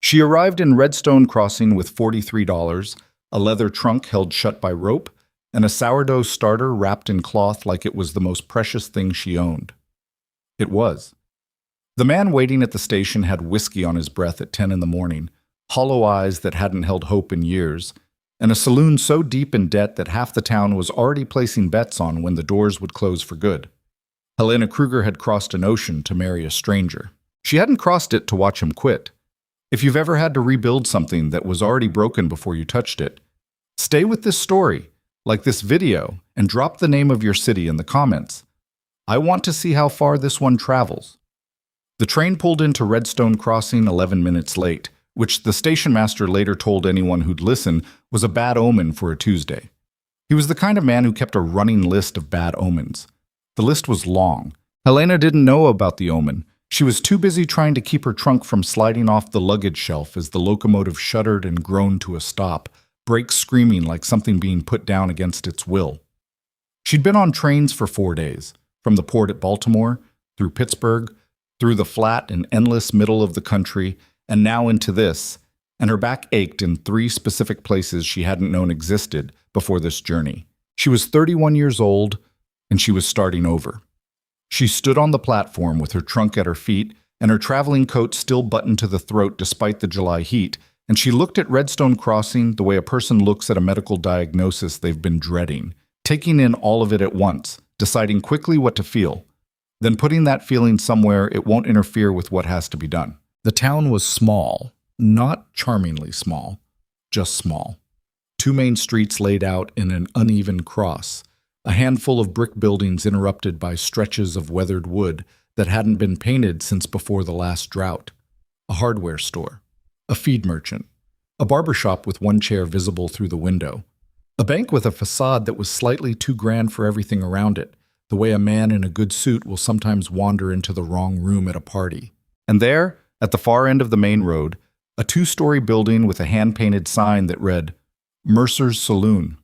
She arrived in Redstone Crossing with $43, a leather trunk held shut by rope, and a sourdough starter wrapped in cloth like it was the most precious thing she owned. It was. The man waiting at the station had whiskey on his breath at 10 in the morning, hollow eyes that hadn't held hope in years, and a saloon so deep in debt that half the town was already placing bets on when the doors would close for good. Helena Kruger had crossed an ocean to marry a stranger. She hadn't crossed it to watch him quit. If you've ever had to rebuild something that was already broken before you touched it, stay with this story, like this video, and drop the name of your city in the comments. I want to see how far this one travels. The train pulled into Redstone Crossing 11 minutes late, which the station master later told anyone who'd listen was a bad omen for a Tuesday. He was the kind of man who kept a running list of bad omens. The list was long. Helena didn't know about the omen. She was too busy trying to keep her trunk from sliding off the luggage shelf as the locomotive shuddered and groaned to a stop, brakes screaming like something being put down against its will. She'd been on trains for 4 days, from the port at Baltimore, through Pittsburgh, through the flat and endless middle of the country, and now into this, and her back ached in 3 specific places she hadn't known existed before this journey. She was 31 years old, and she was starting over. She stood on the platform with her trunk at her feet and her traveling coat still buttoned to the throat despite the July heat, and she looked at Redstone Crossing the way a person looks at a medical diagnosis they've been dreading, taking in all of it at once, deciding quickly what to feel, then putting that feeling somewhere it won't interfere with what has to be done. The town was small, not charmingly small, just small. 2 main streets laid out in an uneven cross, a handful of brick buildings interrupted by stretches of weathered wood that hadn't been painted since before the last drought, a hardware store, a feed merchant, a barber shop with 1 chair visible through the window, a bank with a facade that was slightly too grand for everything around it, the way a man in a good suit will sometimes wander into the wrong room at a party. And there, at the far end of the main road, a 2-story building with a hand-painted sign that read, Mercer's Saloon.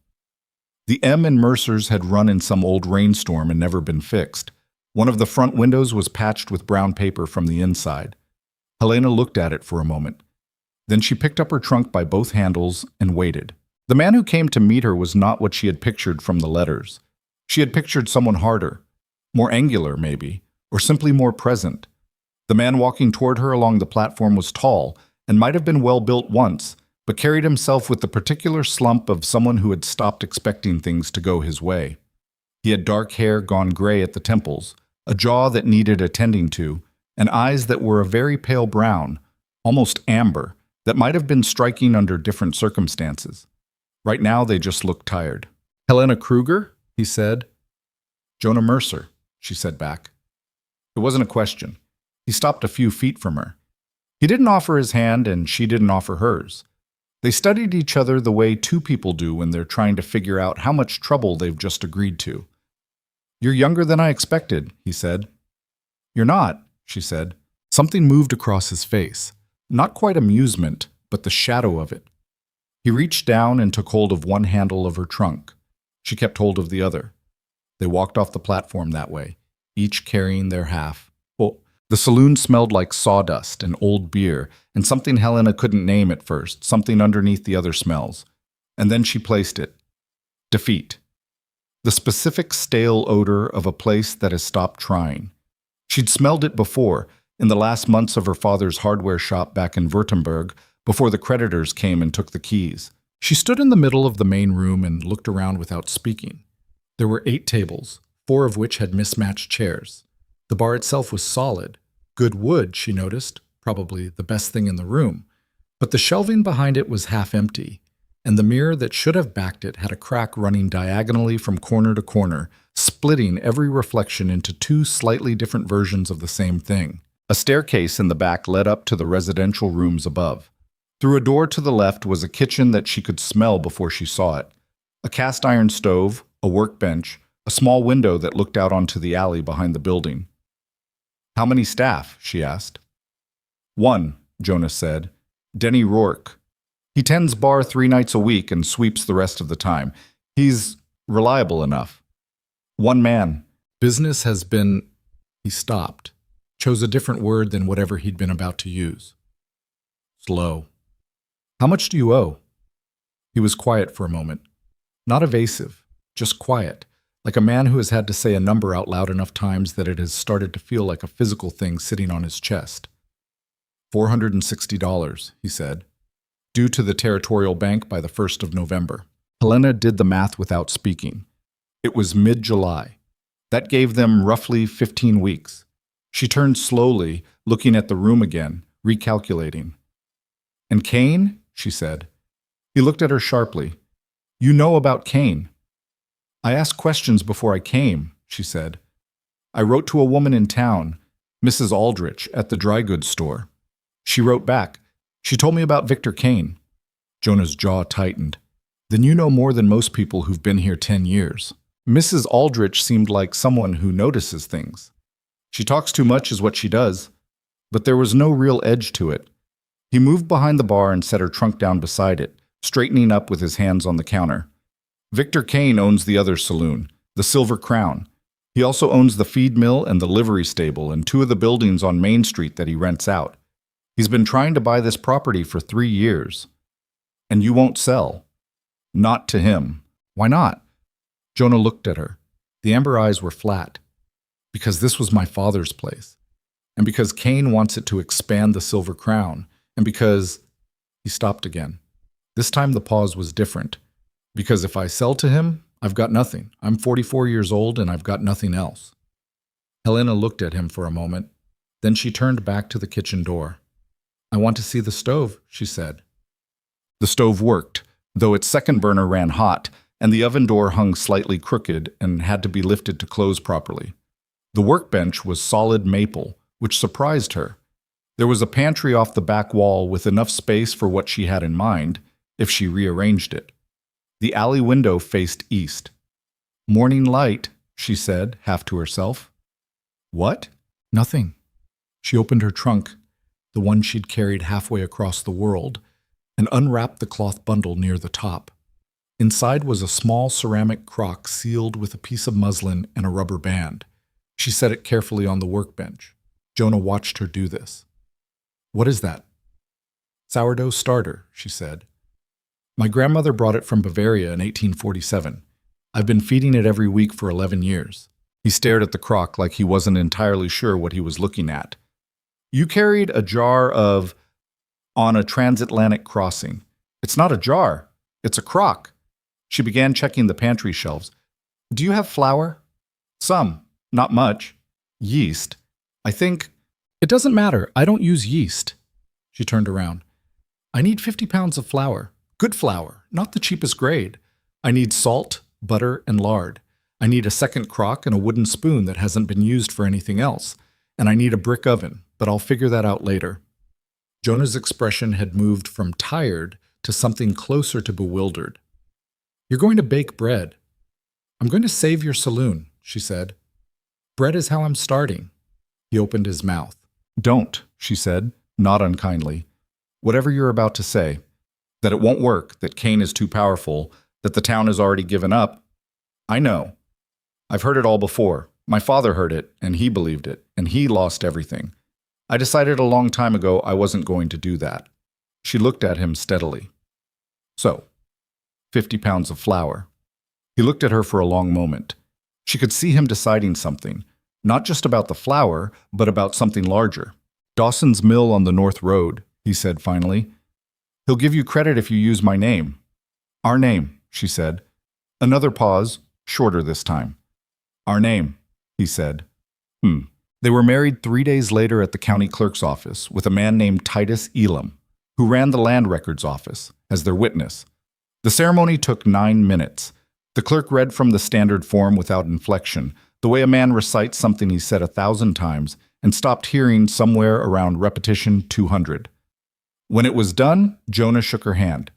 The M in Mercer's had run in some old rainstorm and never been fixed. One of the front windows was patched with brown paper from the inside. Helena looked at it for a moment. Then she picked up her trunk by both handles and waited. The man who came to meet her was not what she had pictured from the letters. She had pictured someone harder, more angular maybe, or simply more present. The man walking toward her along the platform was tall and might have been well built once, but carried himself with the particular slump of someone who had stopped expecting things to go his way. He had dark hair gone gray at the temples, a jaw that needed attending to, and eyes that were a very pale brown, almost amber, that might have been striking under different circumstances. Right now they just looked tired. Helena Kruger? He said. Jonah Mercer, she said back. It wasn't a question. He stopped a few feet from her. He didn't offer his hand and she didn't offer hers. They studied each other the way 2 people do when they're trying to figure out how much trouble they've just agreed to. You're younger than I expected, he said. You're not, she said. Something moved across his face. Not quite amusement, but the shadow of it. He reached down and took hold of one handle of her trunk. She kept hold of the other. They walked off the platform that way, each carrying their half. Oh, the saloon smelled like sawdust and old beer, and something Helena couldn't name at first, something underneath the other smells. And then she placed it. Defeat. The specific stale odor of a place that has stopped trying. She'd smelled it before, in the last months of her father's hardware shop back in Württemberg, before the creditors came and took the keys. She stood in the middle of the main room and looked around without speaking. There were 8 tables, 4 of which had mismatched chairs. The bar itself was solid. Good wood, she noticed, probably the best thing in the room. But the shelving behind it was half empty, and the mirror that should have backed it had a crack running diagonally from corner to corner, splitting every reflection into 2 slightly different versions of the same thing. A staircase in the back led up to the residential rooms above. Through a door to the left was a kitchen that she could smell before she saw it. A cast iron stove, a workbench, a small window that looked out onto the alley behind the building. How many staff? She asked. 1, Jonas said. Denny Rourke. He tends bar 3 nights a week and sweeps the rest of the time. He's reliable enough. 1 man. Business has been... He stopped, chose a different word than whatever he'd been about to use. Slow. How much do you owe? He was quiet for a moment. Not evasive, just quiet, like a man who has had to say a number out loud enough times that it has started to feel like a physical thing sitting on his chest. $460, he said, due to the Territorial Bank by the 1st of November. Helena did the math without speaking. It was mid-July. That gave them roughly 15 weeks. She turned slowly, looking at the room again, recalculating. And Kane? She said. He looked at her sharply. You know about Kane. I asked questions before I came, she said. I wrote to a woman in town, Mrs. Aldrich, at the dry goods store. She wrote back. She told me about Victor Kane. Jonah's jaw tightened. Then you know more than most people who've been here 10 years. Mrs. Aldrich seemed like someone who notices things. She talks too much is what she does. But there was no real edge to it. He moved behind the bar and set her trunk down beside it, straightening up with his hands on the counter. Victor Kane owns the other saloon, the Silver Crown. He also owns the feed mill and the livery stable and 2 of the buildings on Main Street that he rents out. He's been trying to buy this property for 3 years. And you won't sell. Not to him. Why not? Jonah looked at her. The amber eyes were flat. Because this was my father's place. And because Kane wants it to expand the Silver Crown. And because... He stopped again. This time the pause was different. Because if I sell to him, I've got nothing. I'm 44 years old and I've got nothing else. Helena looked at him for a moment. Then she turned back to the kitchen door. I want to see the stove, she said. The stove worked, though its second burner ran hot, and the oven door hung slightly crooked and had to be lifted to close properly. The workbench was solid maple, which surprised her. There was a pantry off the back wall with enough space for what she had in mind, if she rearranged it. The alley window faced east. Morning light, she said, half to herself. What? Nothing. She opened her trunk, the one she'd carried halfway across the world, and unwrapped the cloth bundle near the top. Inside was a small ceramic crock sealed with a piece of muslin and a rubber band. She set it carefully on the workbench. Jonah watched her do this. What is that? Sourdough starter, she said. My grandmother brought it from Bavaria in 1847. I've been feeding it every week for 11 years. He stared at the crock like he wasn't entirely sure what he was looking at. You carried a jar of... on a transatlantic crossing. It's not a jar. It's a crock. She began checking the pantry shelves. Do you have flour? Some. Not much. Yeast. I think... It doesn't matter. I don't use yeast. She turned around. I need 50 pounds of flour. Good flour, not the cheapest grade. I need salt, butter, and lard. I need a second crock and a wooden spoon that hasn't been used for anything else. And I need a brick oven, but I'll figure that out later. Jonah's expression had moved from tired to something closer to bewildered. You're going to bake bread. I'm going to save your saloon, she said. Bread is how I'm starting. He opened his mouth. Don't, she said, not unkindly. Whatever you're about to say. That it won't work, that Kane is too powerful, that the town has already given up. I know. I've heard it all before. My father heard it, and he believed it, and he lost everything. I decided a long time ago I wasn't going to do that. She looked at him steadily. So, 50 pounds of flour. He looked at her for a long moment. She could see him deciding something, not just about the flour, but about something larger. Dawson's Mill on the North Road, he said finally. He'll give you credit if you use my name. Our name, she said. Another pause, shorter this time. Our name, he said. They were married 3 days later at the county clerk's office with a man named Titus Elam, who ran the land records office, as their witness. The ceremony took 9 minutes. The clerk read from the standard form without inflection, the way a man recites something he said 1,000 times, and stopped hearing somewhere around repetition 200. When it was done, Jonah shook her hand.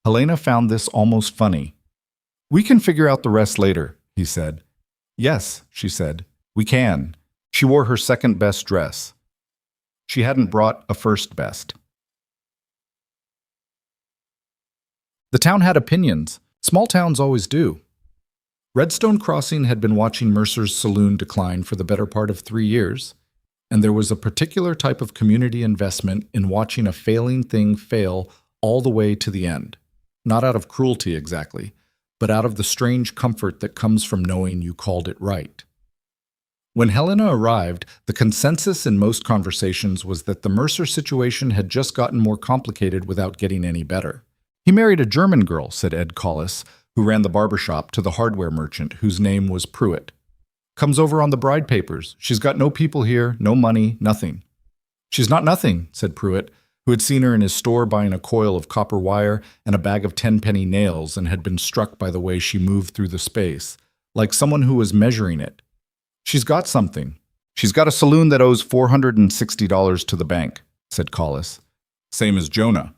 Helena found this almost funny. We can figure out the rest later, he said. Yes, she said. We can. She wore her second best dress. She hadn't brought a first best. The town had opinions. Small towns always do. Redstone Crossing had been watching Mercer's saloon decline for the better part of 3 years. and there was a particular type of community investment in watching a failing thing fail all the way to the end. Not out of cruelty exactly, but out of the strange comfort that comes from knowing you called it right. When Helena arrived, the consensus in most conversations was that the Mercer situation had just gotten more complicated without getting any better. "He married a German girl," said Ed Collis, who ran the barbershop, to the hardware merchant, whose name was Pruitt. "Comes over on the bride papers. She's got no people here, no money, nothing." "She's not nothing," said Pruitt, who had seen her in his store buying a coil of copper wire and a bag of 10-penny nails and had been struck by the way she moved through the space, like someone who was measuring it. "She's got something. She's got a saloon that owes $460 to the bank," said Collis. "Same as Jonah.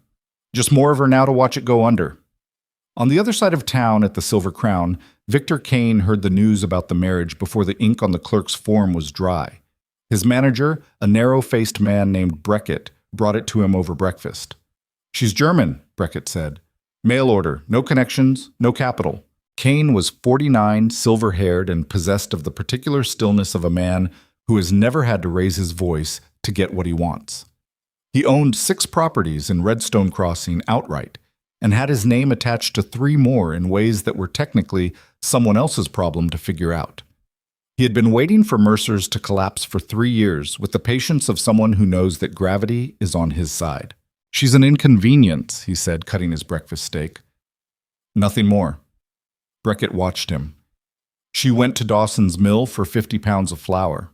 Just more of her now to watch it go under." On the other side of town at the Silver Crown, Victor Kane heard the news about the marriage before the ink on the clerk's form was dry. His manager, a narrow-faced man named Breckett, brought it to him over breakfast. "She's German," Breckett said. "Mail order, no connections, no capital." Kane was 49, silver-haired, and possessed of the particular stillness of a man who has never had to raise his voice to get what he wants. He owned 6 properties in Redstone Crossing outright, and had his name attached to 3 more in ways that were technically someone else's problem to figure out. He had been waiting for Mercer's to collapse for 3 years with the patience of someone who knows that gravity is on his side. "She's an inconvenience," he said, cutting his breakfast steak. "Nothing more." Breckett watched him. "She went to Dawson's mill for 50 pounds of flour."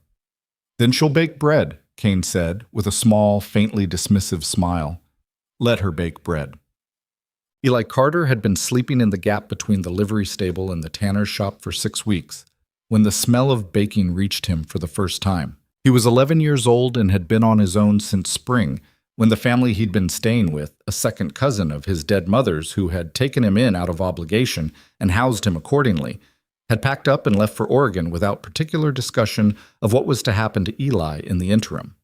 "Then she'll bake bread," Kane said, with a small, faintly dismissive smile. "Let her bake bread." Eli Carter had been sleeping in the gap between the livery stable and the tanner's shop for 6 weeks, when the smell of baking reached him for the first time. He was 11 years old and had been on his own since spring, when the family he'd been staying with, a second cousin of his dead mother's who had taken him in out of obligation and housed him accordingly, had packed up and left for Oregon without particular discussion of what was to happen to Eli in the interim.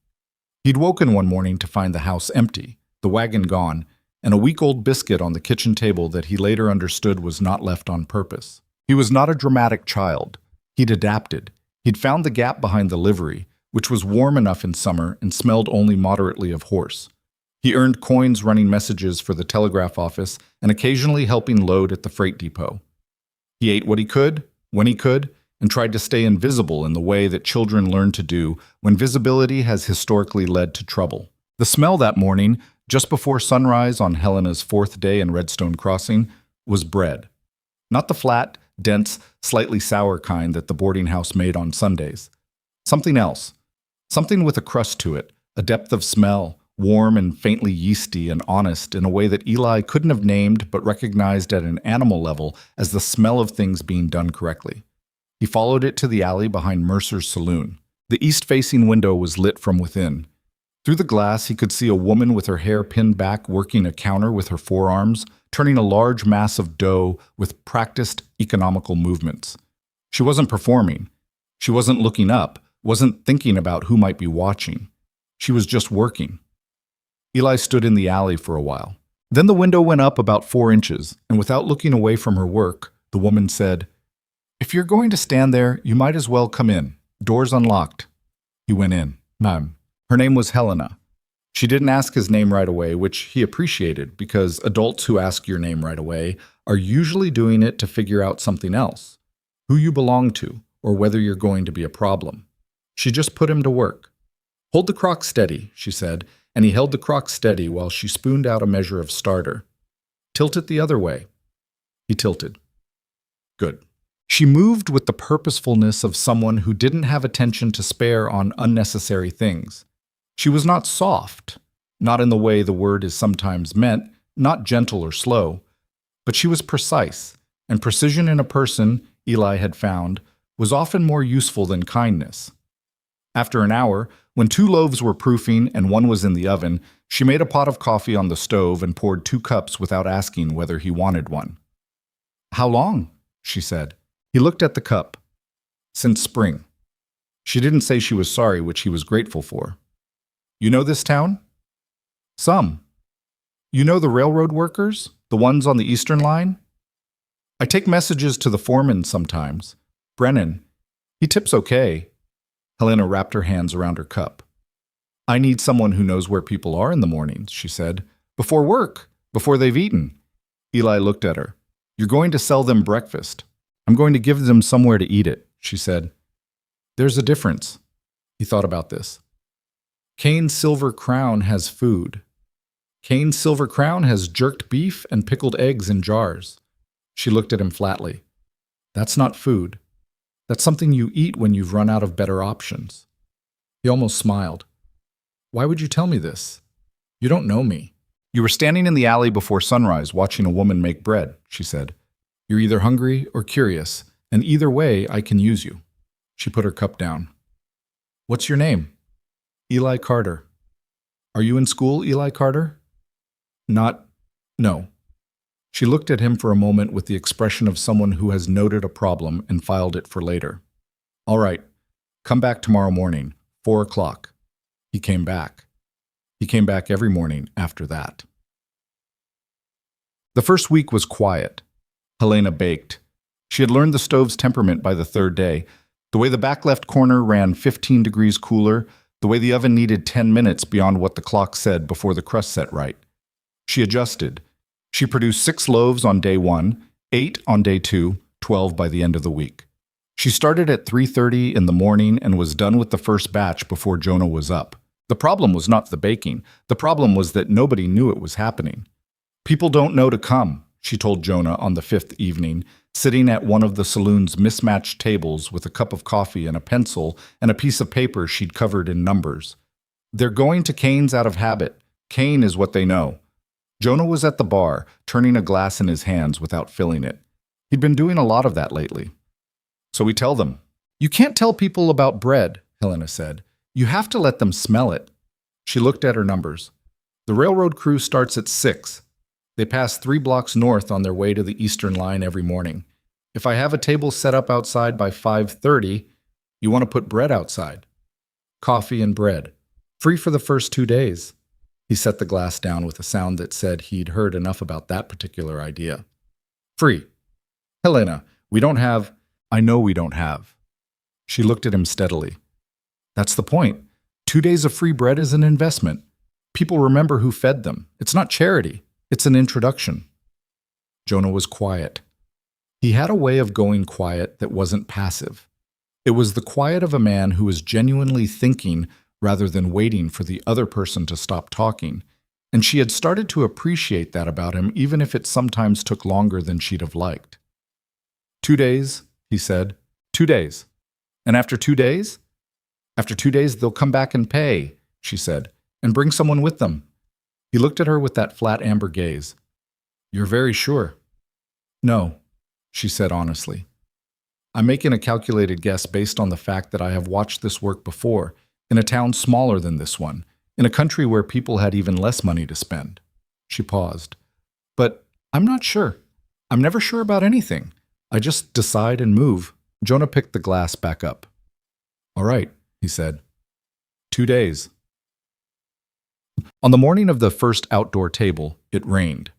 He'd woken one morning to find the house empty, the wagon gone, and a week-old biscuit on the kitchen table that he later understood was not left on purpose. He was not a dramatic child. He'd adapted. He'd found the gap behind the livery, which was warm enough in summer and smelled only moderately of horse. He earned coins running messages for the telegraph office and occasionally helping load at the freight depot. He ate what he could, when he could, and tried to stay invisible in the way that children learn to do when visibility has historically led to trouble. The smell that morning, just before sunrise on Helena's 4th day in Redstone Crossing, was bread. Not the flat, dense, slightly sour kind that the boarding house made on Sundays. Something else. Something with a crust to it, a depth of smell, warm and faintly yeasty and honest in a way that Eli couldn't have named but recognized at an animal level as the smell of things being done correctly. He followed it to the alley behind Mercer's Saloon. The east-facing window was lit from within. Through the glass, he could see a woman with her hair pinned back working a counter with her forearms, turning a large mass of dough with practiced, economical movements. She wasn't performing. She wasn't looking up, wasn't thinking about who might be watching. She was just working. Eli stood in the alley for a while. Then the window went up about 4 inches, and without looking away from her work, the woman said, "If you're going to stand there, you might as well come in. Door's unlocked." He went in. Ma'am. Her name was Helena. She didn't ask his name right away, which he appreciated because adults who ask your name right away are usually doing it to figure out something else, who you belong to, or whether you're going to be a problem. She just put him to work. "Hold the crock steady," she said, and he held the crock steady while she spooned out a measure of starter. "Tilt it the other way." He tilted. Good. She moved with the purposefulness of someone who didn't have attention to spare on unnecessary things. She was not soft, not in the way the word is sometimes meant, not gentle or slow, but she was precise, and precision in a person, Eli had found, was often more useful than kindness. After an hour, when 2 loaves were proofing and 1 was in the oven, she made a pot of coffee on the stove and poured 2 cups without asking whether he wanted one. "How long?" she said. He looked at the cup. "Since spring." She didn't say she was sorry, which he was grateful for. "You know this town?" "Some." "You know the railroad workers? The ones on the Eastern Line?" "I take messages to the foreman sometimes. Brennan. He tips okay." Helena wrapped her hands around her cup. I need someone who knows where people are in the mornings, she said. Before work, before they've eaten. Eli looked at her. You're going to sell them breakfast. I'm going to give them somewhere to eat it, she said. There's a difference. He thought about this. Cane's Silver Crown has food. Cane's Silver Crown has jerked beef and pickled eggs in jars. She looked at him flatly. That's not food. That's something you eat when you've run out of better options. He almost smiled. Why would you tell me this? You don't know me. You were standing in the alley before sunrise watching a woman make bread, she said. You're either hungry or curious, and either way I can use you. She put her cup down. What's your name? Eli Carter. Are you in school, Eli Carter? No. She looked at him for a moment with the expression of someone who has noted a problem and filed it for later. All right, come back tomorrow morning, 4 o'clock. He came back. He came back every morning after that. The first week was quiet. Helena baked. She had learned the stove's temperament by the third day. The way the back left corner ran 15 degrees cooler, the way the oven needed 10 minutes beyond what the clock said before the crust set right. She adjusted. She produced 6 loaves on day 1, 8 on day 2, 12 by the end of the week. She started at 3:30 in the morning and was done with the first batch before Jonah was up. The problem was not the baking. The problem was that nobody knew it was happening. People don't know to come, she told Jonah on the 5th evening, sitting at one of the saloon's mismatched tables with a cup of coffee and a pencil and a piece of paper she'd covered in numbers. They're going to Cane's out of habit. Cane is what they know. Jonah was at the bar, turning a glass in his hands without filling it. He'd been doing a lot of that lately. So we tell them. You can't tell people about bread, Helena said. You have to let them smell it. She looked at her numbers. The railroad crew starts at 6. They pass 3 blocks north on their way to the Eastern Line every morning. If I have a table set up outside by 5:30, you want to put bread outside. Coffee and bread. Free for the first 2 days. He set the glass down with a sound that said he'd heard enough about that particular idea. Free. Helena, we don't have... I know we don't have. She looked at him steadily. That's the point. 2 days of free bread is an investment. People remember who fed them. It's not charity. It's an introduction. Jonah was quiet. He had a way of going quiet that wasn't passive. It was the quiet of a man who was genuinely thinking rather than waiting for the other person to stop talking, and she had started to appreciate that about him even if it sometimes took longer than she'd have liked. 2 days, he said. 2 days. And after 2 days? After 2 days, they'll come back and pay, she said, and bring someone with them. He looked at her with that flat amber gaze. You're very sure? No, she said honestly. I'm making a calculated guess based on the fact that I have watched this work before, in a town smaller than this one, in a country where people had even less money to spend. She paused. But I'm not sure. I'm never sure about anything. I just decide and move. Jonah picked the glass back up. All right, he said. 2 days. On the morning of the first outdoor table, it rained.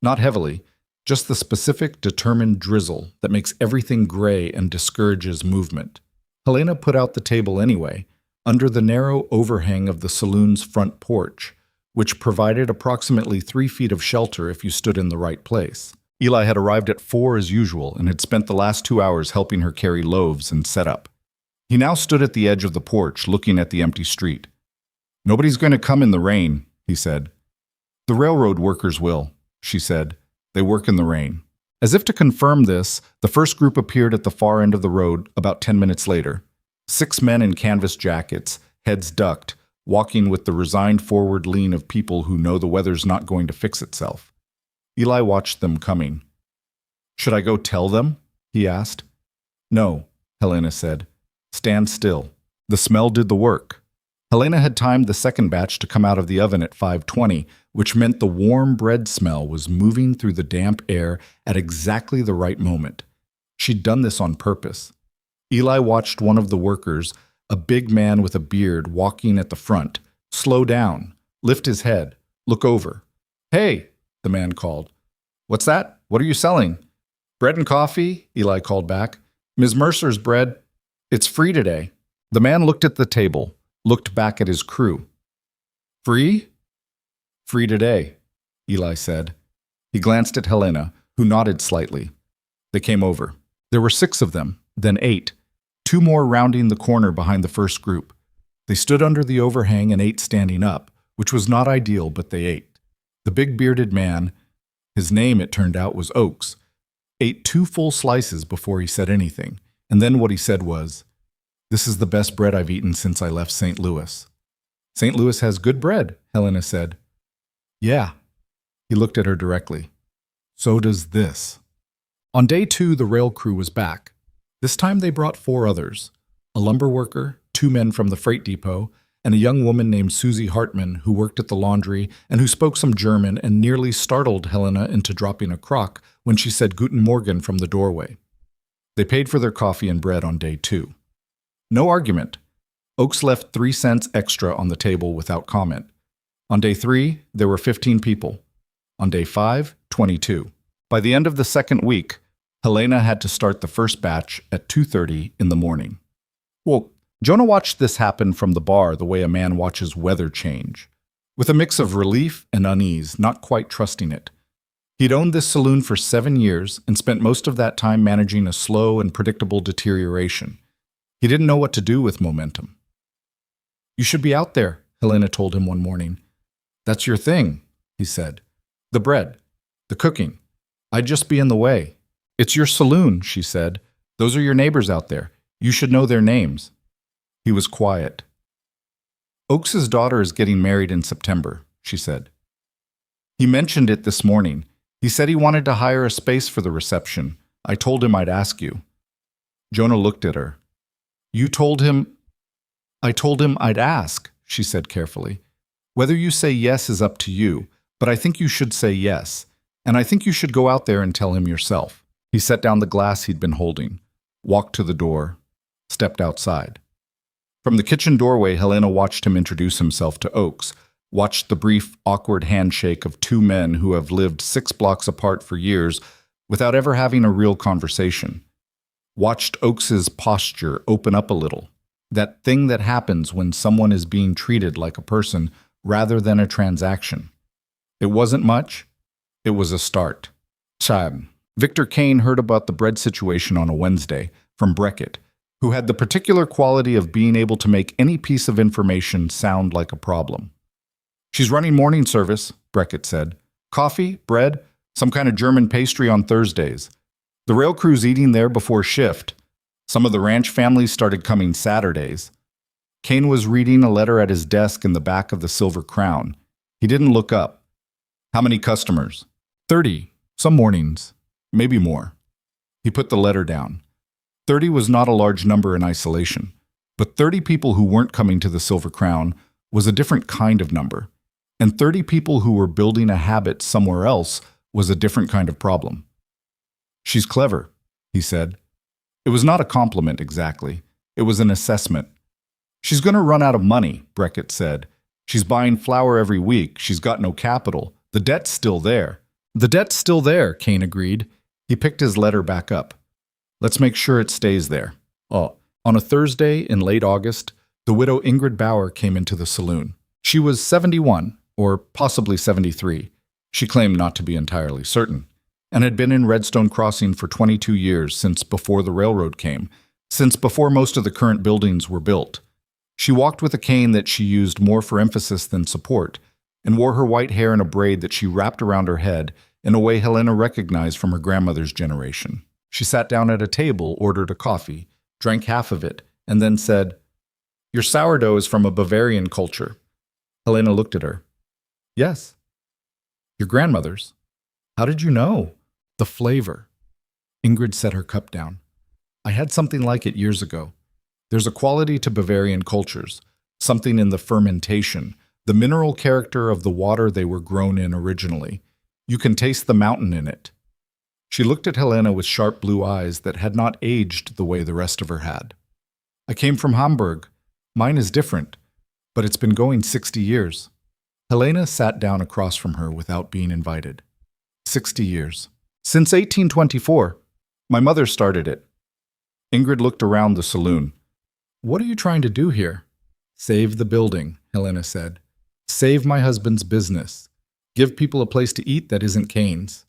Not heavily, just the specific, determined drizzle that makes everything gray and discourages movement. Helena put out the table anyway, under the narrow overhang of the saloon's front porch, which provided approximately 3 feet of shelter if you stood in the right place. Eli had arrived at 4 as usual and had spent the last 2 hours helping her carry loaves and set up. He now stood at the edge of the porch, looking at the empty street. Nobody's going to come in the rain, he said. The railroad workers will, she said. They work in the rain. As if to confirm this, the first group appeared at the far end of the road about 10 minutes later. 6 men in canvas jackets, heads ducked, walking with the resigned forward lean of people who know the weather's not going to fix itself. Eli watched them coming. Should I go tell them? He asked. No, Helena said. Stand still. The smell did the work. Helena had timed the second batch to come out of the oven at 5:20, which meant the warm bread smell was moving through the damp air at exactly the right moment. She'd done this on purpose. Eli watched one of the workers, a big man with a beard walking at the front, slow down, lift his head, look over. Hey, the man called. What's that? What are you selling? Bread and coffee, Eli called back. Ms. Mercer's bread. It's free today. The man looked at the table, looked back at his crew. Free? Free today, Eli said. He glanced at Helena, who nodded slightly. They came over. There were 6 of them, then 8, 2 more rounding the corner behind the first group. They stood under the overhang and ate standing up, which was not ideal, but they ate. The big bearded man, his name it turned out was Oakes, ate 2 full slices before he said anything, and then what he said was, "This is the best bread I've eaten since I left St. Louis." "St. Louis has good bread," Helena said. "Yeah." He looked at her directly. "So does this." On day 2, the rail crew was back. This time they brought 4 others, a lumber worker, 2 men from the freight depot, and a young woman named Susie Hartman who worked at the laundry and who spoke some German and nearly startled Helena into dropping a crock when she said Guten Morgen from the doorway. They paid for their coffee and bread on day 2. No argument. Oakes left 3 cents extra on the table without comment. On day 3, there were 15 people. On day 5, 22. By the end of the second week, Helena had to start the first batch at 2:30 in the morning. Well, Jonah watched this happen from the bar the way a man watches weather change, with a mix of relief and unease, not quite trusting it. He'd owned this saloon for 7 years and spent most of that time managing a slow and predictable deterioration. He didn't know what to do with momentum. "You should be out there," Helena told him one morning. "That's your thing," he said. "The bread, the cooking. I'd just be in the way." "It's your saloon," she said. "Those are your neighbors out there. You should know their names." He was quiet. "Oakes's daughter is getting married in September," she said. "He mentioned it this morning. He said he wanted to hire a space for the reception. I told him I'd ask you." Jonah looked at her. "You told him—" "I told him I'd ask," she said carefully. "Whether you say yes is up to you, but I think you should say yes, and I think you should go out there and tell him yourself." He set down the glass he'd been holding, walked to the door, stepped outside. From the kitchen doorway, Helena watched him introduce himself to Oakes, watched the brief, awkward handshake of 2 men who have lived 6 blocks apart for years without ever having a real conversation. Watched Oakes's posture open up a little, that thing that happens when someone is being treated like a person rather than a transaction. It wasn't much. It was a start. Cham. Victor Kane heard about the bread situation on a Wednesday from Breckett, who had the particular quality of being able to make any piece of information sound like a problem. "She's running morning service," Breckett said. "Coffee, bread, some kind of German pastry on Thursdays. The rail crew's eating there before shift. Some of the ranch families started coming Saturdays." Kane was reading a letter at his desk in the back of the Silver Crown. He didn't look up. "How many customers?" 30, some mornings, maybe more. He put the letter down. 30 was not a large number in isolation, but 30 people who weren't coming to the Silver Crown was a different kind of number, and 30 people who were building a habit somewhere else was a different kind of problem. "She's clever," he said. It was not a compliment exactly. It was an assessment. "She's going to run out of money," Breckett said. "She's buying flour every week. She's got no capital. The debt's still there." "The debt's still there," Kane agreed. He picked his letter back up. "Let's make sure it stays there." Oh, on a Thursday in late August, the widow Ingrid Bauer came into the saloon. She was 71, or possibly 73. She claimed not to be entirely certain, and had been in Redstone Crossing for 22 years, since before the railroad came, since before most of the current buildings were built. She walked with a cane that she used more for emphasis than support, and wore her white hair in a braid that she wrapped around her head in a way Helena recognized from her grandmother's generation. She sat down at a table, ordered a coffee, drank half of it, and then said, "Your sourdough is from a Bavarian culture." Helena looked at her. "Yes." "Your grandmother's? How did you know?" "The flavor." Ingrid set her cup down. "I had something like it years ago. There's a quality to Bavarian cultures, something in the fermentation, the mineral character of the water they were grown in originally. You can taste the mountain in it." She looked at Helena with sharp blue eyes that had not aged the way the rest of her had. "I came from Hamburg. Mine is different, but it's been going 60 years. Helena sat down across from her without being invited. 60 years. "Since 1824. My mother started it." Ingrid looked around the saloon. What are you trying to do here? Save the building, Helena said. Save my husband's business. Give people a place to eat that isn't Kane's.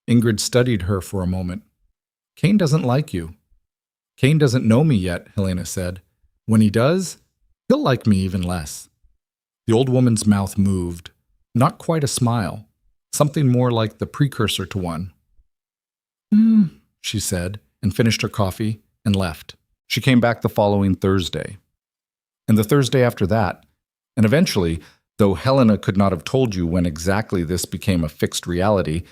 Ingrid studied her for a moment. Kane doesn't like you. Kane doesn't know me yet, Helena said. When he does, he'll like me even less. The old woman's mouth moved. Not quite a smile. Something more like the precursor to one. She said, and finished her coffee and left. She came back the following Thursday. And the Thursday after that. And eventually, though Helena could not have told you when exactly this became a fixed reality,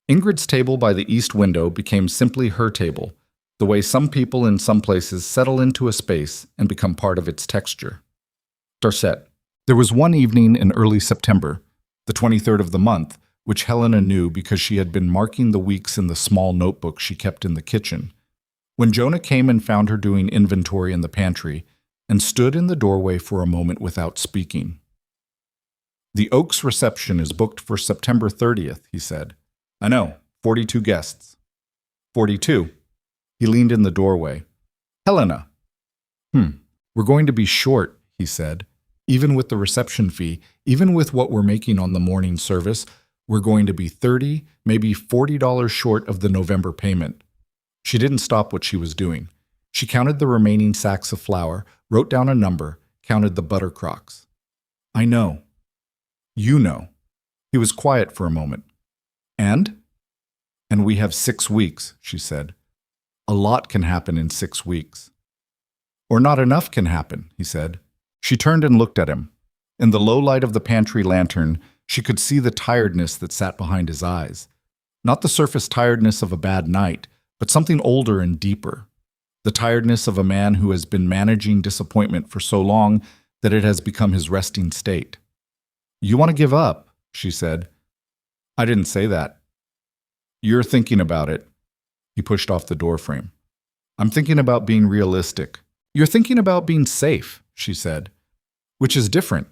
Ingrid's table by the east window became simply her table, the way some people in some places settle into a space and become part of its texture. Dorset. There was one evening in early September, the 23rd of the month, which Helena knew because she had been marking the weeks in the small notebook she kept in the kitchen, when Jonah came and found her doing inventory in the pantry and stood in the doorway for a moment without speaking. The Oaks reception is booked for September 30th, he said. I know, 42 guests. 42. He leaned in the doorway. Helena. We're going to be short, he said. Even with the reception fee, even with what we're making on the morning service, we're going to be $30, maybe $40 short of the November payment. She didn't stop what she was doing. She counted the remaining sacks of flour, wrote down a number, counted the butter crocks. I know. You know. He was quiet for a moment. And? And we have 6 weeks, she said. A lot can happen in 6 weeks. Or not enough can happen, he said. She turned and looked at him. In the low light of the pantry lantern, she could see the tiredness that sat behind his eyes. Not the surface tiredness of a bad night, but something older and deeper. The tiredness of a man who has been managing disappointment for so long that it has become his resting state. You want to give up, she said. I didn't say that. You're thinking about it. He pushed off the doorframe. I'm thinking about being realistic. You're thinking about being safe, she said. Which is different.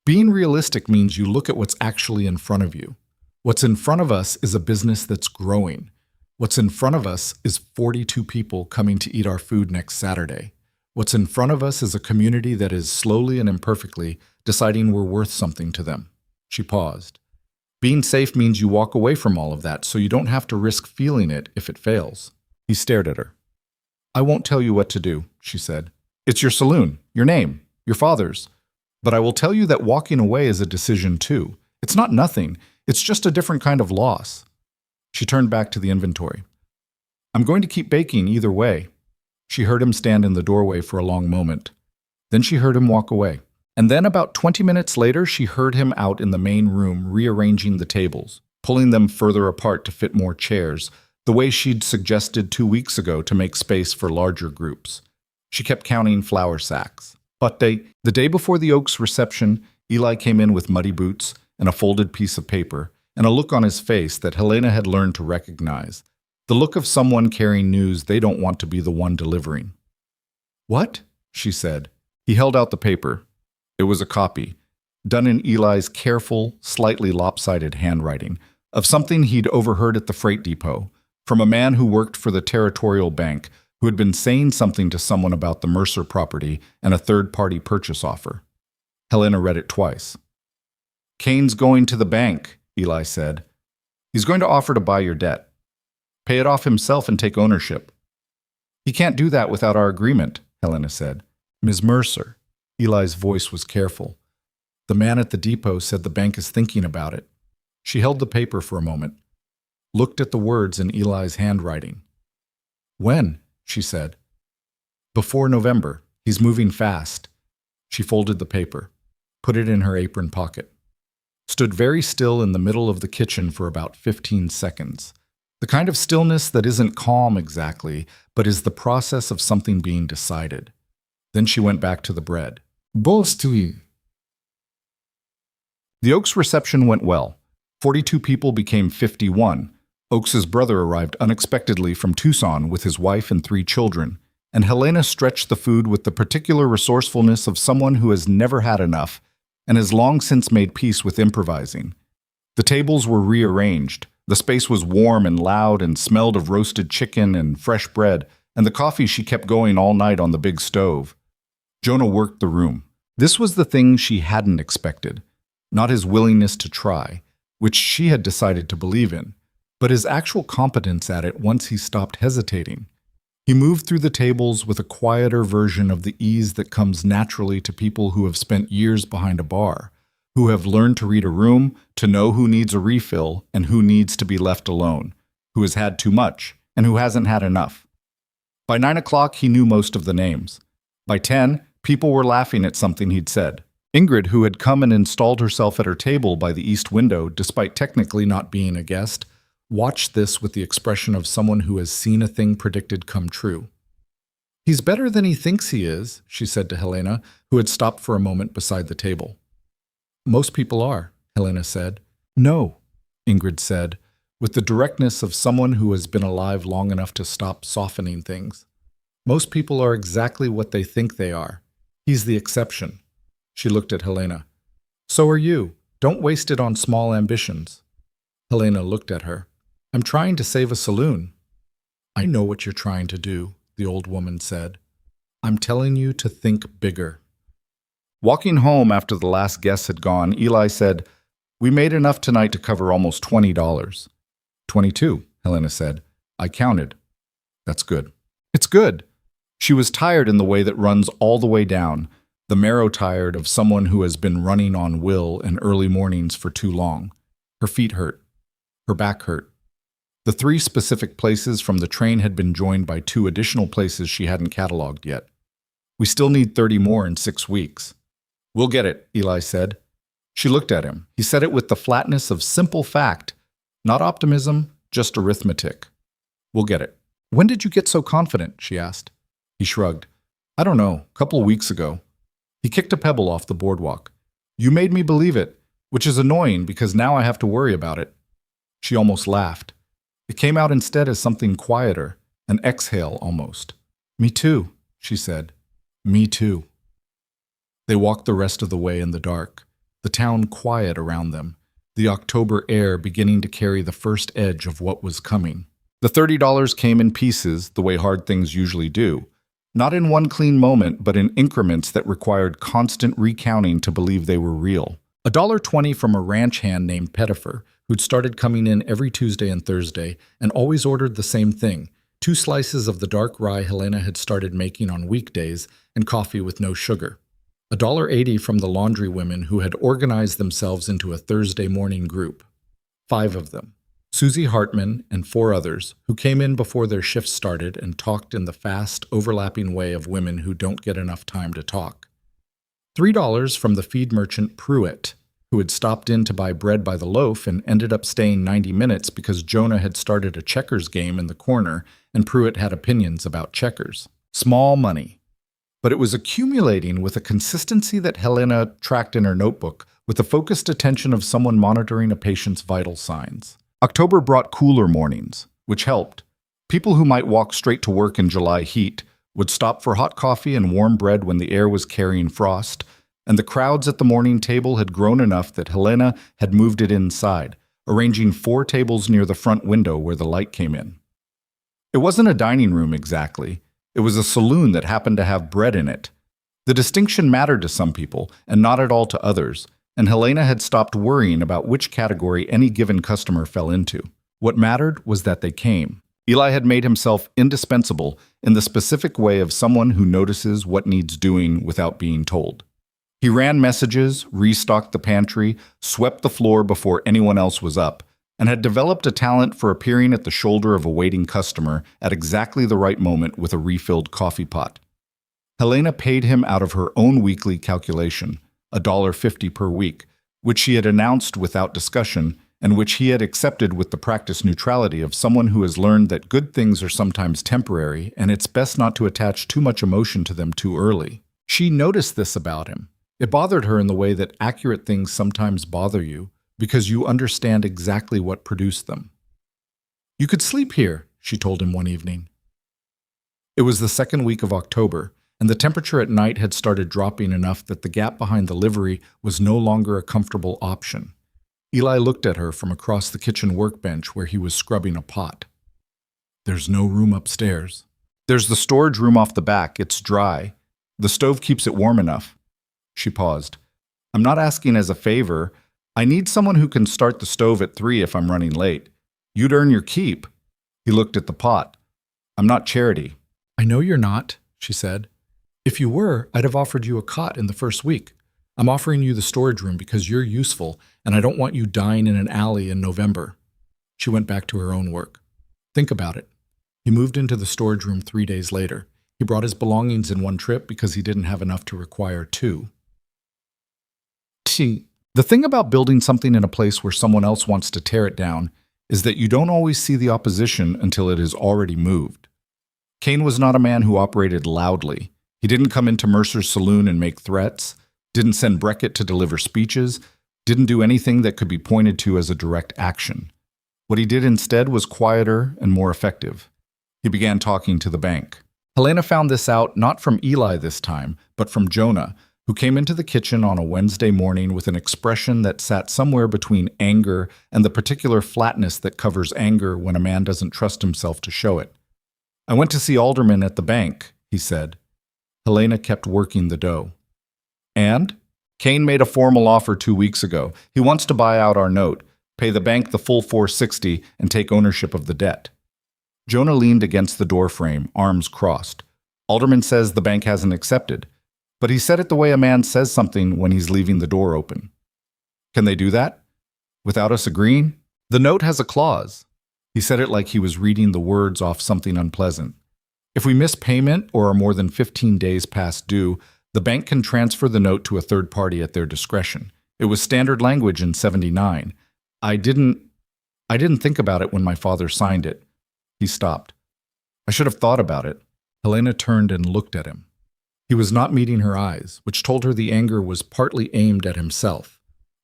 Being realistic means you look at what's actually in front of you. What's in front of us is a business that's growing. What's in front of us is 42 people coming to eat our food next Saturday. What's in front of us is a community that is slowly and imperfectly deciding we're worth something to them. She paused. Being safe means you walk away from all of that so you don't have to risk feeling it if it fails. He stared at her. I won't tell you what to do, she said. It's your saloon, your name, your father's. But I will tell you that walking away is a decision too. It's not nothing. It's just a different kind of loss. She turned back to the inventory. I'm going to keep baking either way. She heard him stand in the doorway for a long moment. Then she heard him walk away. And then about 20 minutes later, she heard him out in the main room rearranging the tables, pulling them further apart to fit more chairs, the way she'd suggested 2 weeks ago to make space for larger groups. She kept counting flour sacks. But the day before the Oaks reception, Eli came in with muddy boots and a folded piece of paper, and a look on his face that Helena had learned to recognize, the look of someone carrying news they don't want to be the one delivering. What? She said. He held out the paper. It was a copy, done in Eli's careful, slightly lopsided handwriting, of something he'd overheard at the freight depot, from a man who worked for the Territorial Bank, who had been saying something to someone about the Mercer property and a third-party purchase offer. Helena read it twice. Kane's going to the bank, Eli said. He's going to offer to buy your debt. Pay it off himself and take ownership. He can't do that without our agreement, Helena said. Ms. Mercer. Eli's voice was careful. The man at the depot said the bank is thinking about it. She held the paper for a moment, looked at the words in Eli's handwriting. When? She said. Before November. He's moving fast. She folded the paper, put it in her apron pocket, stood very still in the middle of the kitchen for about 15 seconds. The kind of stillness that isn't calm exactly, but is the process of something being decided. Then she went back to the bread. Boss to you. The Oaks reception went well. 42 people became 51. Oakes's brother arrived unexpectedly from Tucson with his wife and 3 children, and Helena stretched the food with the particular resourcefulness of someone who has never had enough and has long since made peace with improvising. The tables were rearranged. The space was warm and loud and smelled of roasted chicken and fresh bread, and the coffee she kept going all night on the big stove. Jonah worked the room. This was the thing she hadn't expected, not his willingness to try, which she had decided to believe in, but his actual competence at it once he stopped hesitating. He moved through the tables with a quieter version of the ease that comes naturally to people who have spent years behind a bar, who have learned to read a room, to know who needs a refill and who needs to be left alone, who has had too much and who hasn't had enough. By 9 o'clock, he knew most of the names. By 10, people were laughing at something he'd said. Ingrid, who had come and installed herself at her table by the east window, despite technically not being a guest, watched this with the expression of someone who has seen a thing predicted come true. "He's better than he thinks he is," she said to Helena, who had stopped for a moment beside the table. "Most people are," Helena said. "No," Ingrid said, with the directness of someone who has been alive long enough to stop softening things. "Most people are exactly what they think they are. He's the exception." She looked at Helena. "So are you. Don't waste it on small ambitions." Helena looked at her. "I'm trying to save a saloon." "I know what you're trying to do," the old woman said. "I'm telling you to think bigger." Walking home after the last guests had gone, Eli said, "We made enough tonight to cover almost $20. 22, Helena said. "I counted." "That's good." "It's good." She was tired in the way that runs all the way down, the marrow tired of someone who has been running on will and early mornings for too long. Her feet hurt. Her back hurt. The 3 specific places from the train had been joined by 2 additional places she hadn't cataloged yet. "We still need 30 more in 6 weeks. "We'll get it," Eli said. She looked at him. He said it with the flatness of simple fact, not optimism, just arithmetic. "We'll get it." "When did you get so confident?" she asked. He shrugged. "I don't know, a couple of weeks ago." He kicked a pebble off the boardwalk. "You made me believe it, which is annoying because now I have to worry about it." She almost laughed. It came out instead as something quieter, an exhale almost. "Me too," she said. "Me too." They walked the rest of the way in the dark, the town quiet around them, the October air beginning to carry the first edge of what was coming. The $30 came in pieces, the way hard things usually do. Not in one clean moment, but in increments that required constant recounting to believe they were real. $1.20 from a ranch hand named Pettifer, who'd started coming in every Tuesday and Thursday and always ordered the same thing, 2 slices of the dark rye Helena had started making on weekdays and coffee with no sugar. $1.80 from the laundry women who had organized themselves into a Thursday morning group. 5 of them. Susie Hartman and 4 others, who came in before their shifts started and talked in the fast, overlapping way of women who don't get enough time to talk. $3 from the feed merchant Pruitt, who had stopped in to buy bread by the loaf and ended up staying 90 minutes because Jonah had started a checkers game in the corner and Pruitt had opinions about checkers. Small money. But it was accumulating with a consistency that Helena tracked in her notebook, with the focused attention of someone monitoring a patient's vital signs. October brought cooler mornings, which helped. People who might walk straight to work in July heat would stop for hot coffee and warm bread when the air was carrying frost, and the crowds at the morning table had grown enough that Helena had moved it inside, arranging 4 tables near the front window where the light came in. It wasn't a dining room exactly. It was a saloon that happened to have bread in it. The distinction mattered to some people, and not at all to others, and Helena had stopped worrying about which category any given customer fell into. What mattered was that they came. Eli had made himself indispensable in the specific way of someone who notices what needs doing without being told. He ran messages, restocked the pantry, swept the floor before anyone else was up, and had developed a talent for appearing at the shoulder of a waiting customer at exactly the right moment with a refilled coffee pot. Helena paid him out of her own weekly calculation, $1.50 per week, which she had announced without discussion, and which he had accepted with the practiced neutrality of someone who has learned that good things are sometimes temporary, and it's best not to attach too much emotion to them too early. She noticed this about him. It bothered her in the way that accurate things sometimes bother you, because you understand exactly what produced them. "You could sleep here," she told him one evening. It was the second week of October, and the temperature at night had started dropping enough that the gap behind the livery was no longer a comfortable option. Eli looked at her from across the kitchen workbench where he was scrubbing a pot. "There's no room upstairs." "There's the storage room off the back. It's dry." The stove keeps it warm enough. She paused. I'm not asking as a favor. I need someone who can start the stove at 3 if I'm running late. You'd earn your keep. He looked at the pot. I'm not Charity. I know you're not, she said. If you were, I'd have offered you a cot in the first week. I'm offering you the storage room because you're useful, and I don't want you dying in an alley in November. She went back to her own work. Think about it. He moved into the storage room 3 days later. He brought his belongings in one trip because he didn't have enough to require 2. The thing about building something in a place where someone else wants to tear it down is that you don't always see the opposition until it is already moved. Kane was not a man who operated loudly. He didn't come into Mercer's saloon and make threats, didn't send Breckett to deliver speeches, didn't do anything that could be pointed to as a direct action. What he did instead was quieter and more effective. He began talking to the bank. Helena found this out not from Eli this time, but from Jonah, who came into the kitchen on a Wednesday morning with an expression that sat somewhere between anger and the particular flatness that covers anger when a man doesn't trust himself to show it. I went to see Alderman at the bank, he said. Helena kept working the dough. And? Kane made a formal offer 2 weeks ago. He wants to buy out our note, pay the bank the full $460, and take ownership of the debt. Jonah leaned against the doorframe, arms crossed. Alderman says the bank hasn't accepted. But he said it the way a man says something when he's leaving the door open. Can they do that? Without us agreeing? The note has a clause. He said it like he was reading the words off something unpleasant. If we miss payment or are more than 15 days past due, the bank can transfer the note to a third party at their discretion. It was standard language in '79. I didn't think about it when my father signed it. He stopped. I should have thought about it. Helena turned and looked at him. He was not meeting her eyes, which told her the anger was partly aimed at himself.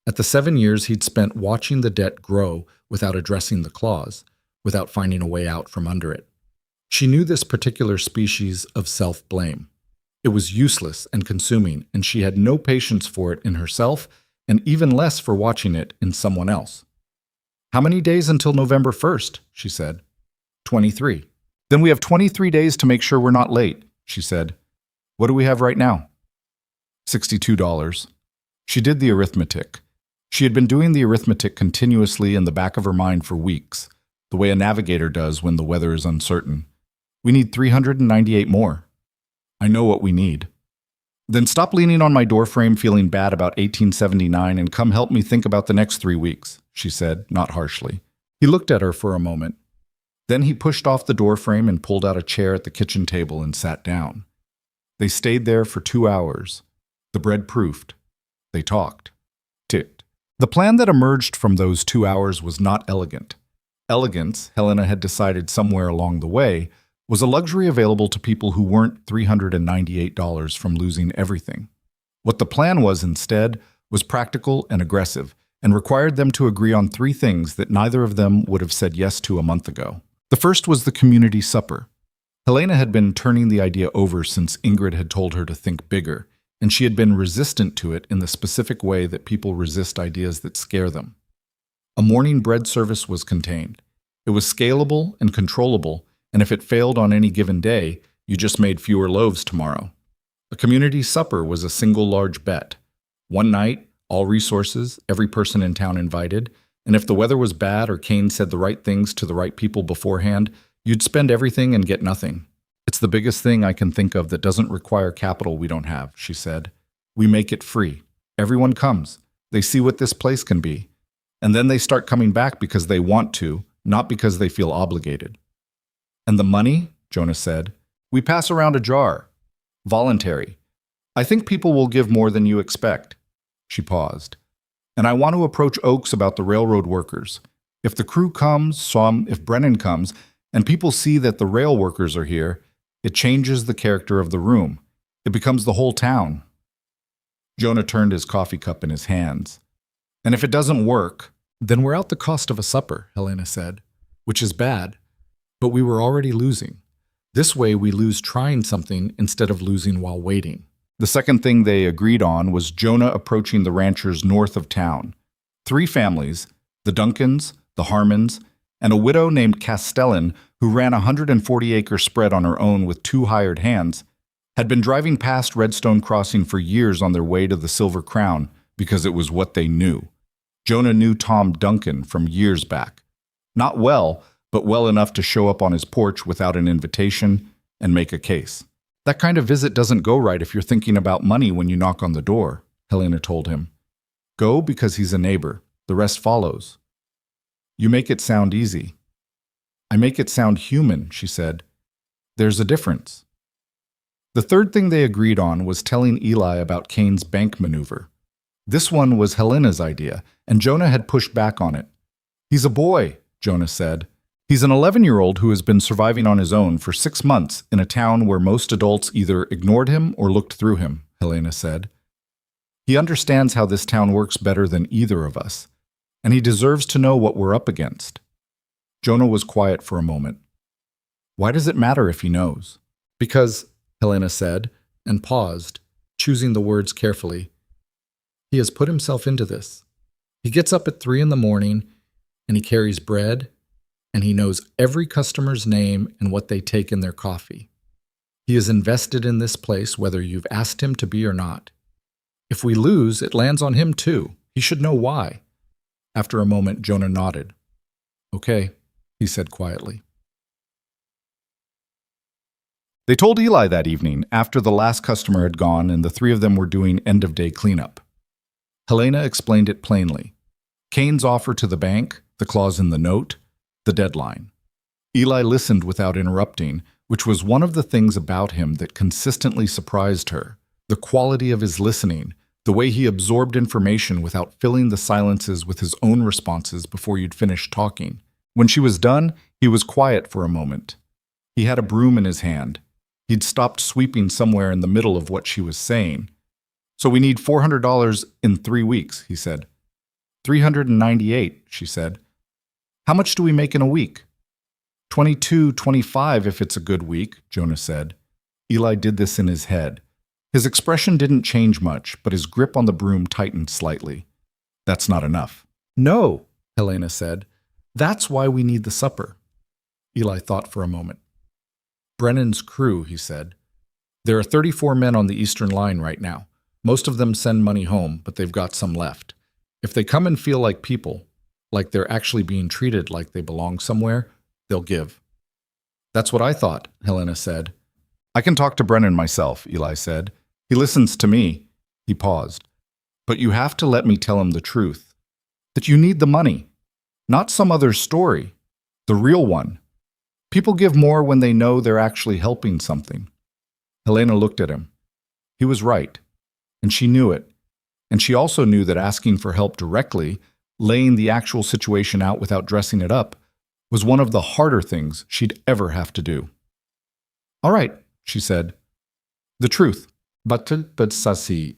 At the 7 years he'd spent watching the debt grow without addressing the clause, without finding a way out from under it. She knew this particular species of self-blame. It was useless and consuming, and she had no patience for it in herself, and even less for watching it in someone else. How many days until November 1st? She said. 23. Then we have 23 days to make sure we're not late, she said. What do we have right now? $62. She did the arithmetic. She had been doing the arithmetic continuously in the back of her mind for weeks, the way a navigator does when the weather is uncertain. We need 398 more. I know what we need. Then stop leaning on my doorframe feeling bad about 1879 and come help me think about the next 3 weeks, she said, not harshly. He looked at her for a moment. Then he pushed off the doorframe and pulled out a chair at the kitchen table and sat down. They stayed there for 2 hours. The bread proofed. They talked. Ticked. The plan that emerged from those 2 hours was not elegant. Elegance, Helena had decided somewhere along the way, was a luxury available to people who weren't $398 from losing everything. What the plan was instead was practical and aggressive, and required them to agree on 3 things that neither of them would have said yes to a month ago. The first was the community supper. Helena had been turning the idea over since Ingrid had told her to think bigger, and she had been resistant to it in the specific way that people resist ideas that scare them. A morning bread service was contained. It was scalable and controllable, and if it failed on any given day, you just made fewer loaves tomorrow. A community supper was a single large bet. One night, all resources, every person in town invited, and if the weather was bad or Kane said the right things to the right people beforehand, you'd spend everything and get nothing. It's the biggest thing I can think of that doesn't require capital we don't have, she said. We make it free. Everyone comes. They see what this place can be. And then they start coming back because they want to, not because they feel obligated. And the money, Jonah said, we pass around a jar. Voluntary. I think people will give more than you expect. She paused. And I want to approach Oaks about the railroad workers. If the crew comes, if Brennan comes, and people see that the rail workers are here, it changes the character of the room. It becomes the whole town. Jonah turned his coffee cup in his hands. And if it doesn't work, then we're out the cost of a supper, Helena said, which is bad, but we were already losing. This way we lose trying something instead of losing while waiting. The second thing they agreed on was Jonah approaching the ranchers north of town. 3 families, the Duncans, the Harmons, and a widow named Castellan who ran a 140-acre spread on her own with 2 hired hands, had been driving past Redstone Crossing for years on their way to the Silver Crown because it was what they knew. Jonah knew Tom Duncan from years back. Not well, but well enough to show up on his porch without an invitation and make a case. That kind of visit doesn't go right if you're thinking about money when you knock on the door, Helena told him. Go because he's a neighbor. The rest follows. You make it sound easy. I make it sound human, she said. There's a difference. The third thing they agreed on was telling Eli about Kane's bank maneuver. This one was Helena's idea, and Jonah had pushed back on it. He's a boy, Jonah said. He's an 11-year-old who has been surviving on his own for 6 months in a town where most adults either ignored him or looked through him, Helena said. He understands how this town works better than either of us, and he deserves to know what we're up against. Jonah was quiet for a moment. Why does it matter if he knows? Because, Helena said, and paused, choosing the words carefully. He has put himself into this. He gets up at 3 a.m, and he carries bread, and he knows every customer's name and what they take in their coffee. He is invested in this place whether you've asked him to be or not. If we lose, it lands on him too. He should know why. After a moment, Jonah nodded. Okay, he said quietly. They told Eli that evening, after the last customer had gone and the three of them were doing end-of-day cleanup. Helena explained it plainly. Kane's offer to the bank, the clause in the note, the deadline. Eli listened without interrupting, which was one of the things about him that consistently surprised her. The quality of his listening, the way he absorbed information without filling the silences with his own responses before you'd finished talking. When she was done, he was quiet for a moment. He had a broom in his hand. He'd stopped sweeping somewhere in the middle of what she was saying. So we need $400 in 3 weeks, he said. $398, she said. How much do we make in a week? $22.25 if it's a good week, Jonah said. Eli did this in his head. His expression didn't change much, but his grip on the broom tightened slightly. That's not enough. No, Helena said. That's why we need the supper. Eli thought for a moment. Brennan's crew, he said. There are 34 men on the Eastern Line right now. Most of them send money home, but they've got some left. If they come and feel like people, like they're actually being treated like they belong somewhere, they'll give. That's what I thought, Helena said. I can talk to Brennan myself, Eli said. He listens to me. He paused. But you have to let me tell him the truth. That you need the money. Not some other story. The real one. People give more when they know they're actually helping something. Helena looked at him. He was right. And she knew it. And she also knew that asking for help directly, laying the actual situation out without dressing it up, was one of the harder things she'd ever have to do. All right, she said. The truth. But sasi.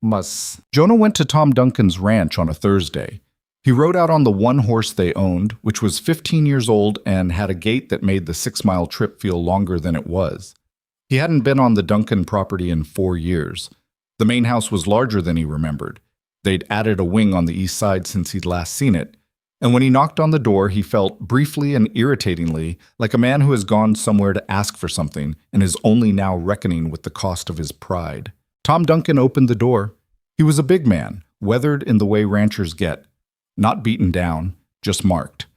Mas. Jonah went to Tom Duncan's ranch on a Thursday. He rode out on the one horse they owned, which was 15 years old and had a gait that made the 6-mile trip feel longer than it was. He hadn't been on the Duncan property in 4 years. The main house was larger than he remembered. They'd added a wing on the east side since he'd last seen it. And when he knocked on the door, he felt, briefly and irritatingly, like a man who has gone somewhere to ask for something and is only now reckoning with the cost of his pride. Tom Duncan opened the door. He was a big man, weathered in the way ranchers get. Not beaten down, just marked.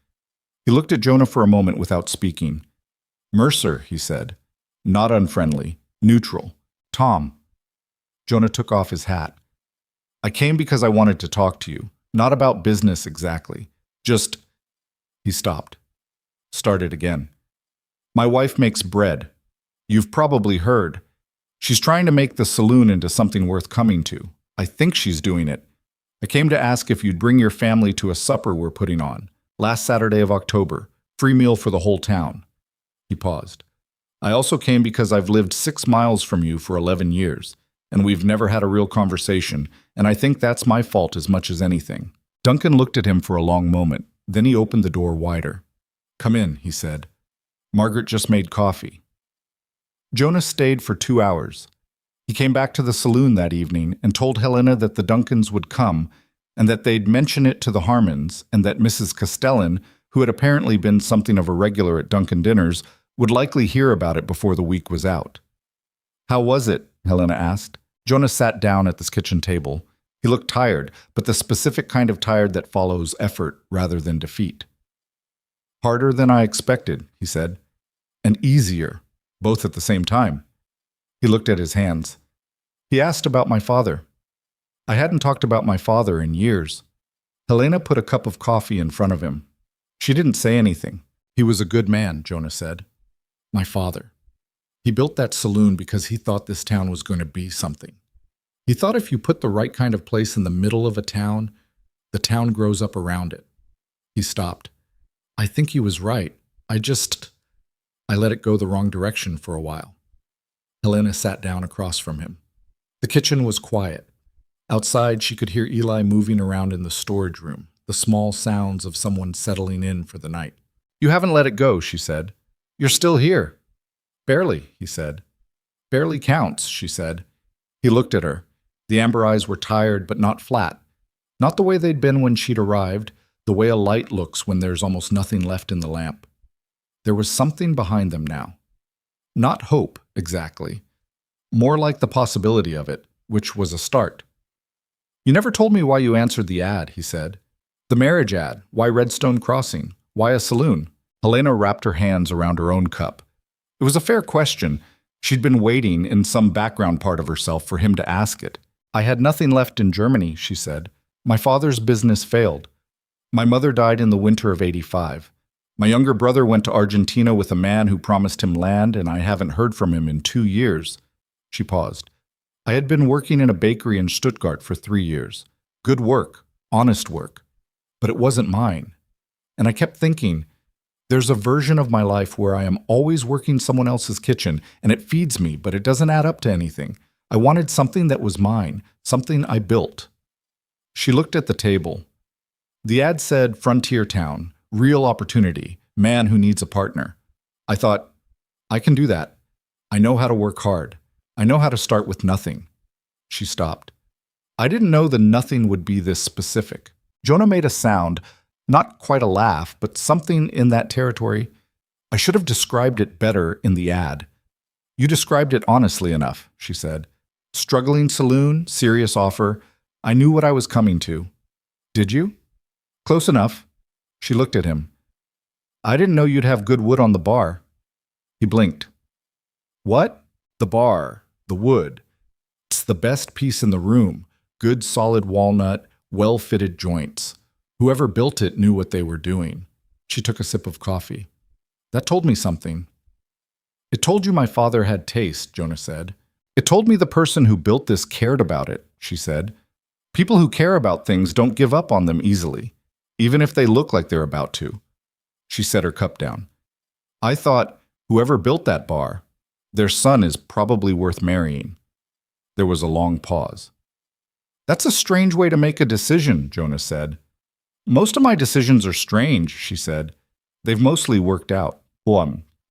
He looked at Jonah for a moment without speaking. Mercer, he said. Not unfriendly, neutral. Tom. Jonah took off his hat. I came because I wanted to talk to you. Not about business exactly. Just... He stopped. Started again. My wife makes bread. You've probably heard. She's trying to make the saloon into something worth coming to. I think she's doing it. I came to ask if you'd bring your family to a supper we're putting on. Last Saturday of October. Free meal for the whole town. He paused. I also came because I've lived 6 miles from you for 11 years, and we've never had a real conversation, and I think that's my fault as much as anything. Duncan looked at him for a long moment. Then he opened the door wider. Come in, he said. Margaret just made coffee. Jonah stayed for 2 hours. He came back to the saloon that evening and told Helena that the Duncans would come and that they'd mention it to the Harmons and that Mrs. Castellan, who had apparently been something of a regular at Duncan dinners, would likely hear about it before the week was out. How was it? Helena asked. Jonah sat down at the kitchen table. He looked tired, but the specific kind of tired that follows effort rather than defeat. Harder than I expected, he said, and easier, both at the same time. He looked at his hands. He asked about my father. I hadn't talked about my father in years. Helena put a cup of coffee in front of him. She didn't say anything. He was a good man, Jonah said. My father. He built that saloon because he thought this town was going to be something. He thought if you put the right kind of place in the middle of a town, the town grows up around it. He stopped. I think he was right. I let it go the wrong direction for a while. Helena sat down across from him. The kitchen was quiet. Outside, she could hear Eli moving around in the storage room, the small sounds of someone settling in for the night. You haven't let it go, she said. You're still here. Barely, he said. Barely counts, she said. He looked at her. The amber eyes were tired but not flat. Not the way they'd been when she'd arrived, the way a light looks when there's almost nothing left in the lamp. There was something behind them now. Not hope, exactly. More like the possibility of it, which was a start. You never told me why you answered the ad, he said. The marriage ad. Why Redstone Crossing? Why a saloon? Helena wrapped her hands around her own cup. It was a fair question. She'd been waiting in some background part of herself for him to ask it. I had nothing left in Germany, she said. My father's business failed. My mother died in the winter of '85. My younger brother went to Argentina with a man who promised him land, and I haven't heard from him in 2 years. She paused. I had been working in a bakery in Stuttgart for 3 years. Good work, honest work. But it wasn't mine. And I kept thinking, there's a version of my life where I am always working someone else's kitchen, and it feeds me, but it doesn't add up to anything. I wanted something that was mine, something I built. She looked at the table. The ad said Frontier Town, real opportunity, man who needs a partner. I thought, I can do that. I know how to work hard. I know how to start with nothing. She stopped. I didn't know the nothing would be this specific. Jonah made a sound, not quite a laugh, but something in that territory. I should have described it better in the ad. You described it honestly enough, she said. Struggling saloon, serious offer. I knew what I was coming to. Did you? Close enough. She looked at him. I didn't know you'd have good wood on the bar. He blinked. What? The bar, the wood. It's the best piece in the room. Good solid walnut, well-fitted joints. Whoever built it knew what they were doing. She took a sip of coffee. That told me something. It told you my father had taste, Jonah said. It told me the person who built this cared about it, she said. People who care about things don't give up on them easily, even if they look like they're about to. She set her cup down. I thought, whoever built that bar, their son is probably worth marrying. There was a long pause. That's a strange way to make a decision, Jonah said. Most of my decisions are strange, she said. They've mostly worked out.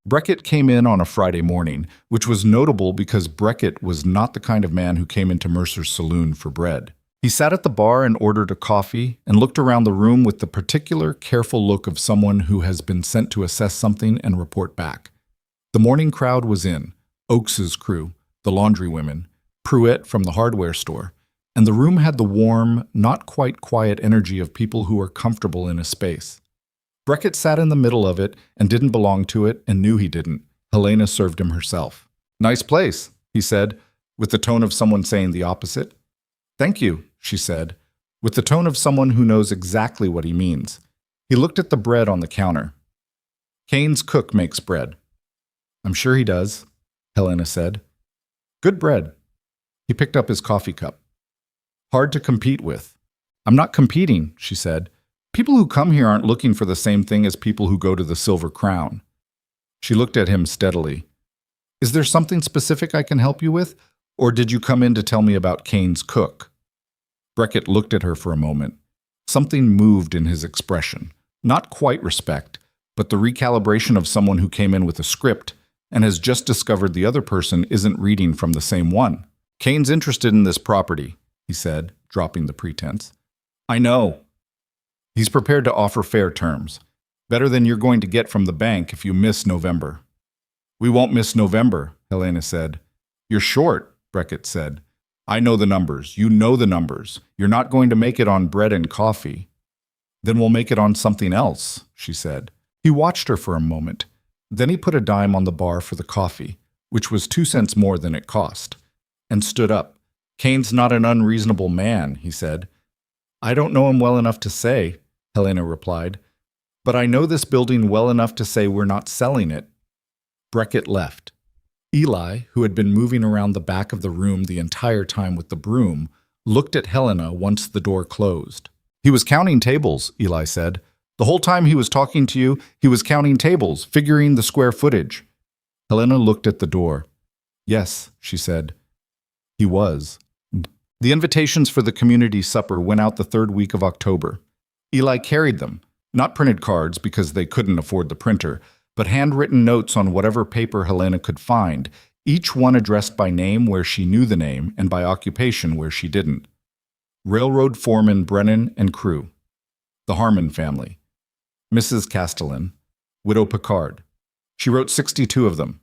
Breckett came in on a Friday morning, which was notable because Breckett was not the kind of man who came into Mercer's saloon for bread. He sat at the bar and ordered a coffee and looked around the room with the particular, careful look of someone who has been sent to assess something and report back. The morning crowd was in, Oakes's crew, the laundry women, Pruitt from the hardware store, and the room had the warm, not quite quiet energy of people who are comfortable in a space. Breckett sat in the middle of it and didn't belong to it and knew he didn't. Helena served him herself. Nice place, he said, with the tone of someone saying the opposite. Thank you, she said, with the tone of someone who knows exactly what he means. He looked at the bread on the counter. Kane's cook makes bread. I'm sure he does, Helena said. Good bread. He picked up his coffee cup. Hard to compete with. I'm not competing, she said. People who come here aren't looking for the same thing as people who go to the Silver Crown. She looked at him steadily. Is there something specific I can help you with, or did you come in to tell me about Kane's cook? Breckett looked at her for a moment. Something moved in his expression. Not quite respect, but the recalibration of someone who came in with a script and has just discovered the other person isn't reading from the same one. Kane's interested in this property, he said, dropping the pretense. I know. He's prepared to offer fair terms. Better than you're going to get from the bank if you miss November. We won't miss November, Helena said. You're short, Beckett said. I know the numbers. You know the numbers. You're not going to make it on bread and coffee. Then we'll make it on something else, she said. He watched her for a moment. Then he put a dime on the bar for the coffee, which was 2 cents more than it cost, and stood up. Kane's not an unreasonable man, he said. I don't know him well enough to say, Helena replied, but I know this building well enough to say we're not selling it. Beckett left. Eli, who had been moving around the back of the room the entire time with the broom, looked at Helena once the door closed. He was counting tables, Eli said. The whole time he was talking to you, he was counting tables, figuring the square footage. Helena looked at the door. Yes, she said. He was. The invitations for the community supper went out the 3rd week of October. Eli carried them, not printed cards because they couldn't afford the printer, but handwritten notes on whatever paper Helena could find, each one addressed by name where she knew the name and by occupation where she didn't. Railroad foreman Brennan and crew. The Harmon family. Mrs. Castellan. Widow Picard. She wrote 62 of them.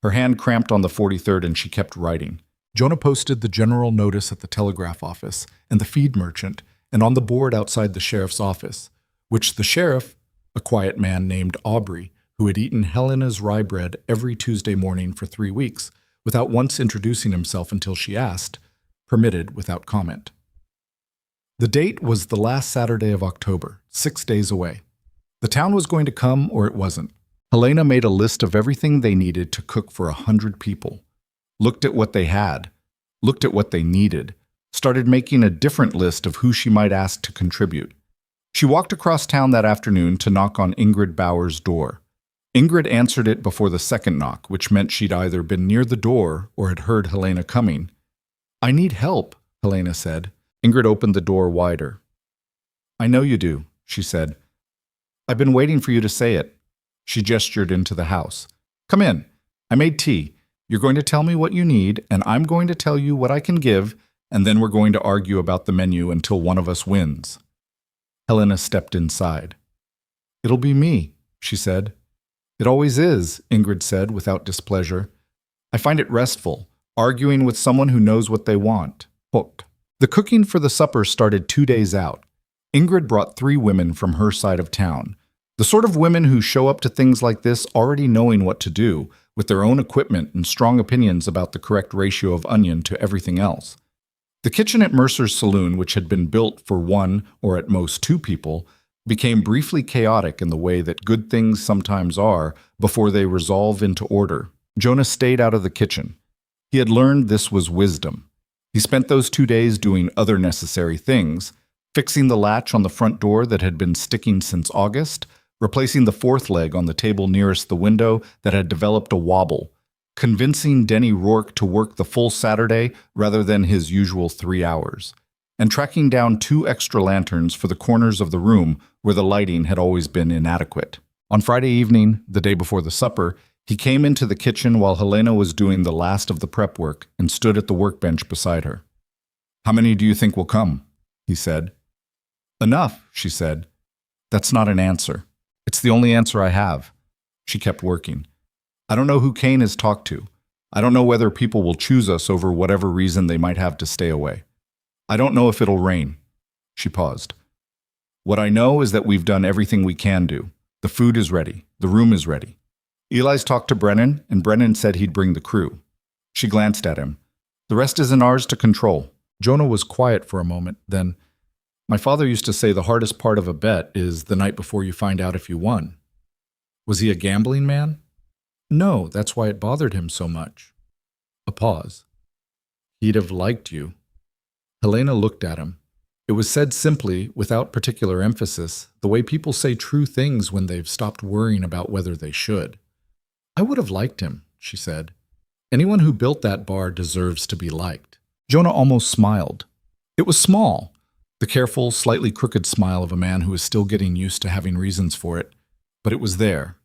Her hand cramped on the 43rd and she kept writing. Jonah posted the general notice at the telegraph office and the feed merchant and on the board outside the sheriff's office, which the sheriff, a quiet man named Aubrey, who had eaten Helena's rye bread every Tuesday morning for 3 weeks, without once introducing himself until she asked, permitted without comment. The date was the last Saturday of October, 6 days away. The town was going to come or it wasn't. Helena made a list of everything they needed to cook for 100 people, looked at what they had, looked at what they needed, started making a different list of who she might ask to contribute. She walked across town that afternoon to knock on Ingrid Bauer's door. Ingrid answered it before the second knock, which meant she'd either been near the door or had heard Helena coming. I need help, Helena said. Ingrid opened the door wider. I know you do, she said. I've been waiting for you to say it. She gestured into the house. Come in. I made tea. You're going to tell me what you need, and I'm going to tell you what I can give, and then we're going to argue about the menu until one of us wins. Helena stepped inside. It'll be me, she said. It always is, Ingrid said without displeasure. I find it restful, arguing with someone who knows what they want. Hook. The cooking for the supper started 2 days out. Ingrid brought 3 women from her side of town, the sort of women who show up to things like this already knowing what to do, with their own equipment and strong opinions about the correct ratio of onion to everything else. The kitchen at Mercer's Saloon, which had been built for 1 or at most 2 people, became briefly chaotic in the way that good things sometimes are before they resolve into order. Jonah stayed out of the kitchen. He had learned this was wisdom. He spent those 2 days doing other necessary things, fixing the latch on the front door that had been sticking since August, replacing the 4th leg on the table nearest the window that had developed a wobble, convincing Denny Rourke to work the full Saturday rather than his usual 3 hours, and tracking down 2 extra lanterns for the corners of the room where the lighting had always been inadequate. On Friday evening, the day before the supper, he came into the kitchen while Helena was doing the last of the prep work and stood at the workbench beside her. How many do you think will come? He said. Enough, she said. That's not an answer. It's the only answer I have. She kept working. I don't know who Kane has talked to. I don't know whether people will choose us over whatever reason they might have to stay away. I don't know if it'll rain. She paused. What I know is that we've done everything we can do. The food is ready. The room is ready. Eli's talked to Brennan, and Brennan said he'd bring the crew. She glanced at him. The rest isn't ours to control. Jonah was quiet for a moment, then, my father used to say the hardest part of a bet is the night before you find out if you won. Was he a gambling man? No, that's why it bothered him so much. A pause. He'd have liked you. Helena looked at him. It was said simply, without particular emphasis, the way people say true things when they've stopped worrying about whether they should. I would have liked him, she said. Anyone who built that bar deserves to be liked. Jonah almost smiled. It was small, the careful, slightly crooked smile of a man who is still getting used to having reasons for it, but it was there.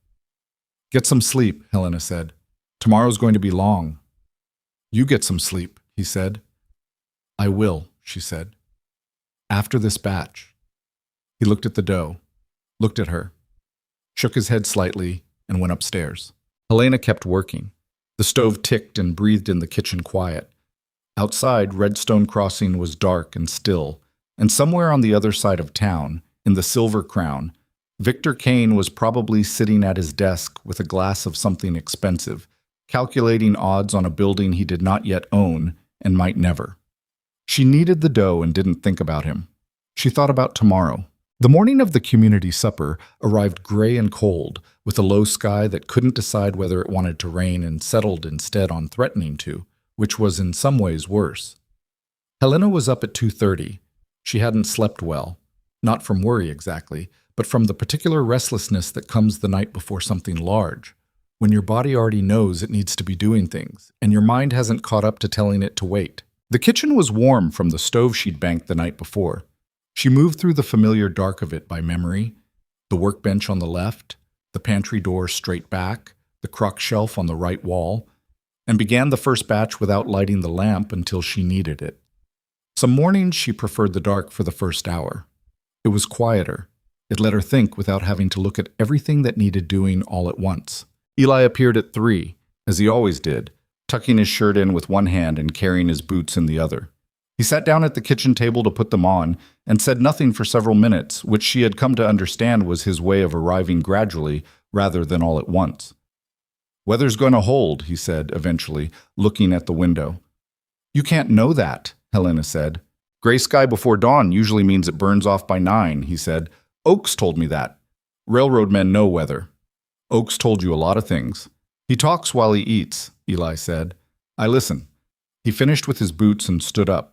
Get some sleep, Helena said. Tomorrow's going to be long. You get some sleep, he said. I will, she said. After this batch. He looked at the dough, looked at her, shook his head slightly, and went upstairs. Helena kept working. The The stove ticked and breathed in the kitchen quiet. Outside, Redstone Crossing was dark and still, and somewhere on the other side of town, in the Silver Crown, Victor Kane was probably sitting at his desk with a glass of something expensive, calculating odds on a building he did not yet own and might never. She kneaded the dough and didn't think about him. She thought about tomorrow. The morning of the community supper arrived gray and cold, with a low sky that couldn't decide whether it wanted to rain and settled instead on threatening to, which was in some ways worse. Helena was up at 2:30. She hadn't slept well, not from worry exactly, but from the particular restlessness that comes the night before something large, when your body already knows it needs to be doing things, and your mind hasn't caught up to telling it to wait. The kitchen was warm from the stove she'd banked the night before. She moved through the familiar dark of it by memory, the workbench on the left, the pantry door straight back, the crock shelf on the right wall, and began the first batch without lighting the lamp until she needed it. Some mornings she preferred the dark for the first hour. It was quieter. It let her think without having to look at everything that needed doing all at once. Eli appeared at 3, as he always did, tucking his shirt in with one hand and carrying his boots in the other. He sat down at the kitchen table to put them on and said nothing for several minutes, which she had come to understand was his way of arriving gradually rather than all at once. "Weather's going to hold," he said eventually, looking at the window. "You can't know that," Helena said. "Gray sky before dawn usually means it burns off by 9, he said. "Oaks told me that. Railroad men know weather." "Oaks told you a lot of things." "He talks while he eats," Eli said. "I listen." He finished with his boots and stood up.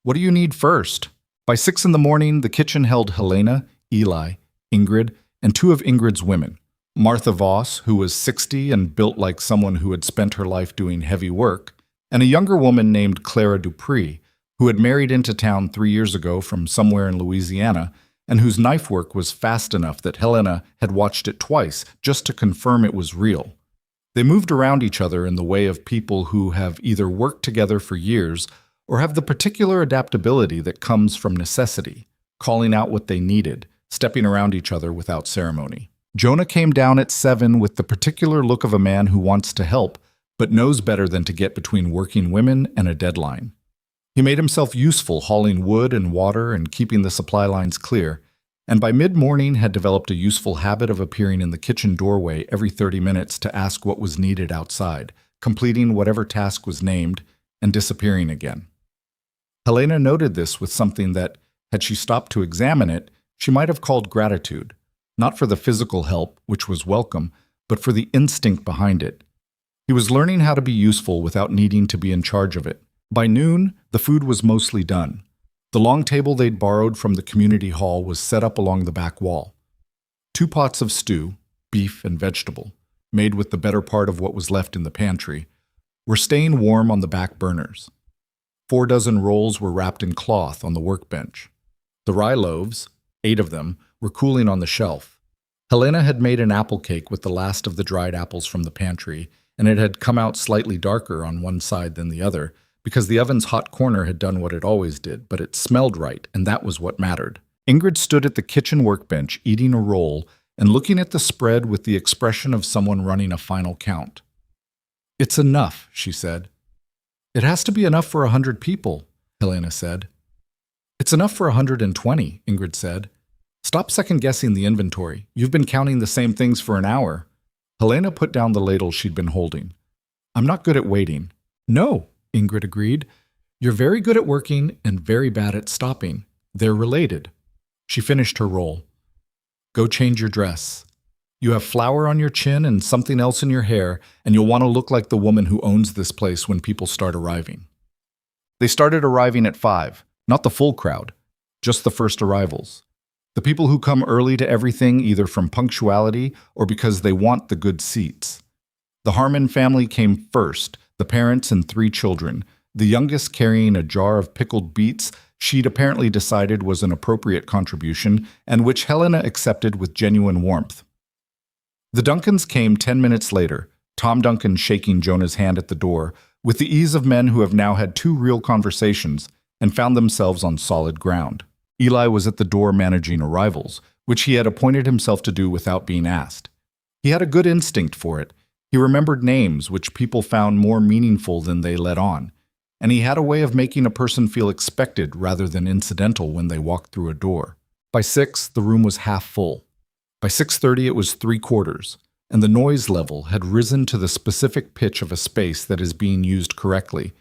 "What do you need first?" By 6 in the morning, the kitchen held Helena, Eli, Ingrid, and 2 of Ingrid's women. Martha Voss, who was 60 and built like someone who had spent her life doing heavy work, and a younger woman named Clara Dupree, who had married into town 3 years ago from somewhere in Louisiana, and whose knife work was fast enough that Helena had watched it twice just to confirm it was real. They moved around each other in the way of people who have either worked together for years or have the particular adaptability that comes from necessity, calling out what they needed, stepping around each other without ceremony. Jonah came down at 7 with the particular look of a man who wants to help, but knows better than to get between working women and a deadline. He made himself useful hauling wood and water and keeping the supply lines clear, and by mid-morning had developed a useful habit of appearing in the kitchen doorway every 30 minutes to ask what was needed outside, completing whatever task was named, and disappearing again. Helena noted this with something that, had she stopped to examine it, she might have called gratitude, not for the physical help, which was welcome, but for the instinct behind it. He was learning how to be useful without needing to be in charge of it. By noon, the food was mostly done. The long table they'd borrowed from the community hall was set up along the back wall. 2 pots of stew, beef and vegetable, made with the better part of what was left in the pantry, were staying warm on the back burners. 4 dozen rolls were wrapped in cloth on the workbench. The rye loaves, 8 of them, were cooling on the shelf. Helena had made an apple cake with the last of the dried apples from the pantry, and it had come out slightly darker on one side than the other, because the oven's hot corner had done what it always did, but it smelled right, and that was what mattered. Ingrid stood at the kitchen workbench eating a roll and looking at the spread with the expression of someone running a final count. "It's enough," she said. "It has to be enough for 100 people," Helena said. "It's enough for 120, Ingrid said. "Stop second-guessing the inventory. You've been counting the same things for an hour." Helena put down the ladle she'd been holding. "I'm not good at waiting." "No," Ingrid agreed. "You're very good at working and very bad at stopping. They're related." She finished her roll. "Go change your dress. You have flour on your chin and something else in your hair, and you'll want to look like the woman who owns this place when people start arriving." They started arriving at 5, not the full crowd, just the first arrivals. The people who come early to everything either from punctuality or because they want the good seats. The Harmon family came first, the parents and 3 children, the youngest carrying a jar of pickled beets she'd apparently decided was an appropriate contribution and which Helena accepted with genuine warmth. The Duncans came 10 minutes later, Tom Duncan shaking Jonah's hand at the door, with the ease of men who have now had 2 real conversations and found themselves on solid ground. Eli was at the door managing arrivals, which he had appointed himself to do without being asked. He had a good instinct for it. He remembered names which people found more meaningful than they let on, and he had a way of making a person feel expected rather than incidental when they walked through a door. By 6, the room was half full. By 6:30, it was three-quarters, and the noise level had risen to the specific pitch of a space that is being used correctly.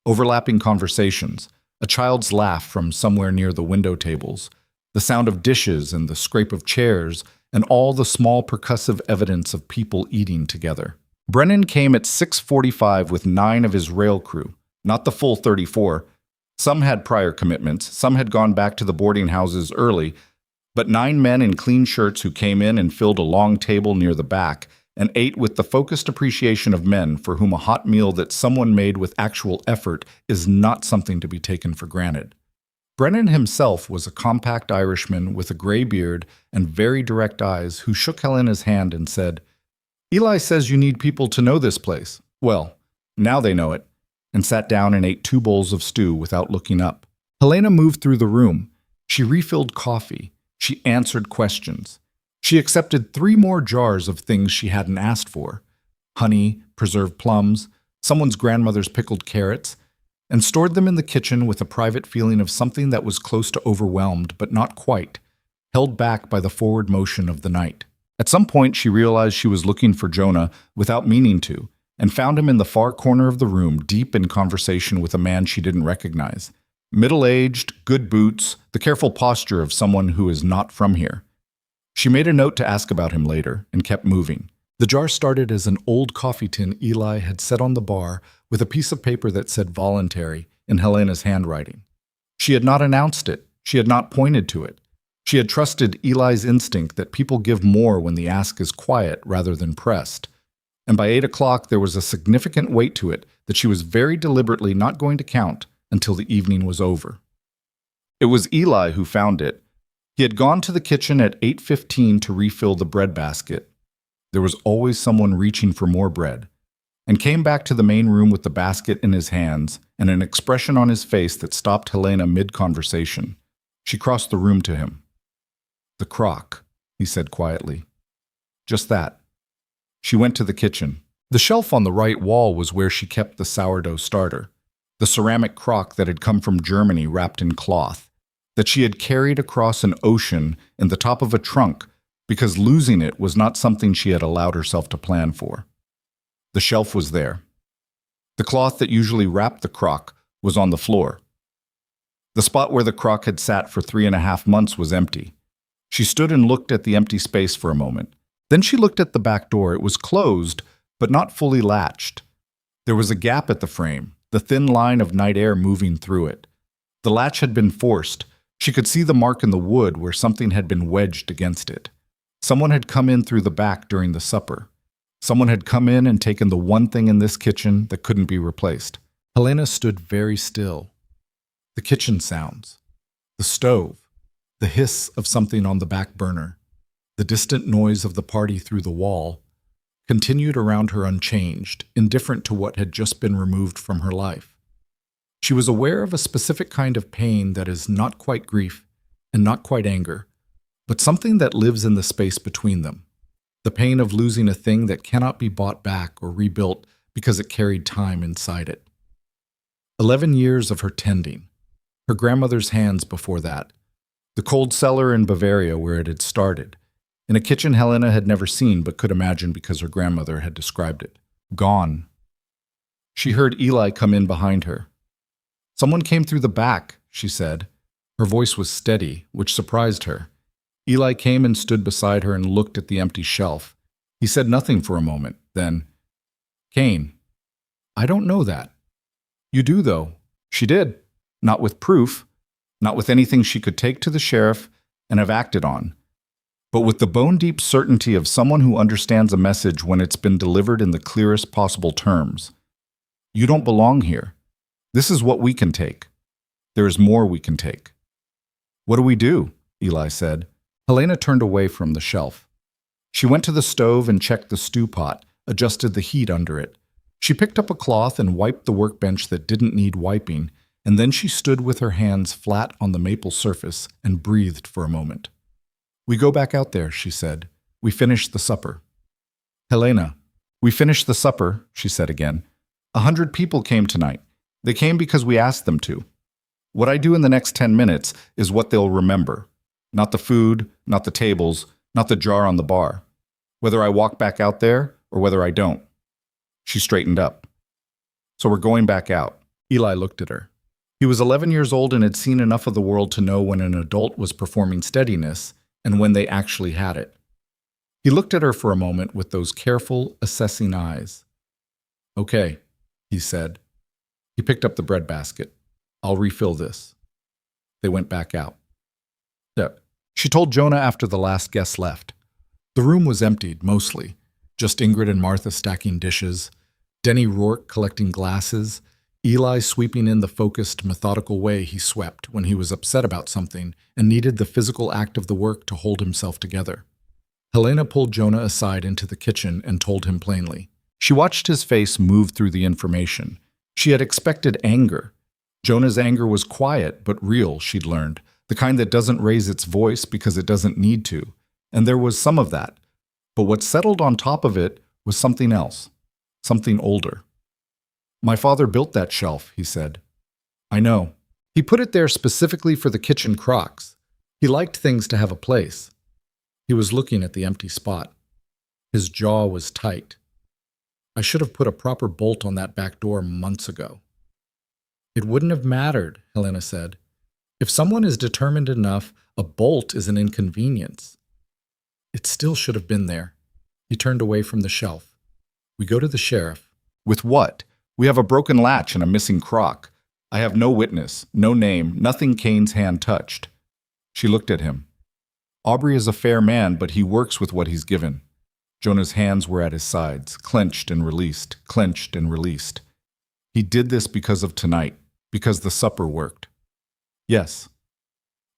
Overlapping conversations, a child's laugh from somewhere near the window tables, the sound of dishes and the scrape of chairs, and all the small percussive evidence of people eating together. Brennan came at 6:45 with 9 of his rail crew, not the full 34. Some had prior commitments, some had gone back to the boarding houses early, but 9 men in clean shirts who came in and filled a long table near the back and ate with the focused appreciation of men for whom a hot meal that someone made with actual effort is not something to be taken for granted. Brennan himself was a compact Irishman with a gray beard and very direct eyes who shook Helena's hand and said, "Eli says you need people to know this place. Well, now they know it," and sat down and ate 2 bowls of stew without looking up. Helena moved through the room. She refilled coffee. She answered questions. She accepted 3 more jars of things she hadn't asked for: honey, preserved plums, someone's grandmother's pickled carrots, and stored them in the kitchen with a private feeling of something that was close to overwhelmed, but not quite, held back by the forward motion of the night. At some point, she realized she was looking for Jonah without meaning to, and found him in the far corner of the room, deep in conversation with a man she didn't recognize. Middle-aged, good boots, the careful posture of someone who is not from here. She made a note to ask about him later, and kept moving. The jar started as an old coffee tin Eli had set on the bar with a piece of paper that said voluntary in Helena's handwriting. She had not announced it. She had not pointed to it. She had trusted Eli's instinct that people give more when the ask is quiet rather than pressed. And by 8 o'clock, there was a significant weight to it that she was very deliberately not going to count until the evening was over. It was Eli who found it. He had gone to the kitchen at 8:15 to refill the bread basket. There was always someone reaching for more bread, and came back to the main room with the basket in his hands and an expression on his face that stopped Helena mid-conversation. She crossed the room to him. "The crock," he said quietly. "Just that." She went to the kitchen. The shelf on the right wall was where she kept the sourdough starter, the ceramic crock that had come from Germany wrapped in cloth, that she had carried across an ocean in the top of a trunk because losing it was not something she had allowed herself to plan for. The shelf was there. The cloth that usually wrapped the crock was on the floor. The spot where the crock had sat for 3.5 months was empty. She stood and looked at the empty space for a moment. Then she looked at the back door. It was closed, but not fully latched. There was a gap at the frame, the thin line of night air moving through it. The latch had been forced. She could see the mark in the wood where something had been wedged against it. Someone had come in through the back during the supper. Someone had come in and taken the one thing in this kitchen that couldn't be replaced. Helena stood very still. The kitchen sounds, the stove, the hiss of something on the back burner, the distant noise of the party through the wall, continued around her unchanged, indifferent to what had just been removed from her life. She was aware of a specific kind of pain that is not quite grief and not quite anger, but something that lives in the space between them. The pain of losing a thing that cannot be bought back or rebuilt because it carried time inside it. 11 years of her tending, her grandmother's hands before that, the cold cellar in Bavaria where it had started, in a kitchen Helena had never seen but could imagine because her grandmother had described it. Gone. She heard Eli come in behind her. "Someone came through the back," she said. Her voice was steady, which surprised her. Eli came and stood beside her and looked at the empty shelf. He said nothing for a moment, then, "Kane, I don't know that." "You do, though." She did. Not with proof, not with anything she could take to the sheriff and have acted on, but with the bone-deep certainty of someone who understands a message when it's been delivered in the clearest possible terms. "You don't belong here. This is what we can take. There is more we can take." "What do we do?" Eli said. Helena turned away from the shelf. She went to the stove and checked the stew pot, adjusted the heat under it. She picked up a cloth and wiped the workbench that didn't need wiping, and then she stood with her hands flat on the maple surface and breathed for a moment. "We go back out there," she said. "We finish the supper." "Helena, We finished the supper, she said again. 100 people came tonight. They came because we asked them to. What I do in the next 10 minutes is what they'll remember. Not the food, not the tables, not the jar on the bar. Whether I walk back out there or whether I don't. She straightened up. So we're going back out. Eli looked at her. He was 11 years old and had seen enough of the world to know when an adult was performing steadiness and when they actually had it. He looked at her for a moment with those careful, assessing eyes. Okay, he said. He picked up the breadbasket. I'll refill this. They went back out. Yeah. She told Jonah after the last guest left. The room was emptied, mostly. Just Ingrid and Martha stacking dishes, Denny Rourke collecting glasses, Eli sweeping in the focused, methodical way he swept when he was upset about something and needed the physical act of the work to hold himself together. Helena pulled Jonah aside into the kitchen and told him plainly. She watched his face move through the information. She had expected anger. Jonah's anger was quiet but real, she'd learned, the kind that doesn't raise its voice because it doesn't need to. And there was some of that. But what settled on top of it was something else, something older. My father built that shelf, he said. I know. He put it there specifically for the kitchen crocks. He liked things to have a place. He was looking at the empty spot. His jaw was tight. I should have put a proper bolt on that back door months ago. It wouldn't have mattered, Helena said. If someone is determined enough, a bolt is an inconvenience. It still should have been there. He turned away from the shelf. We go to the sheriff. With what? We have a broken latch and a missing crock. I have no witness, no name, nothing Kane's hand touched. She looked at him. Aubrey is a fair man, but he works with what he's given. Jonah's hands were at his sides, clenched and released, clenched and released. He did this because of tonight, because the supper worked. Yes.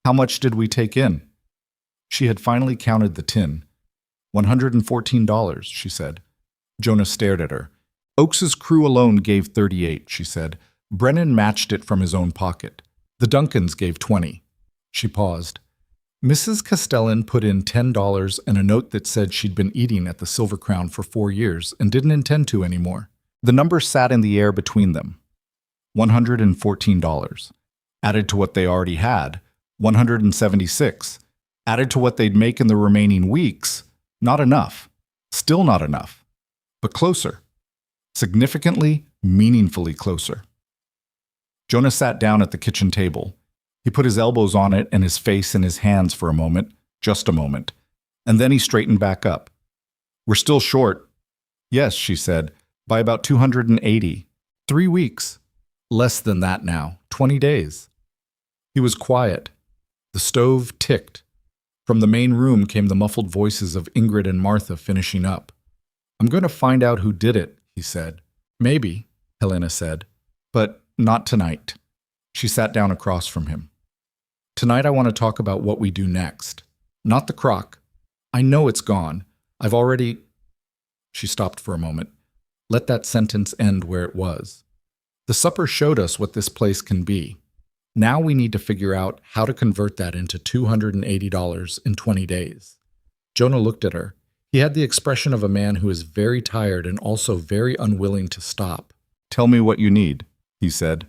How much did we take in? She had finally counted the tin. $114, she said. Jonah stared at her. Oakes's crew alone gave 38, she said. Brennan matched it from his own pocket. The Duncans gave 20. She paused. Mrs. Castellan put in $10 and a note that said she'd been eating at the Silver Crown for 4 years and didn't intend to anymore. The number sat in the air between them. $114. Added to what they already had, $176. Added to what they'd make in the remaining weeks, not enough. Still not enough. But closer. Significantly, meaningfully closer. Jonah sat down at the kitchen table. He put his elbows on it and his face in his hands for a moment, just a moment. And then he straightened back up. We're still short. Yes, she said, by about 280. 3 weeks. Less than that now, 20 days. He was quiet. The stove ticked. From the main room came the muffled voices of Ingrid and Martha finishing up. I'm going to find out who did it, he said. Maybe, Helena said, but not tonight. She sat down across from him. Tonight I want to talk about what we do next. Not the crock. I know it's gone. I've already... She stopped for a moment. Let that sentence end where it was. The supper showed us what this place can be. Now we need to figure out how to convert that into $280 in 20 days. Jonah looked at her. He had the expression of a man who is very tired and also very unwilling to stop. Tell me what you need, he said.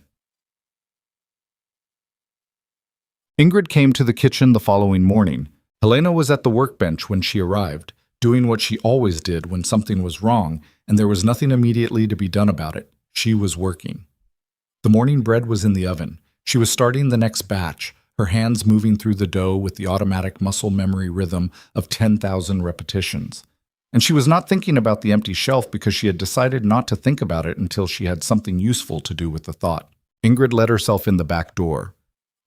Ingrid came to the kitchen the following morning. Helena was at the workbench when she arrived, doing what she always did when something was wrong and there was nothing immediately to be done about it. She was working. The morning bread was in the oven. She was starting the next batch, her hands moving through the dough with the automatic muscle memory rhythm of 10,000 repetitions. And she was not thinking about the empty shelf because she had decided not to think about it until she had something useful to do with the thought. Ingrid let herself in the back door.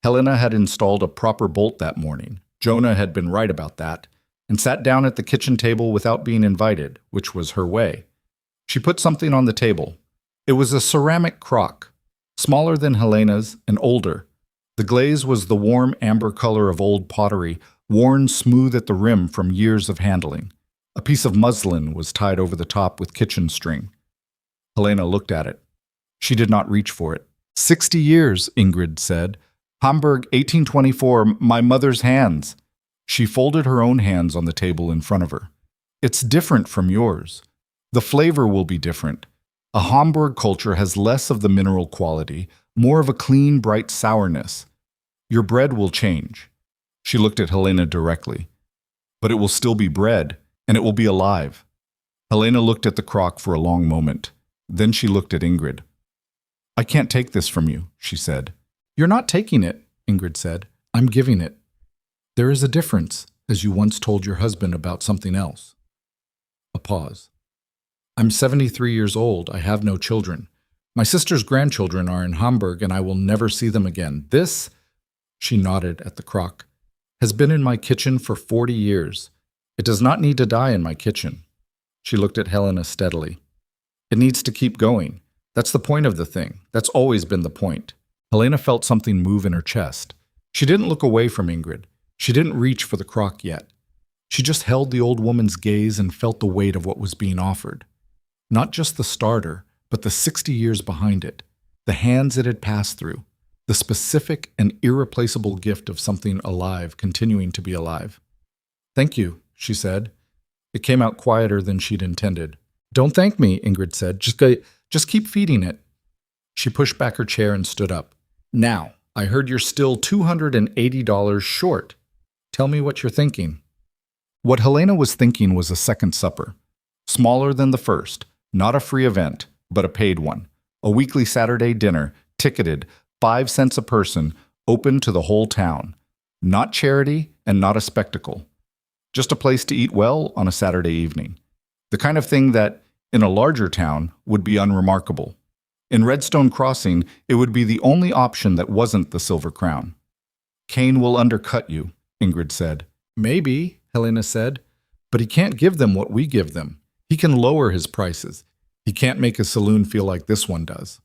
Helena had installed a proper bolt that morning. Jonah had been right about that, and sat down at the kitchen table without being invited, which was her way. She put something on the table. It was a ceramic crock, smaller than Helena's and older. The glaze was the warm amber color of old pottery, worn smooth at the rim from years of handling. A piece of muslin was tied over the top with kitchen string. Helena looked at it. She did not reach for it. 60 years, Ingrid said. Hamburg, 1824, my mother's hands. She folded her own hands on the table in front of her. It's different from yours. The flavor will be different. A Hamburg culture has less of the mineral quality, more of a clean, bright sourness. Your bread will change. She looked at Helena directly. But it will still be bread, and it will be alive. Helena looked at the crock for a long moment. Then she looked at Ingrid. I can't take this from you, she said. You're not taking it, Ingrid said. I'm giving it. There is a difference, as you once told your husband about something else. A pause. I'm 73 years old. I have no children. My sister's grandchildren are in Hamburg, and I will never see them again. This, she nodded at the crock, has been in my kitchen for 40 years. It does not need to die in my kitchen. She looked at Helena steadily. It needs to keep going. That's the point of the thing. That's always been the point. Helena felt something move in her chest. She didn't look away from Ingrid. She didn't reach for the crock yet. She just held the old woman's gaze and felt the weight of what was being offered. Not just the starter, but the 60 years behind it, the hands it had passed through, the specific and irreplaceable gift of something alive continuing to be alive. Thank you, she said. It came out quieter than she'd intended. Don't thank me, Ingrid said. Just keep feeding it. She pushed back her chair and stood up. Now, I heard you're still $280 short. Tell me what you're thinking. What Helena was thinking was a second supper. Smaller than the first, not a free event, but a paid one. A weekly Saturday dinner, ticketed, 5 cents a person, open to the whole town. Not charity and not a spectacle. Just a place to eat well on a Saturday evening. The kind of thing that, in a larger town, would be unremarkable. In Redstone Crossing, it would be the only option that wasn't the Silver Crown. Cain will undercut you, Ingrid said. Maybe, Helena said, but he can't give them what we give them. He can lower his prices. He can't make a saloon feel like this one does.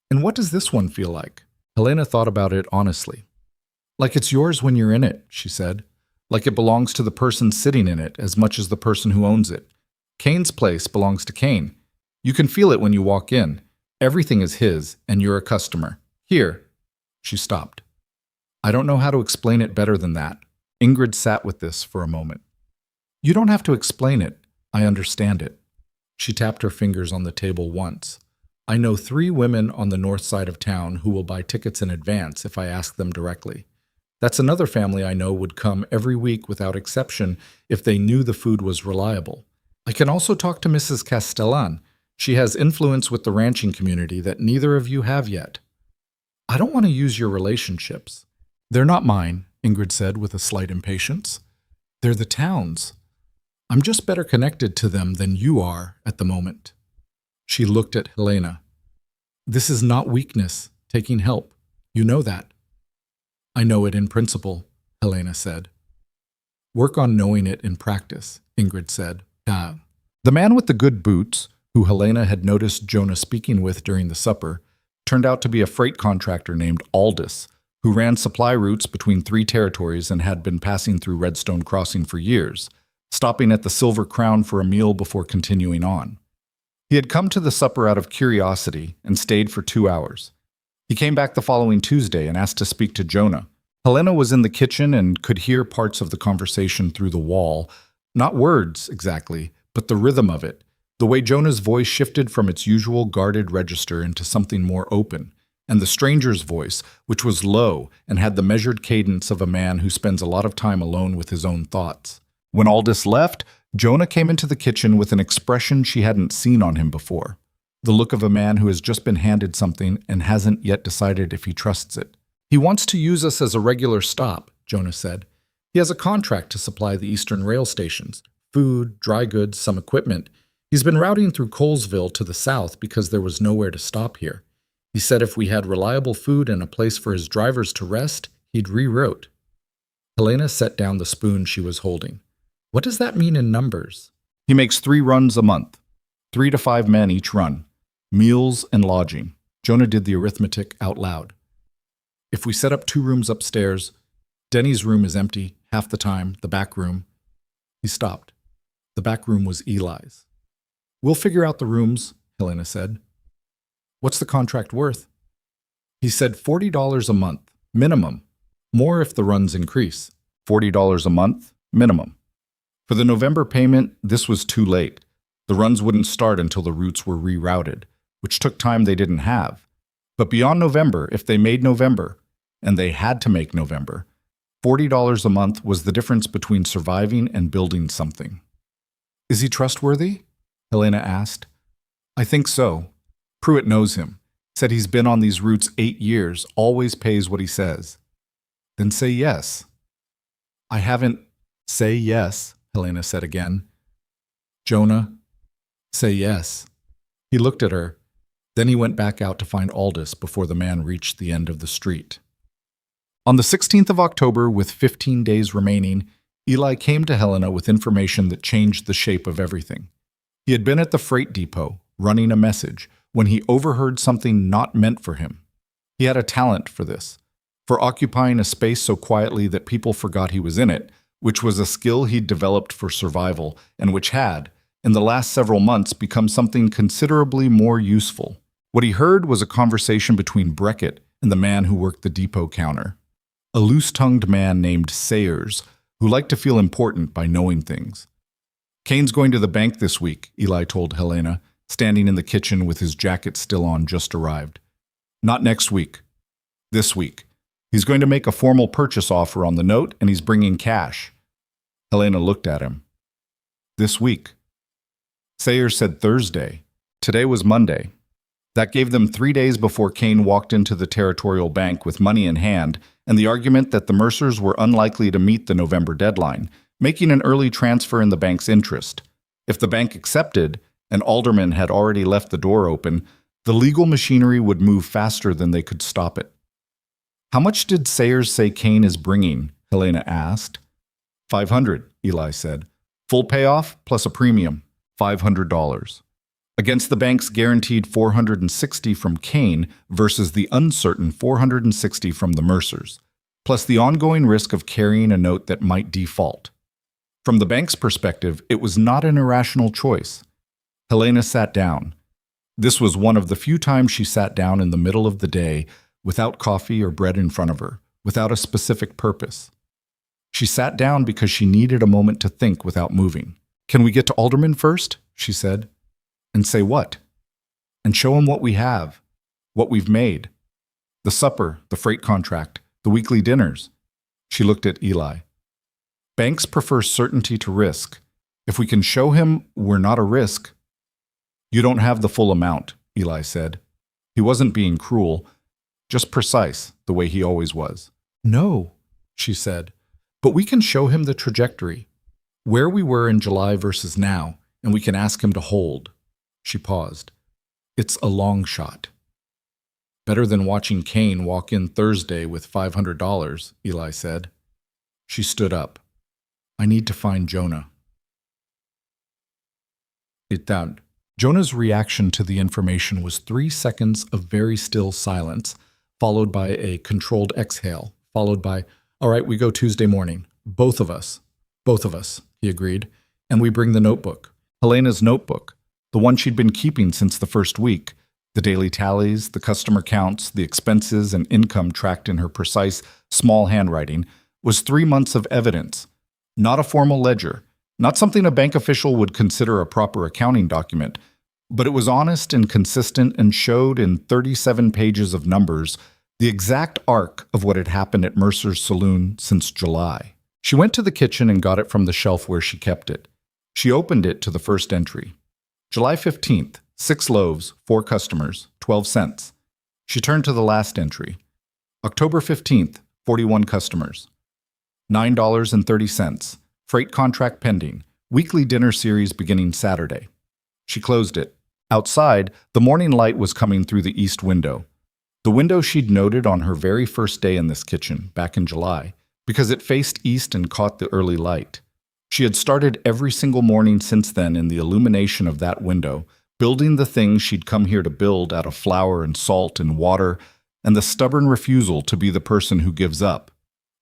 And what does this one feel like? Helena thought about it honestly. Like it's yours when you're in it, she said. Like it belongs to the person sitting in it as much as the person who owns it. Cain's place belongs to Cain. You can feel it when you walk in. Everything is his, and you're a customer. Here. She stopped. I don't know how to explain it better than that. Ingrid sat with this for a moment. You don't have to explain it. I understand it. She tapped her fingers on the table once. I know 3 women on the north side of town who will buy tickets in advance if I ask them directly. That's another family I know would come every week without exception if they knew the food was reliable. I can also talk to Mrs. Castellan. She has influence with the ranching community that neither of you have yet. I don't want to use your relationships. They're not mine, Ingrid said with a slight impatience. They're the town's. I'm just better connected to them than you are at the moment. She looked at Helena. This is not weakness, taking help. You know that. I know it in principle, Helena said. Work on knowing it in practice, Ingrid said. The man with the good boots, who Helena had noticed Jonah speaking with during the supper, turned out to be a freight contractor named Aldous, who ran supply routes between 3 territories and had been passing through Redstone Crossing for years, stopping at the Silver Crown for a meal before continuing on. He had come to the supper out of curiosity and stayed for 2 hours. He came back the following Tuesday and asked to speak to Jonah. Helena was in the kitchen and could hear parts of the conversation through the wall, not words exactly, but the rhythm of it, the way Jonah's voice shifted from its usual guarded register into something more open, and the stranger's voice, which was low and had the measured cadence of a man who spends a lot of time alone with his own thoughts. When Aldous left, Jonah came into the kitchen with an expression she hadn't seen on him before, the look of a man who has just been handed something and hasn't yet decided if he trusts it. He wants to use us as a regular stop, Jonah said. He has a contract to supply the eastern rail stations, food, dry goods, some equipment. He's been routing through Colesville to the south because there was nowhere to stop here. He said if we had reliable food and a place for his drivers to rest, he'd reroute. Helena set down the spoon she was holding. What does that mean in numbers? He makes 3 runs a month, 3 to 5 men each run, meals and lodging. Jonah did the arithmetic out loud. If we set up 2 rooms upstairs, Denny's room is empty half the time, the back room. He stopped. The back room was Eli's. We'll figure out the rooms, Helena said. What's the contract worth? He said $40 a month, minimum. More if the runs increase. $40 a month, minimum. For the November payment, this was too late. The runs wouldn't start until the routes were rerouted, which took time they didn't have. But beyond November, if they made November, and they had to make November, $40 a month was the difference between surviving and building something. Is he trustworthy? Helena asked. I think so. Pruitt knows him. Said he's been on these routes 8 years, always pays what he says. Then say yes. I haven't. Say yes, Helena said again. Jonah, say yes. He looked at her. Then he went back out to find Aldous before the man reached the end of the street. On the 16th of October, with 15 days remaining, Eli came to Helena with information that changed the shape of everything. He had been at the freight depot, running a message, when he overheard something not meant for him. He had a talent for this, for occupying a space so quietly that people forgot he was in it, which was a skill he'd developed for survival and which had, in the last several months, become something considerably more useful. What he heard was a conversation between Breckett and the man who worked the depot counter, a loose-tongued man named Sayers, who liked to feel important by knowing things. Kane's going to the bank this week, Eli told Helena, standing in the kitchen with his jacket still on, just arrived. Not next week. This week. He's going to make a formal purchase offer on the note, and he's bringing cash. Helena looked at him. This week. Sayers said Thursday. Today was Monday. That gave them 3 days before Kane walked into the Territorial Bank with money in hand and the argument that the Mercers were unlikely to meet the November deadline, making an early transfer in the bank's interest. If the bank accepted, and Alderman had already left the door open, the legal machinery would move faster than they could stop it. How much did Sayers say Kane is bringing? Helena asked. $500, Eli said. Full payoff plus a premium, $500. Against the bank's guaranteed $460 from Kane versus the uncertain $460 from the Mercers, plus the ongoing risk of carrying a note that might default. From the bank's perspective, it was not an irrational choice. Helena sat down. This was one of the few times she sat down in the middle of the day without coffee or bread in front of her, without a specific purpose. She sat down because she needed a moment to think without moving. Can we get to Alderman first? She said. And say what? And show him what we have, what we've made. The supper, the freight contract, the weekly dinners. She looked at Eli. Banks prefer certainty to risk. If we can show him we're not a risk. You don't have the full amount, Eli said. He wasn't being cruel, just precise, the way he always was. No, she said, but we can show him the trajectory, where we were in July versus now, and we can ask him to hold. She paused. It's a long shot. Better than watching Kane walk in Thursday with $500, Eli said. She stood up. I need to find Jonah. It down. Jonah's reaction to the information was 3 seconds of very still silence, followed by a controlled exhale, followed by, all right, we go Tuesday morning. Both of us, he agreed, and we bring the notebook. Helena's notebook, the one she'd been keeping since the first week, the daily tallies, the customer counts, the expenses and income tracked in her precise, small handwriting, was 3 months of evidence, not a formal ledger, not something a bank official would consider a proper accounting document, but it was honest and consistent and showed in 37 pages of numbers the exact arc of what had happened at Mercer's Saloon since July. She went to the kitchen and got it from the shelf where she kept it. She opened it to the first entry. July 15th, 6 loaves, 4 customers, 12 cents. She turned to the last entry. October 15th, 41 customers, $9.30. Freight contract pending. Weekly dinner series beginning Saturday. She closed it. Outside, the morning light was coming through the east window. The window she'd noted on her very first day in this kitchen, back in July, because it faced east and caught the early light. She had started every single morning since then in the illumination of that window, building the things she'd come here to build out of flour and salt and water, and the stubborn refusal to be the person who gives up.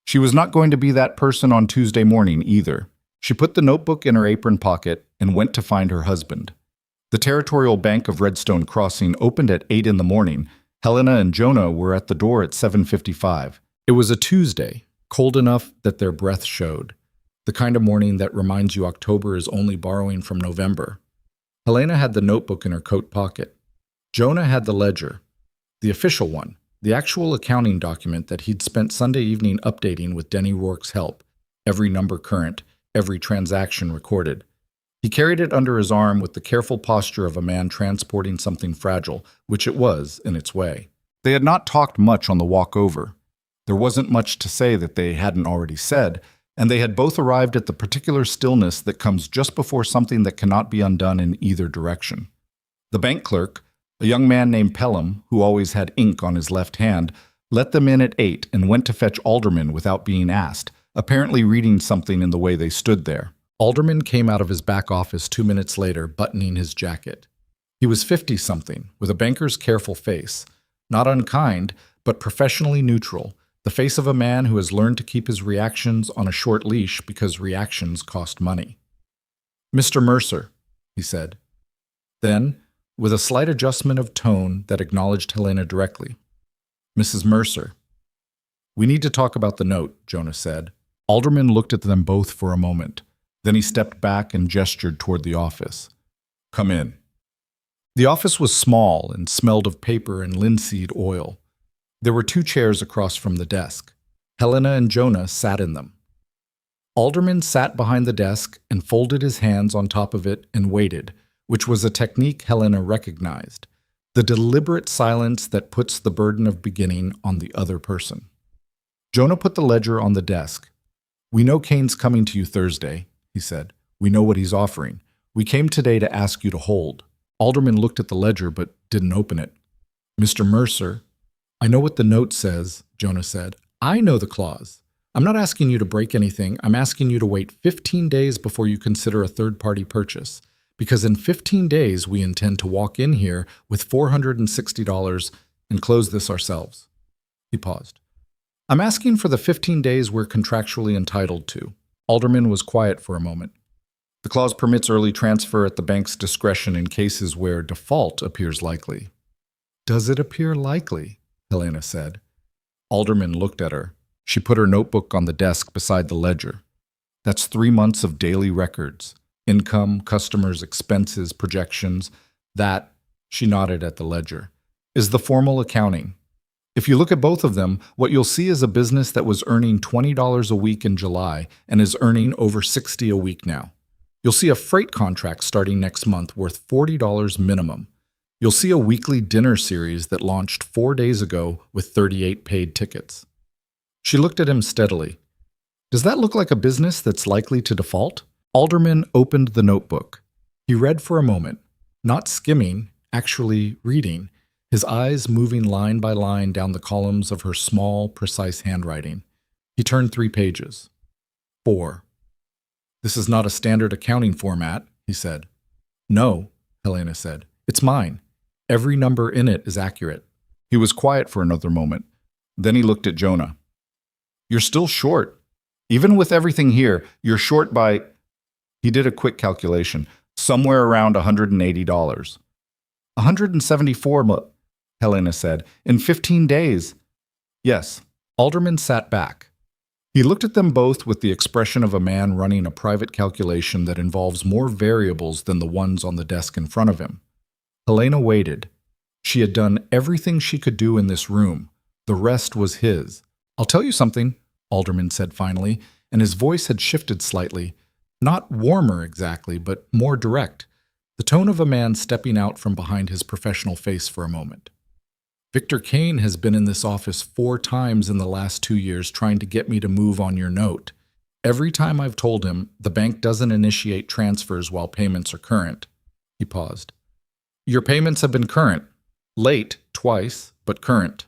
She was not going to be that person on Tuesday morning either. She put the notebook in her apron pocket and went to find her husband. The Territorial Bank of Redstone Crossing opened at 8 in the morning. Helena and Jonah were at the door at 7:55. It was a Tuesday, cold enough that their breath showed. The kind of morning that reminds you October is only borrowing from November. Helena had the notebook in her coat pocket. Jonah had the ledger, the official one, the actual accounting document that he'd spent Sunday evening updating with Denny Rourke's help, every number current, every transaction recorded. He carried it under his arm with the careful posture of a man transporting something fragile, which it was in its way. They had not talked much on the walk over. There wasn't much to say that they hadn't already said, and they had both arrived at the particular stillness that comes just before something that cannot be undone in either direction. The bank clerk, a young man named Pelham, who always had ink on his left hand, let them in at 8 and went to fetch Alderman without being asked, apparently reading something in the way they stood there. Alderman came out of his back office 2 minutes later, buttoning his jacket. He was 50-something, with a banker's careful face, not unkind, but professionally neutral, the face of a man who has learned to keep his reactions on a short leash because reactions cost money. "Mr. Mercer," he said. Then, with a slight adjustment of tone that acknowledged Helena directly, "Mrs. Mercer." "We need to talk about the note," Jonah said. Alderman looked at them both for a moment. Then he stepped back and gestured toward the office. "Come in." The office was small and smelled of paper and linseed oil. There were 2 chairs across from the desk. Helena and Jonah sat in them. Alderman sat behind the desk and folded his hands on top of it and waited, which was a technique Helena recognized, the deliberate silence that puts the burden of beginning on the other person. Jonah put the ledger on the desk. "We know Kane's coming to you Thursday," he said. "We know what he's offering. We came today to ask you to hold." Alderman looked at the ledger but didn't open it. "Mr. Mercer." "I know what the note says," Jonah said. "I know the clause. I'm not asking you to break anything. I'm asking you to wait 15 days before you consider a third-party purchase. Because in 15 days, we intend to walk in here with $460 and close this ourselves." He paused. "I'm asking for the 15 days we're contractually entitled to." Alderman was quiet for a moment. "The clause permits early transfer at the bank's discretion in cases where default appears likely." "Does it appear likely?" Helena said. Alderman looked at her. She put her notebook on the desk beside the ledger. "That's 3 months of daily records. Income, customers, expenses, projections. That," she nodded at the ledger, "is the formal accounting. If you look at both of them, what you'll see is a business that was earning $20 a week in July and is earning over $60 a week now. You'll see a freight contract starting next month worth $40 minimum. You'll see a weekly dinner series that launched 4 days ago with 38 paid tickets." She looked at him steadily. "Does that look like a business that's likely to default?" Alderman opened the notebook. He read for a moment, not skimming, actually reading, his eyes moving line by line down the columns of her small, precise handwriting. He turned 3 pages. 4. "This is not a standard accounting format," he said. "No," Helena said. "It's mine. Every number in it is accurate." He was quiet for another moment. Then he looked at Jonah. "You're still short. Even with everything here, you're short by..." He did a quick calculation. "Somewhere around $180. $174, Helena said. "In 15 days. "Yes." Alderman sat back. He looked at them both with the expression of a man running a private calculation that involves more variables than the ones on the desk in front of him. Helena waited. She had done everything she could do in this room. The rest was his. "I'll tell you something," Alderman said finally, and his voice had shifted slightly. Not warmer exactly, but more direct. The tone of a man stepping out from behind his professional face for a moment. "Victor Kane has been in this office 4 times in the last 2 years trying to get me to move on your note. Every time I've told him the bank doesn't initiate transfers while payments are current." He paused. "Your payments have been current. Late, twice, but current."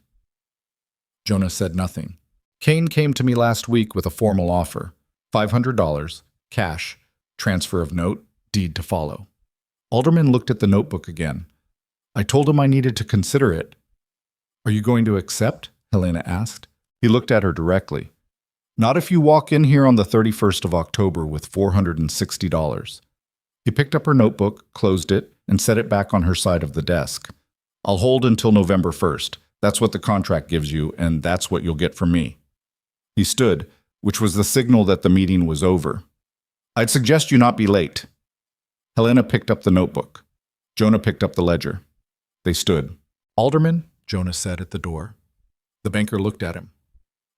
Jonah said nothing. "Kane came to me last week with a formal offer. $500, cash, transfer of note, deed to follow." Alderman looked at the notebook again. "I told him I needed to consider it." "Are you going to accept?" Helena asked. He looked at her directly. "Not if you walk in here on the 31st of October with $460. He picked up her notebook, closed it, and set it back on her side of the desk. "I'll hold until November 1st. That's what the contract gives you, and that's what you'll get from me." He stood, which was the signal that the meeting was over. "I'd suggest you not be late." Helena picked up the notebook. Jonah picked up the ledger. They stood. "Alderman," Jonah said at the door. The banker looked at him.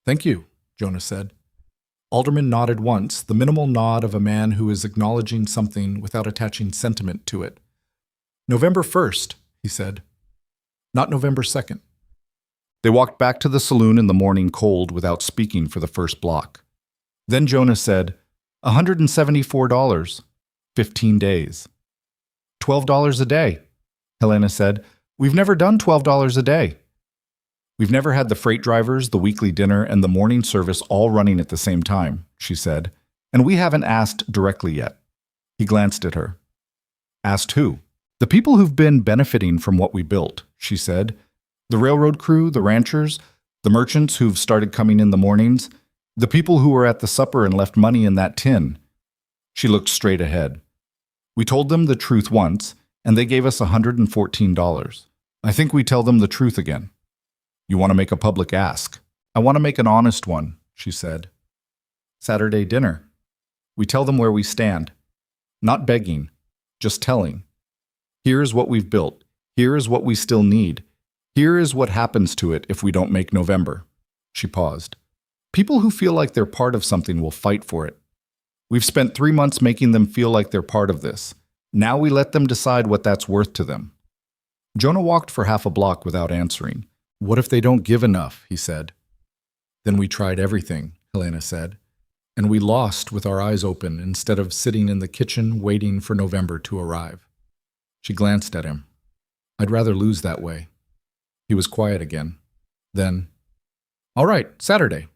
"Thank you," Jonah said. Alderman nodded once, the minimal nod of a man who is acknowledging something without attaching sentiment to it. "November 1st, he said. "Not November 2nd. They walked back to the saloon in the morning cold without speaking for the first block. Then Jonah said, $174, 15 days. $12 a day, Helena said. "We've never done $12 a day." "We've never had the freight drivers, the weekly dinner, and the morning service all running at the same time," she said, "and we haven't asked directly yet." He glanced at her. "Asked who?" "The people who've been benefiting from what we built," she said. "The railroad crew, the ranchers, the merchants who've started coming in the mornings, the people who were at the supper and left money in that tin." She looked straight ahead. "We told them the truth once, and they gave us $114. I think we tell them the truth again." "You want to make a public ask?" "I want to make an honest one," she said. "Saturday dinner. We tell them where we stand. Not begging, just telling. Here is what we've built. Here is what we still need. Here is what happens to it if we don't make November." She paused. "People who feel like they're part of something will fight for it. We've spent 3 months making them feel like they're part of this. Now we let them decide what that's worth to them." Jonah walked for half a block without answering. "What if they don't give enough?" he said. "Then we tried everything," Helena said. "And we lost with our eyes open instead of sitting in the kitchen waiting for November to arrive." She glanced at him. "I'd rather lose that way." He was quiet again. Then, "All right, Saturday."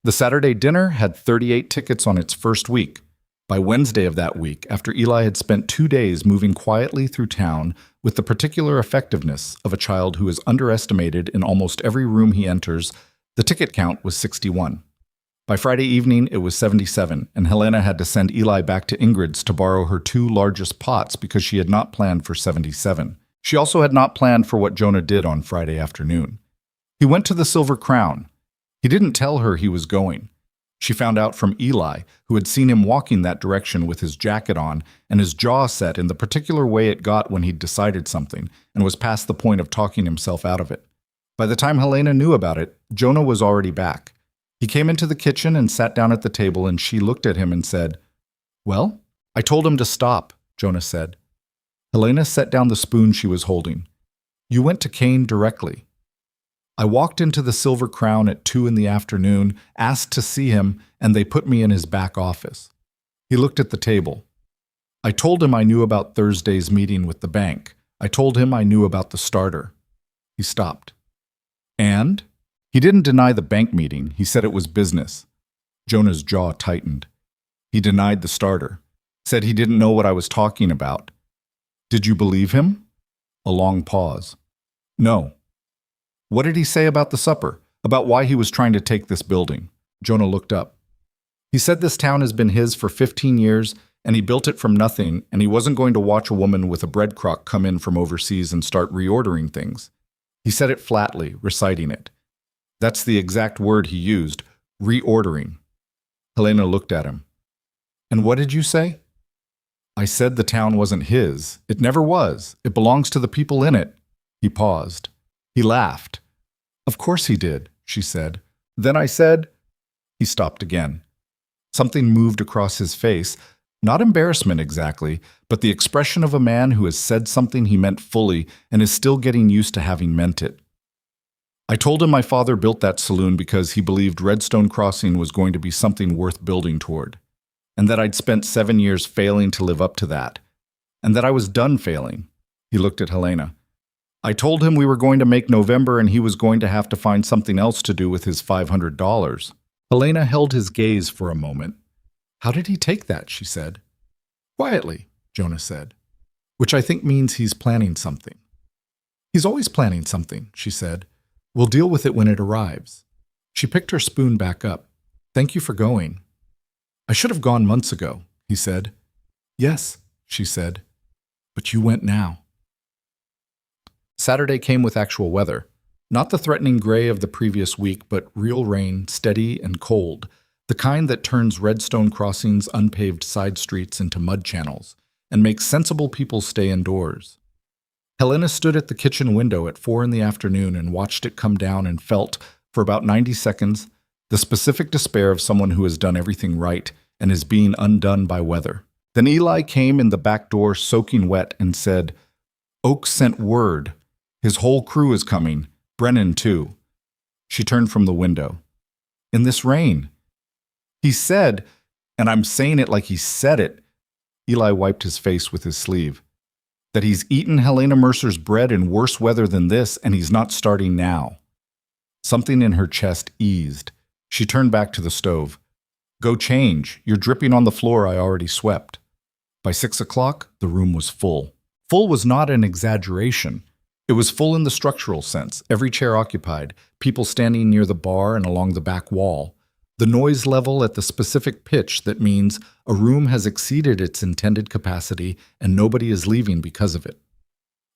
The Saturday dinner had 38 tickets on its first week. By Wednesday of that week, after Eli had spent 2 days moving quietly through town with the particular effectiveness of a child who is underestimated in almost every room he enters, the ticket count was 61. By Friday evening, it was 77, and Helena had to send Eli back to Ingrid's to borrow her 2 largest pots because she had not planned for 77. She also had not planned for what Jonah did on Friday afternoon. He went to the Silver Crown. He didn't tell her he was going. She found out from Eli, who had seen him walking that direction with his jacket on and his jaw set in the particular way it got when he'd decided something and was past the point of talking himself out of it. By the time Helena knew about it, Jonah was already back. He came into the kitchen and sat down at the table, and she looked at him and said, "Well?" "I told him to stop," Jonah said. Helena set down the spoon she was holding. "You went to Kane directly." "I walked into the Silver Crown at 2 in the afternoon, asked to see him, and they put me in his back office." He looked at the table. "I told him I knew about Thursday's meeting with the bank. I told him I knew about the starter." He stopped. "And?" "He didn't deny the bank meeting. He said it was business." Jonah's jaw tightened. "He denied the starter. Said he didn't know what I was talking about." "Did you believe him?" A long pause. "No." "What did he say about the supper? About why he was trying to take this building?" Jonah looked up. "He said this town has been his for 15 years, and he built it from nothing, and he wasn't going to watch a woman with a bread crock come in from overseas and start reordering things." He said it flatly, reciting it. That's the exact word he used, reordering. Helena looked at him. "And what did you say?" "I said the town wasn't his. It never was. It belongs to the people in it." He paused. He laughed. "Of course he did," she said. "Then I said—" He stopped again. Something moved across his face, not embarrassment exactly, but the expression of a man who has said something he meant fully and is still getting used to having meant it. "I told him my father built that saloon because he believed Redstone Crossing was going to be something worth building toward, and that I'd spent 7 years failing to live up to that, and that I was done failing." He looked at Helena. "I told him we were going to make November and he was going to have to find something else to do with his $500. Helena held his gaze for a moment. "How did he take that?" she said. "Quietly," Jonah said. "Which I think means he's planning something." "He's always planning something," she said. "We'll deal with it when it arrives." She picked her spoon back up. "Thank you for going." "I should have gone months ago," he said. "Yes," she said. "But you went now." Saturday came with actual weather. Not the threatening gray of the previous week, but real rain, steady and cold, the kind that turns Redstone Crossing's unpaved side streets into mud channels. and make sensible people stay indoors. Helena stood at the kitchen window at 4 in the afternoon and watched it come down and felt, for about 90 seconds, the specific despair of someone who has done everything right and is being undone by weather. Then Eli came in the back door soaking wet and said, "Oak sent word. His whole crew is coming. Brennan, too." She turned from the window. "In this rain." "He said," and I'm saying it like he said it, Eli wiped his face with his sleeve, "that he's eaten Helena Mercer's bread in worse weather than this, and he's not starting now." Something in her chest eased. She turned back to the stove. "Go change. You're dripping on the floor I already swept." By 6 o'clock, the room was full. Full was not an exaggeration. It was full in the structural sense, every chair occupied, people standing near the bar and along the back wall. The noise level at the specific pitch that means a room has exceeded its intended capacity and nobody is leaving because of it.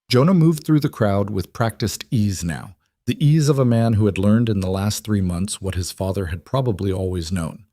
Jonah moved through the crowd with practiced ease now, the ease of a man who had learned in the last 3 months what his father had probably always known,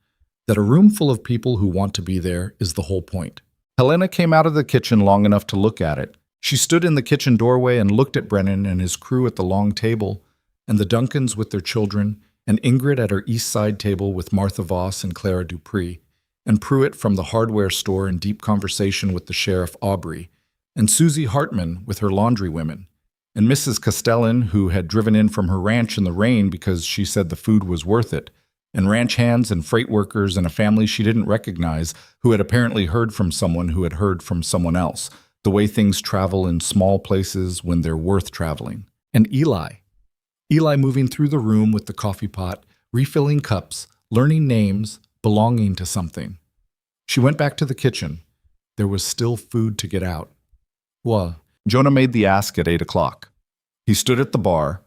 that a room full of people who want to be there is the whole point. Helena came out of the kitchen long enough to look at it. She stood in the kitchen doorway and looked at Brennan and his crew at the long table, and the Duncans with their children, and Ingrid at her east side table with Martha Voss and Clara Dupree, and Pruitt from the hardware store in deep conversation with the Sheriff Aubrey, and Susie Hartman with her laundry women, and Mrs. Castellan, who had driven in from her ranch in the rain because she said the food was worth it, and ranch hands and freight workers and a family she didn't recognize who had apparently heard from someone who had heard from someone else, the way things travel in small places when they're worth traveling. And Eli. Eli moving through the room with the coffee pot, refilling cups, learning names, belonging to something. She went back to the kitchen. There was still food to get out. Well, Jonah made the ask at 8 o'clock. He stood at the bar,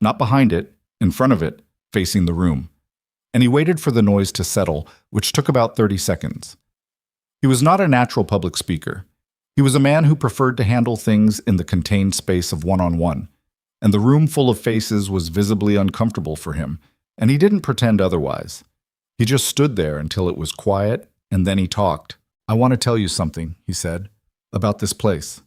not behind it, in front of it, facing the room. And he waited for the noise to settle, which took about 30 seconds. He was not a natural public speaker. He was a man who preferred to handle things in the contained space of one-on-one, and the room full of faces was visibly uncomfortable for him, and he didn't pretend otherwise. He just stood there until it was quiet, and then he talked. "I want to tell you something," he said, "about this place."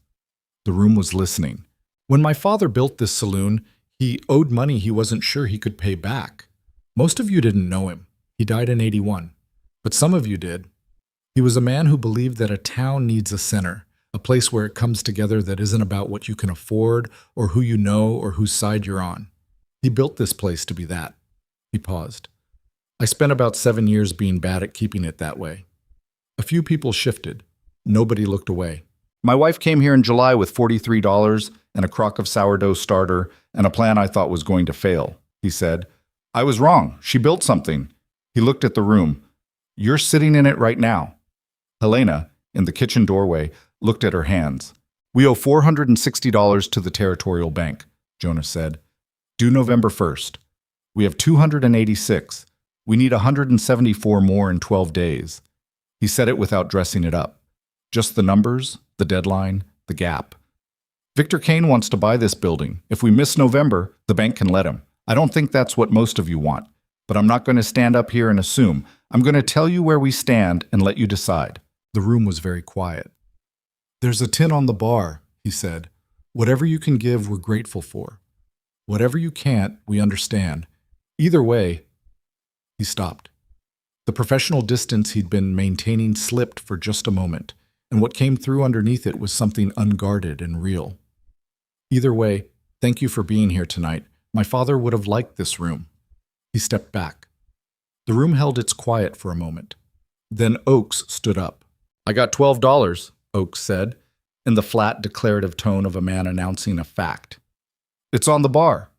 The room was listening. "When my father built this saloon, he owed money he wasn't sure he could pay back. Most of you didn't know him. He died in 81. But some of you did. He was a man who believed that a town needs a center, a place where it comes together that isn't about what you can afford or who you know or whose side you're on. He built this place to be that." He paused. "I spent about 7 years being bad at keeping it that way." A few people shifted. Nobody looked away. "My wife came here in July with $43 and a crock of sourdough starter and a plan I thought was going to fail," he said. "I was wrong. She built something." He looked at the room. "You're sitting in it right now." Helena, in the kitchen doorway, looked at her hands. "We owe $460 to the Territorial Bank," Jonah said. "Due November 1st. We have 286. We need 174 more in 12 days. He said it without dressing it up. Just the numbers, the deadline, the gap. "Victor Kane wants to buy this building. If we miss November, the bank can let him. I don't think that's what most of you want, but I'm not going to stand up here and assume. I'm going to tell you where we stand and let you decide." The room was very quiet. "There's a tin on the bar," he said. "Whatever you can give, we're grateful for. Whatever you can't, we understand. Either way," he stopped. The professional distance he'd been maintaining slipped for just a moment, and what came through underneath it was something unguarded and real. "Either way, thank you for being here tonight. My father would have liked this room." He stepped back. The room held its quiet for a moment. Then Oakes stood up. "I got $12, Oakes said, in the flat, declarative tone of a man announcing a fact. "It's on the bar."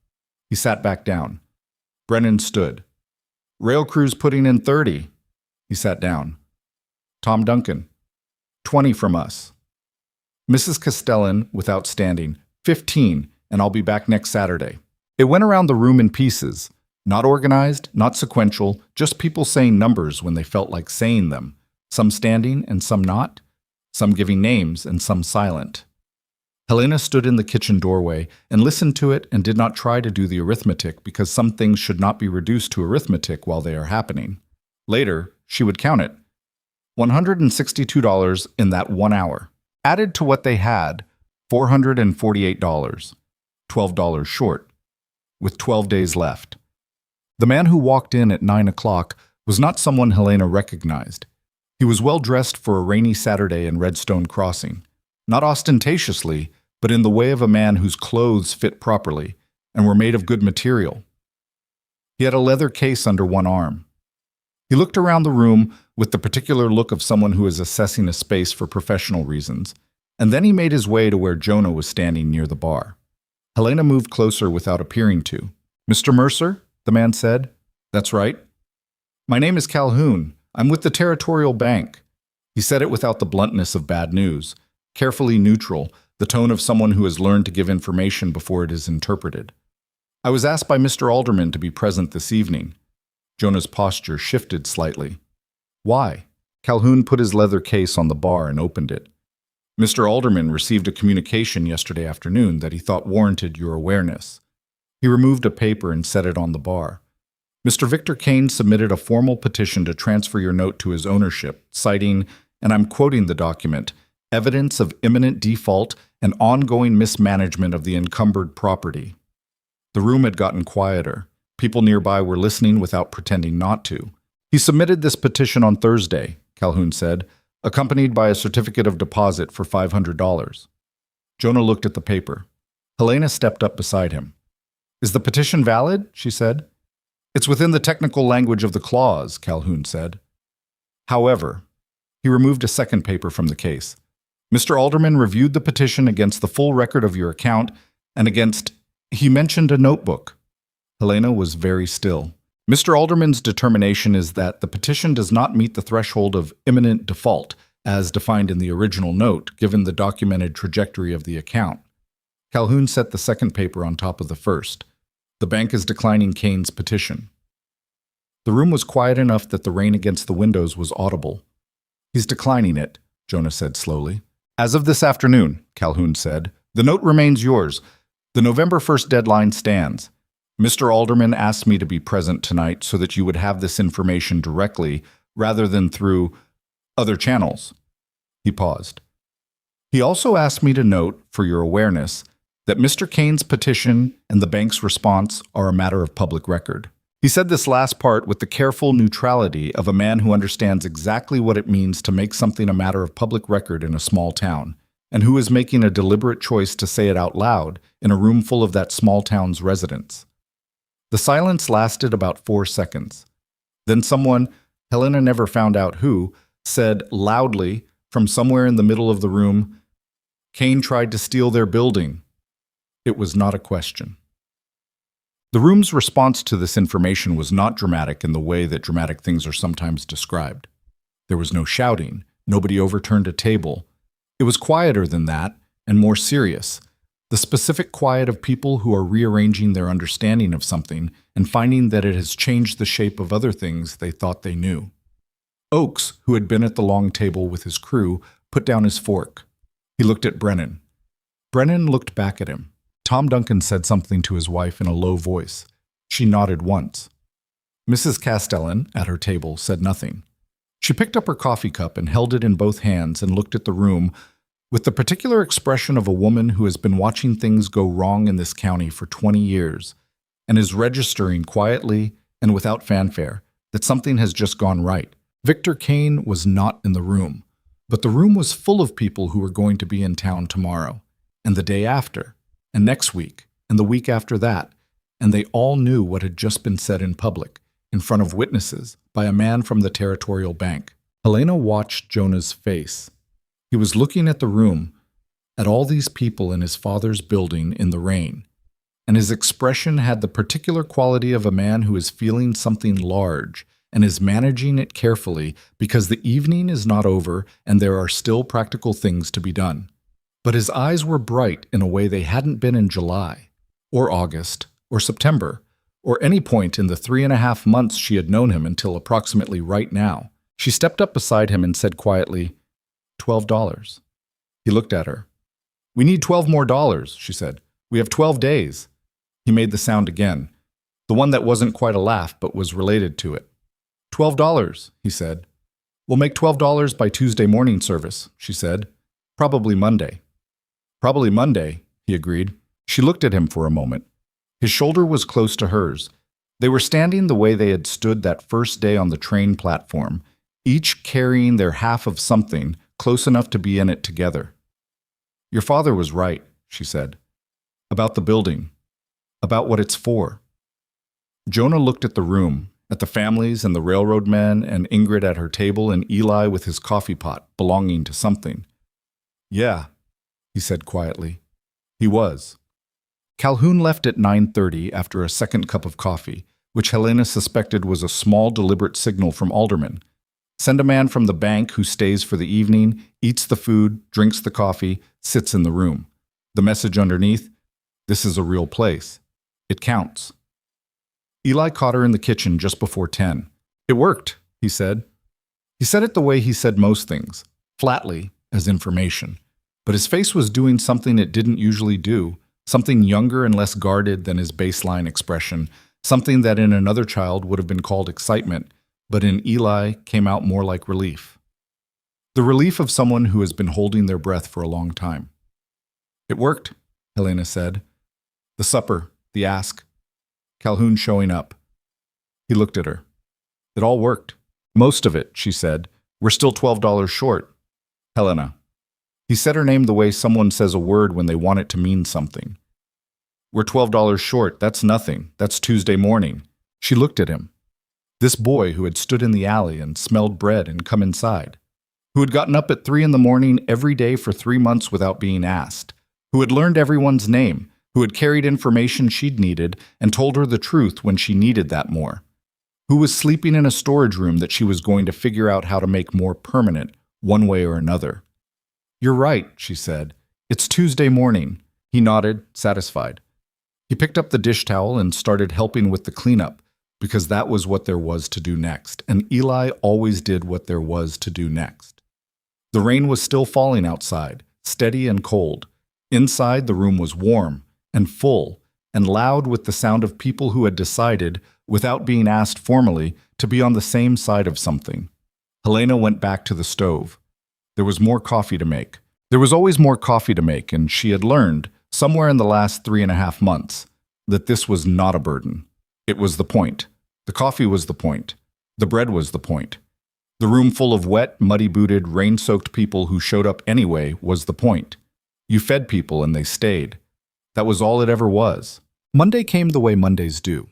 He sat back down. Brennan stood. "Rail crew's putting in 30. He sat down. "Tom Duncan. 20 from us." Mrs. Castellan, without standing. 15, and I'll be back next Saturday." It went around the room in pieces. Not organized, not sequential, just people saying numbers when they felt like saying them. Some standing and some not. Some giving names and some silent. Helena stood in the kitchen doorway and listened to it and did not try to do the arithmetic because some things should not be reduced to arithmetic while they are happening. Later, she would count it. $162 in that 1 hour. Added to what they had, $448, $12 short, with 12 days left. The man who walked in at 9 o'clock was not someone Helena recognized. He was well dressed for a rainy Saturday in Redstone Crossing, not ostentatiously, but in the way of a man whose clothes fit properly and were made of good material. He had a leather case under one arm. He looked around the room with the particular look of someone who is assessing a space for professional reasons, and then he made his way to where Jonah was standing near the bar. Helena moved closer without appearing to. "Mr. Mercer?" the man said. "That's right." "My name is Calhoun. I'm with the Territorial Bank." He said it without the bluntness of bad news, carefully neutral, the tone of someone who has learned to give information before it is interpreted. "I was asked by Mr. Alderman to be present this evening." Jonah's posture shifted slightly. "Why?" Calhoun put his leather case on the bar and opened it. "Mr. Alderman received a communication yesterday afternoon that he thought warranted your awareness." He removed a paper and set it on the bar. "Mr. Victor Kane submitted a formal petition to transfer your note to his ownership, citing, and I'm quoting the document, evidence of imminent default and ongoing mismanagement of the encumbered property." The room had gotten quieter. People nearby were listening without pretending not to. "He submitted this petition on Thursday," Calhoun said, "accompanied by a certificate of deposit for $500. Jonah looked at the paper. Helena stepped up beside him. "Is the petition valid?" she said. "It's within the technical language of the clause," Calhoun said. "However," he removed a second paper from the case. "Mr. Alderman reviewed the petition against the full record of your account and against, he mentioned a notebook." Helena was very still. "Mr. Alderman's determination is that the petition does not meet the threshold of imminent default, as defined in the original note, given the documented trajectory of the account." Calhoun set the second paper on top of the first. "The bank is declining Kane's petition." The room was quiet enough that the rain against the windows was audible. "He's declining it," Jonah said slowly. "As of this afternoon," Calhoun said, "the note remains yours. The November 1st deadline stands. Mr. Alderman asked me to be present tonight so that you would have this information directly rather than through other channels." He paused. "He also asked me to note, for your awareness, that Mr. Kane's petition and the bank's response are a matter of public record." He said this last part with the careful neutrality of a man who understands exactly what it means to make something a matter of public record in a small town, and who is making a deliberate choice to say it out loud in a room full of that small town's residents. The silence lasted about 4 seconds. Then someone, Helena never found out who, said loudly from somewhere in the middle of the room, "Kane tried to steal their building." It was not a question. The room's response to this information was not dramatic in the way that dramatic things are sometimes described. There was no shouting, nobody overturned a table. It was quieter than that, and more serious. The specific quiet of people who are rearranging their understanding of something and finding that it has changed the shape of other things they thought they knew. Oakes, who had been at the long table with his crew, put down his fork. He looked at Brennan. Brennan looked back at him. Tom Duncan said something to his wife in a low voice. She nodded once. Mrs. Castellan, at her table, said nothing. She picked up her coffee cup and held it in both hands and looked at the room with the particular expression of a woman who has been watching things go wrong in this county for 20 years and is registering quietly and without fanfare that something has just gone right. Victor Kane was not in the room, but the room was full of people who were going to be in town tomorrow, and the day after, and next week, and the week after that, and they all knew what had just been said in public, in front of witnesses, by a man from the Territorial Bank. Helena watched Jonah's face. He was looking at the room, at all these people in his father's building in the rain, and his expression had the particular quality of a man who is feeling something large and is managing it carefully because the evening is not over and there are still practical things to be done. But his eyes were bright in a way they hadn't been in July, or August, or September, or any point in the 3.5 months she had known him until approximately right now. She stepped up beside him and said quietly, $12. He looked at her. We need $12 more, she said. We have 12 days. He made the sound again, the one that wasn't quite a laugh but was related to it. $12, he said. We'll make $12 by Tuesday morning service, she said. Probably Monday. Probably Monday, he agreed. She looked at him for a moment. His shoulder was close to hers. They were standing the way they had stood that first day on the train platform, each carrying their half of something close enough to be in it together. Your father was right, she said. About the building. About what it's for. Jonah looked at the room, at the families and the railroad men and Ingrid at her table and Eli with his coffee pot belonging to something. Yeah, he said quietly. He was. Calhoun left at 9:30 after a second cup of coffee, which Helena suspected was a small deliberate signal from Alderman. Send a man from the bank who stays for the evening, eats the food, drinks the coffee, sits in the room. The message underneath, this is a real place. It counts. Eli caught her in the kitchen just before 10. It worked, he said. He said it the way he said most things, flatly, as information. But his face was doing something it didn't usually do, something younger and less guarded than his baseline expression, something that in another child would have been called excitement, but in Eli came out more like relief. The relief of someone who has been holding their breath for a long time. It worked, Helena said. The supper, the ask, Calhoun showing up. He looked at her. It all worked. Most of it, she said. We're still $12 short. Helena. He said her name the way someone says a word when they want it to mean something. We're $12 short. That's nothing. That's Tuesday morning. She looked at him. This boy who had stood in the alley and smelled bread and come inside. Who had gotten up at 3 a.m. every day for 3 months without being asked. Who had learned everyone's name. Who had carried information she'd needed and told her the truth when she needed that more. Who was sleeping in a storage room that she was going to figure out how to make more permanent, one way or another. You're right, she said. It's Tuesday morning. He nodded, satisfied. He picked up the dish towel and started helping with the cleanup, because that was what there was to do next, and Eli always did what there was to do next. The rain was still falling outside, steady and cold. Inside, the room was warm and full and loud with the sound of people who had decided, without being asked formally, to be on the same side of something. Helena went back to the stove. There was more coffee to make. There was always more coffee to make, and she had learned, somewhere in the last 3.5 months, that this was not a burden. It was the point. The coffee was the point. The bread was the point. The room full of wet, muddy-booted, rain-soaked people who showed up anyway was the point. You fed people and they stayed. That was all it ever was. Monday came the way Mondays do,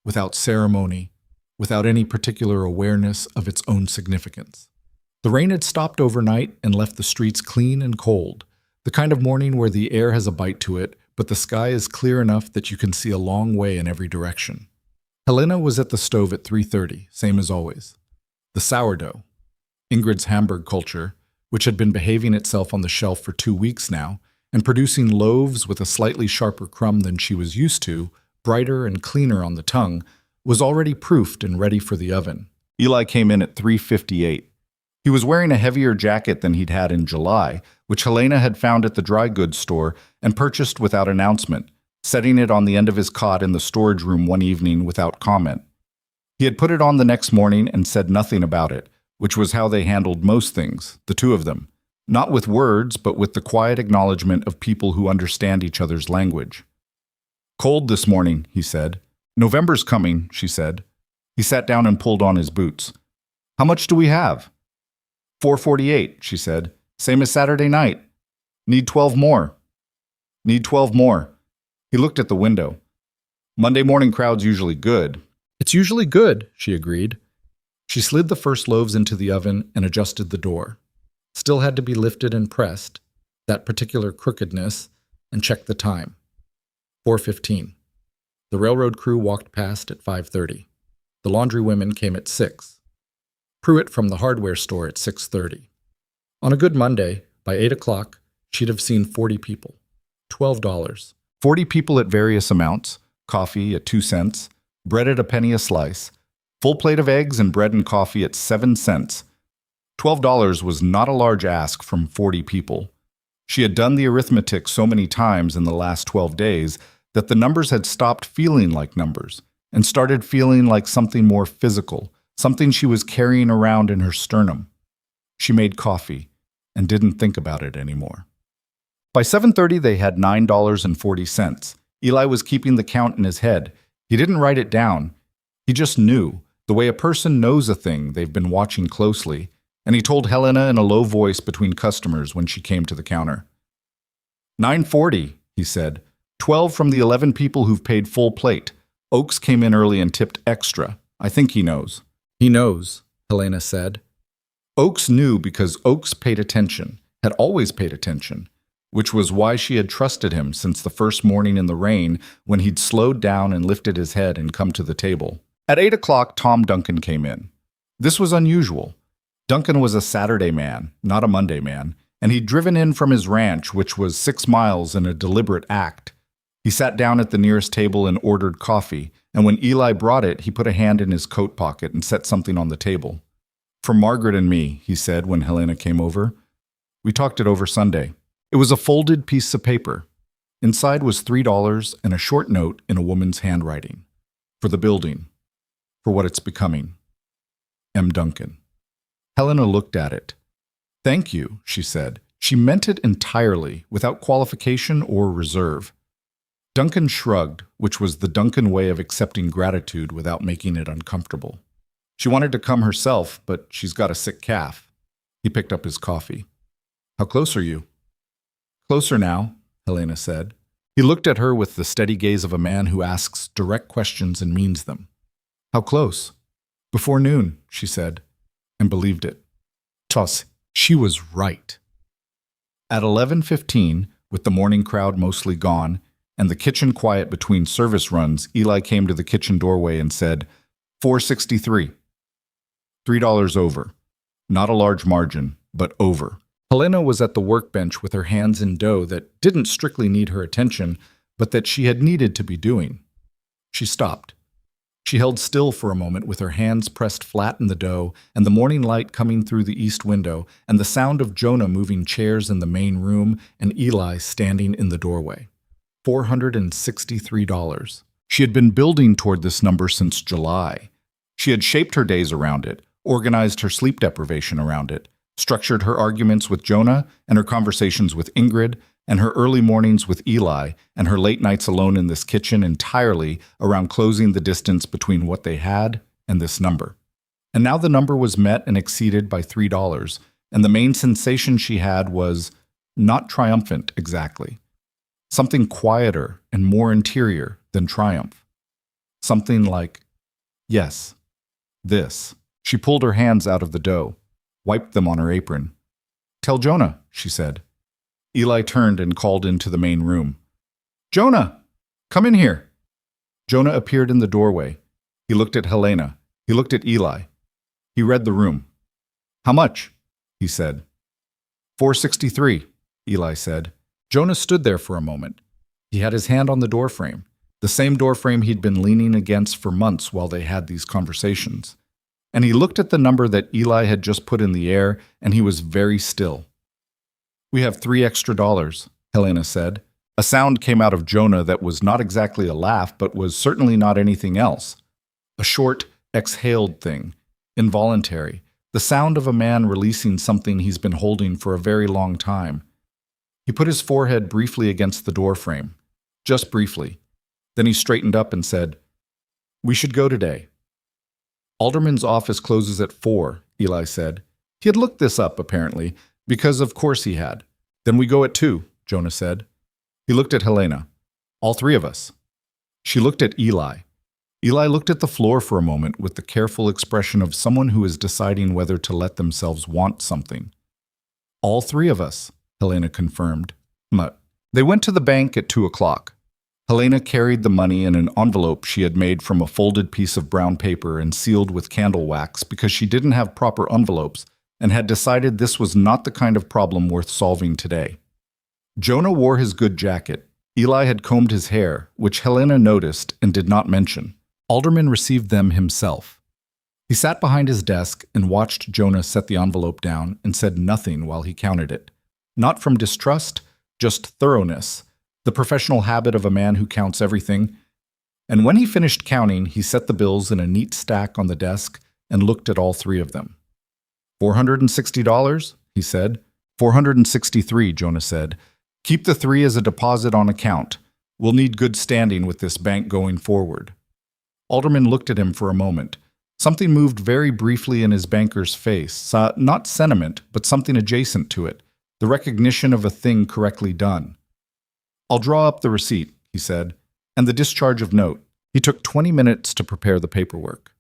without ceremony, without any particular awareness of its own significance. The rain had stopped overnight and left the streets clean and cold, the kind of morning where the air has a bite to it, but the sky is clear enough that you can see a long way in every direction. Helena was at the stove at 3:30, same as always. The sourdough, Ingrid's Hamburg culture, which had been behaving itself on the shelf for 2 weeks now, and producing loaves with a slightly sharper crumb than she was used to, brighter and cleaner on the tongue, was already proofed and ready for the oven. Eli came in at 3:58. He was wearing a heavier jacket than he'd had in July, which Helena had found at the dry goods store and purchased without announcement, setting it on the end of his cot in the storage room one evening without comment. He had put it on the next morning and said nothing about it, which was how they handled most things, the two of them. Not with words, but with the quiet acknowledgement of people who understand each other's language. Cold this morning, he said. November's coming, she said. He sat down and pulled on his boots. How much do we have? 448, she said. Same as Saturday night. Need 12 more. Need 12 more. He looked at the window. Monday morning crowd's usually good. It's usually good, she agreed. She slid the first loaves into the oven and adjusted the door. Still had to be lifted and pressed, that particular crookedness, and checked the time. 4:15. The railroad crew walked past at 5:30. The laundry women came at 6. Pruitt from the hardware store at 6:30. On a good Monday, by 8 o'clock, she'd have seen 40 people. $12. 40 people at various amounts, coffee at 2 cents, bread at a penny a slice, full plate of eggs and bread and coffee at 7 cents. $12 was not a large ask from 40 people. She had done the arithmetic so many times in the last 12 days that the numbers had stopped feeling like numbers and started feeling like something more physical, something she was carrying around in her sternum. She made coffee. and didn't think about it anymore. By 7:30, they had $9.40. Eli was keeping the count in his head. He didn't write it down. He just knew, the way a person knows a thing they've been watching closely, and he told Helena in a low voice between customers when she came to the counter. "9.40, he said. 12 from the 11 people who've paid full plate. Oaks came in early and tipped extra. I think he knows." "He knows," Helena said. Oaks knew because Oaks paid attention, had always paid attention, which was why she had trusted him since the first morning in the rain when he'd slowed down and lifted his head and come to the table. At 8 o'clock, Tom Duncan came in. This was unusual. Duncan was a Saturday man, not a Monday man, and he'd driven in from his ranch, which was 6 miles in a deliberate act. He sat down at the nearest table and ordered coffee, and when Eli brought it, he put a hand in his coat pocket and set something on the table. "For Margaret and me," he said when Helena came over. "We talked it over Sunday." It was a folded piece of paper. Inside was $3 and a short note in a woman's handwriting. "For the building. For what it's becoming. M. Duncan." Helena looked at it. "Thank you," she said. She meant it entirely, without qualification or reserve. Duncan shrugged, which was the Duncan way of accepting gratitude without making it uncomfortable. "She wanted to come herself, but she's got a sick calf." He picked up his coffee. "How close are you?" "Closer now," Helena said. He looked at her with the steady gaze of a man who asks direct questions and means them. "How close?" "Before noon," she said, and believed it. Toss, she was right. At 11:15, with the morning crowd mostly gone, and the kitchen quiet between service runs, Eli came to the kitchen doorway and said, "$4.63. $3 over. Not a large margin, but over." Helena was at the workbench with her hands in dough that didn't strictly need her attention, but that she had needed to be doing. She stopped. She held still for a moment with her hands pressed flat in the dough and the morning light coming through the east window and the sound of Jonah moving chairs in the main room and Eli standing in the doorway. $463. She had been building toward this number since July. She had shaped her days around it, organized her sleep deprivation around it, structured her arguments with Jonah and her conversations with Ingrid and her early mornings with Eli and her late nights alone in this kitchen entirely around closing the distance between what they had and this number. And now the number was met and exceeded by $3, and the main sensation she had was not triumphant exactly. Something quieter and more interior than triumph. Something like, yes, this. She pulled her hands out of the dough, wiped them on her apron. "Tell Jonah," she said. Eli turned and called into the main room. "Jonah, come in here." Jonah appeared in the doorway. He looked at Helena. He looked at Eli. He read the room. "How much?" he said. $4.63, Eli said. Jonah stood there for a moment. He had his hand on the doorframe, the same doorframe he'd been leaning against for months while they had these conversations. And he looked at the number that Eli had just put in the air, and he was very still. "We have $3 extra," Helena said. A sound came out of Jonah that was not exactly a laugh, but was certainly not anything else. A short, exhaled thing, involuntary, the sound of a man releasing something he's been holding for a very long time. He put his forehead briefly against the doorframe, just briefly. Then he straightened up and said, "We should go today." "Alderman's office closes at 4, Eli said. He had looked this up, apparently, because of course he had. "Then we go at 2, Jonah said. He looked at Helena. "All 3 of us." She looked at Eli. Eli looked at the floor for a moment with the careful expression of someone who is deciding whether to let themselves want something. "All 3 of us," Helena confirmed. They went to the bank at 2 o'clock. Helena carried the money in an envelope she had made from a folded piece of brown paper and sealed with candle wax because she didn't have proper envelopes and had decided this was not the kind of problem worth solving today. Jonah wore his good jacket. Eli had combed his hair, which Helena noticed and did not mention. Alderman received them himself. He sat behind his desk and watched Jonah set the envelope down and said nothing while he counted it. Not from distrust, just thoroughness, the professional habit of a man who counts everything. And when he finished counting, he set the bills in a neat stack on the desk and looked at all 3 of them. $460, he said. 463, Jonah said. Keep the 3 as a deposit on account. We'll need good standing with this bank going forward. Alderman looked at him for a moment. Something moved very briefly in his banker's face, not sentiment, but something adjacent to it, the recognition of a thing correctly done. I'll draw up the receipt, he said, and the discharge of note. He took 20 minutes to prepare the paperwork.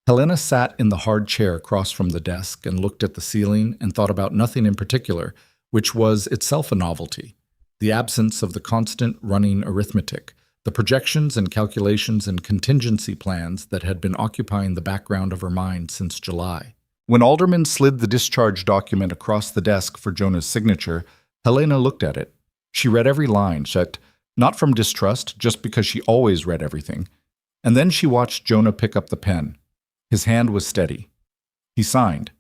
Helena sat in the hard chair across from the desk and looked at the ceiling and thought about nothing in particular, which was itself a novelty. The absence of the constant running arithmetic, the projections and calculations and contingency plans that had been occupying the background of her mind since July. When Alderman slid the discharge document across the desk for Jonah's signature, Helena looked at it. She read every line, checked, not from distrust, just because she always read everything. And then she watched Jonah pick up the pen. His hand was steady. He signed.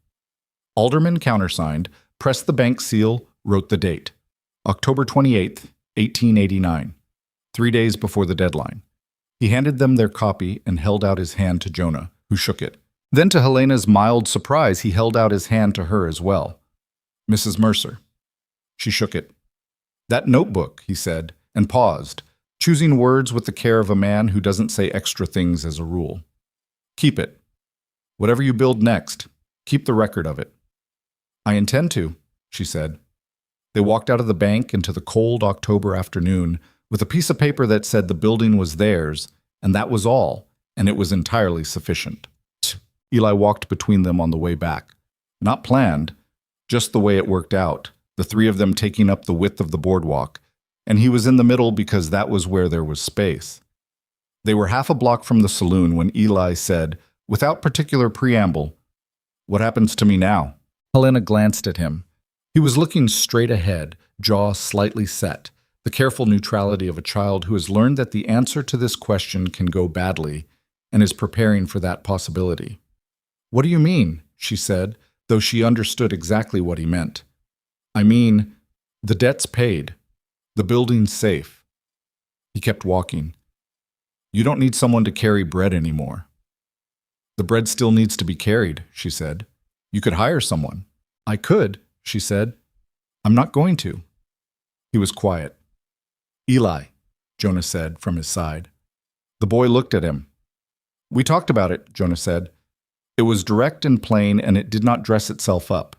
Alderman countersigned, pressed the bank seal, wrote the date. October 28th, 1889, 3 days before the deadline. He handed them their copy and held out his hand to Jonah, who shook it. Then to Helena's mild surprise, he held out his hand to her as well. Mrs. Mercer. She shook it. That notebook, he said, and paused, choosing words with the care of a man who doesn't say extra things as a rule. Keep it. Whatever you build next, keep the record of it. I intend to, she said. They walked out of the bank into the cold October afternoon with a piece of paper that said the building was theirs, and that was all, and it was entirely sufficient. Eli walked between them on the way back. Not planned, just the way it worked out, the 3 of them taking up the width of the boardwalk, and he was in the middle because that was where there was space. They were half a block from the saloon when Eli said, without particular preamble, "What happens to me now?" Helena glanced at him. He was looking straight ahead, jaw slightly set, the careful neutrality of a child who has learned that the answer to this question can go badly and is preparing for that possibility. What do you mean? She said, though she understood exactly what he meant. I mean, the debt's paid. The building's safe. He kept walking. You don't need someone to carry bread anymore. The bread still needs to be carried, she said. You could hire someone. I could, she said. I'm not going to. He was quiet. Eli, Jonah said from his side. The boy looked at him. We talked about it, Jonah said. It was direct and plain, and it did not dress itself up.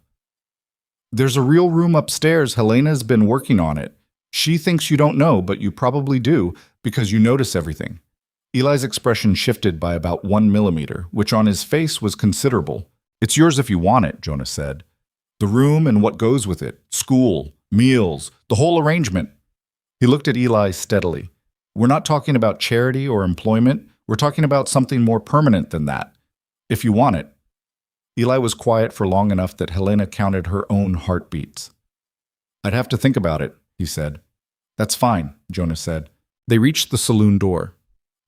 There's a real room upstairs. Helena's been working on it. She thinks you don't know, but you probably do, because you notice everything. Eli's expression shifted by about 1 millimeter, which on his face was considerable. It's yours if you want it, Jonah said. The room and what goes with it, school, meals, the whole arrangement. He looked at Eli steadily. We're not talking about charity or employment. We're talking about something more permanent than that. If you want it. Eli was quiet for long enough that Helena counted her own heartbeats. I'd have to think about it, he said. That's fine, Jonah said. They reached the saloon door.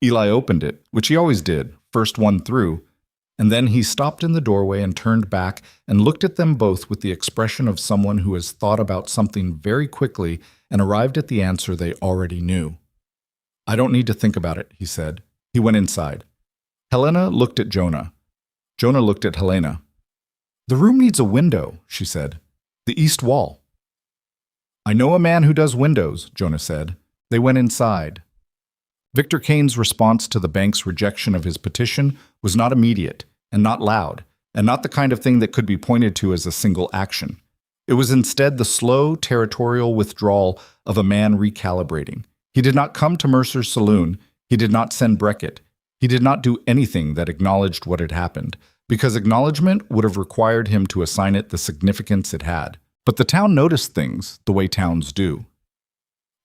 Eli opened it, which he always did, first one through, and then he stopped in the doorway and turned back and looked at them both with the expression of someone who has thought about something very quickly and arrived at the answer they already knew. I don't need to think about it, he said. He went inside. Helena looked at Jonah. Jonah looked at Helena. The room needs a window, she said. The east wall. I know a man who does windows, Jonah said. They went inside. Victor Kane's response to the bank's rejection of his petition was not immediate and not loud, and not the kind of thing that could be pointed to as a single action. It was instead the slow, territorial withdrawal of a man recalibrating. He did not come to Mercer's saloon. He did not send Beckett. He did not do anything that acknowledged what had happened, because acknowledgement would have required him to assign it the significance it had. But the town noticed things the way towns do.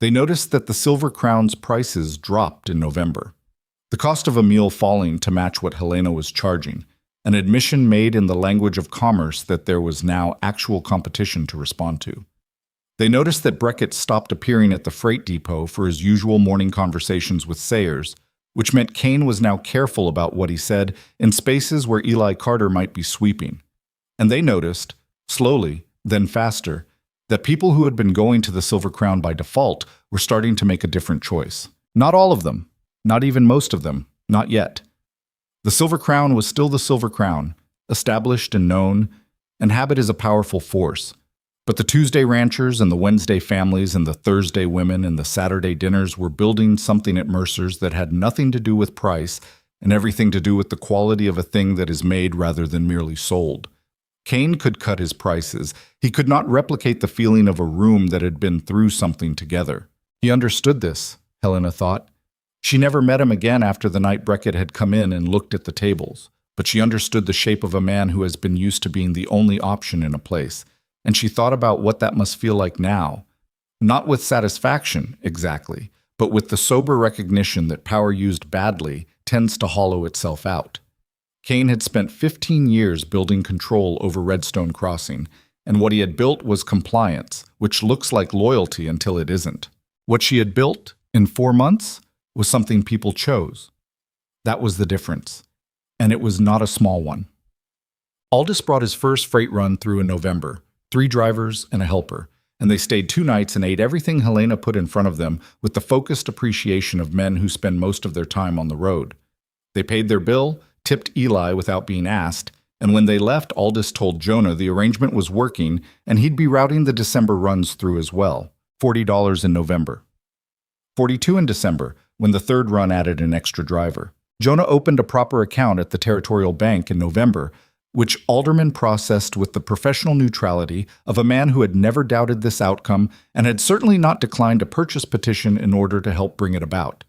They noticed that the Silver Crown's prices dropped in November, the cost of a meal falling to match what Helena was charging, an admission made in the language of commerce that there was now actual competition to respond to. They noticed that Beckett stopped appearing at the freight depot for his usual morning conversations with Sayers, which meant Kane was now careful about what he said in spaces where Eli Carter might be sweeping. And they noticed, slowly, then faster, that people who had been going to the Silver Crown by default were starting to make a different choice. Not all of them, not even most of them, not yet. The Silver Crown was still the Silver Crown, established and known, and habit is a powerful force. But the Tuesday ranchers and the Wednesday families and the Thursday women and the Saturday dinners were building something at Mercer's that had nothing to do with price and everything to do with the quality of a thing that is made rather than merely sold. Kane could cut his prices. He could not replicate the feeling of a room that had been through something together. He understood this, Helena thought. She never met him again after the night Beckett had come in and looked at the tables, but she understood the shape of a man who has been used to being the only option in a place, and she thought about what that must feel like now. Not with satisfaction, exactly, but with the sober recognition that power used badly tends to hollow itself out. Kane had spent 15 years building control over Redstone Crossing, and what he had built was compliance, which looks like loyalty until it isn't. What she had built, in 4 months, was something people chose. That was the difference, and it was not a small one. Aldous brought his first freight run through in November, 3 drivers and a helper, and they stayed 2 nights and ate everything Helena put in front of them with the focused appreciation of men who spend most of their time on the road. They paid their bill, tipped Eli without being asked, and when they left, Aldous told Jonah the arrangement was working and he'd be routing the December runs through as well, $40 in November. $42 in December, when the 3rd run added an extra driver. Jonah opened a proper account at the Territorial Bank in November, which Alderman processed with the professional neutrality of a man who had never doubted this outcome and had certainly not declined a purchase petition in order to help bring it about.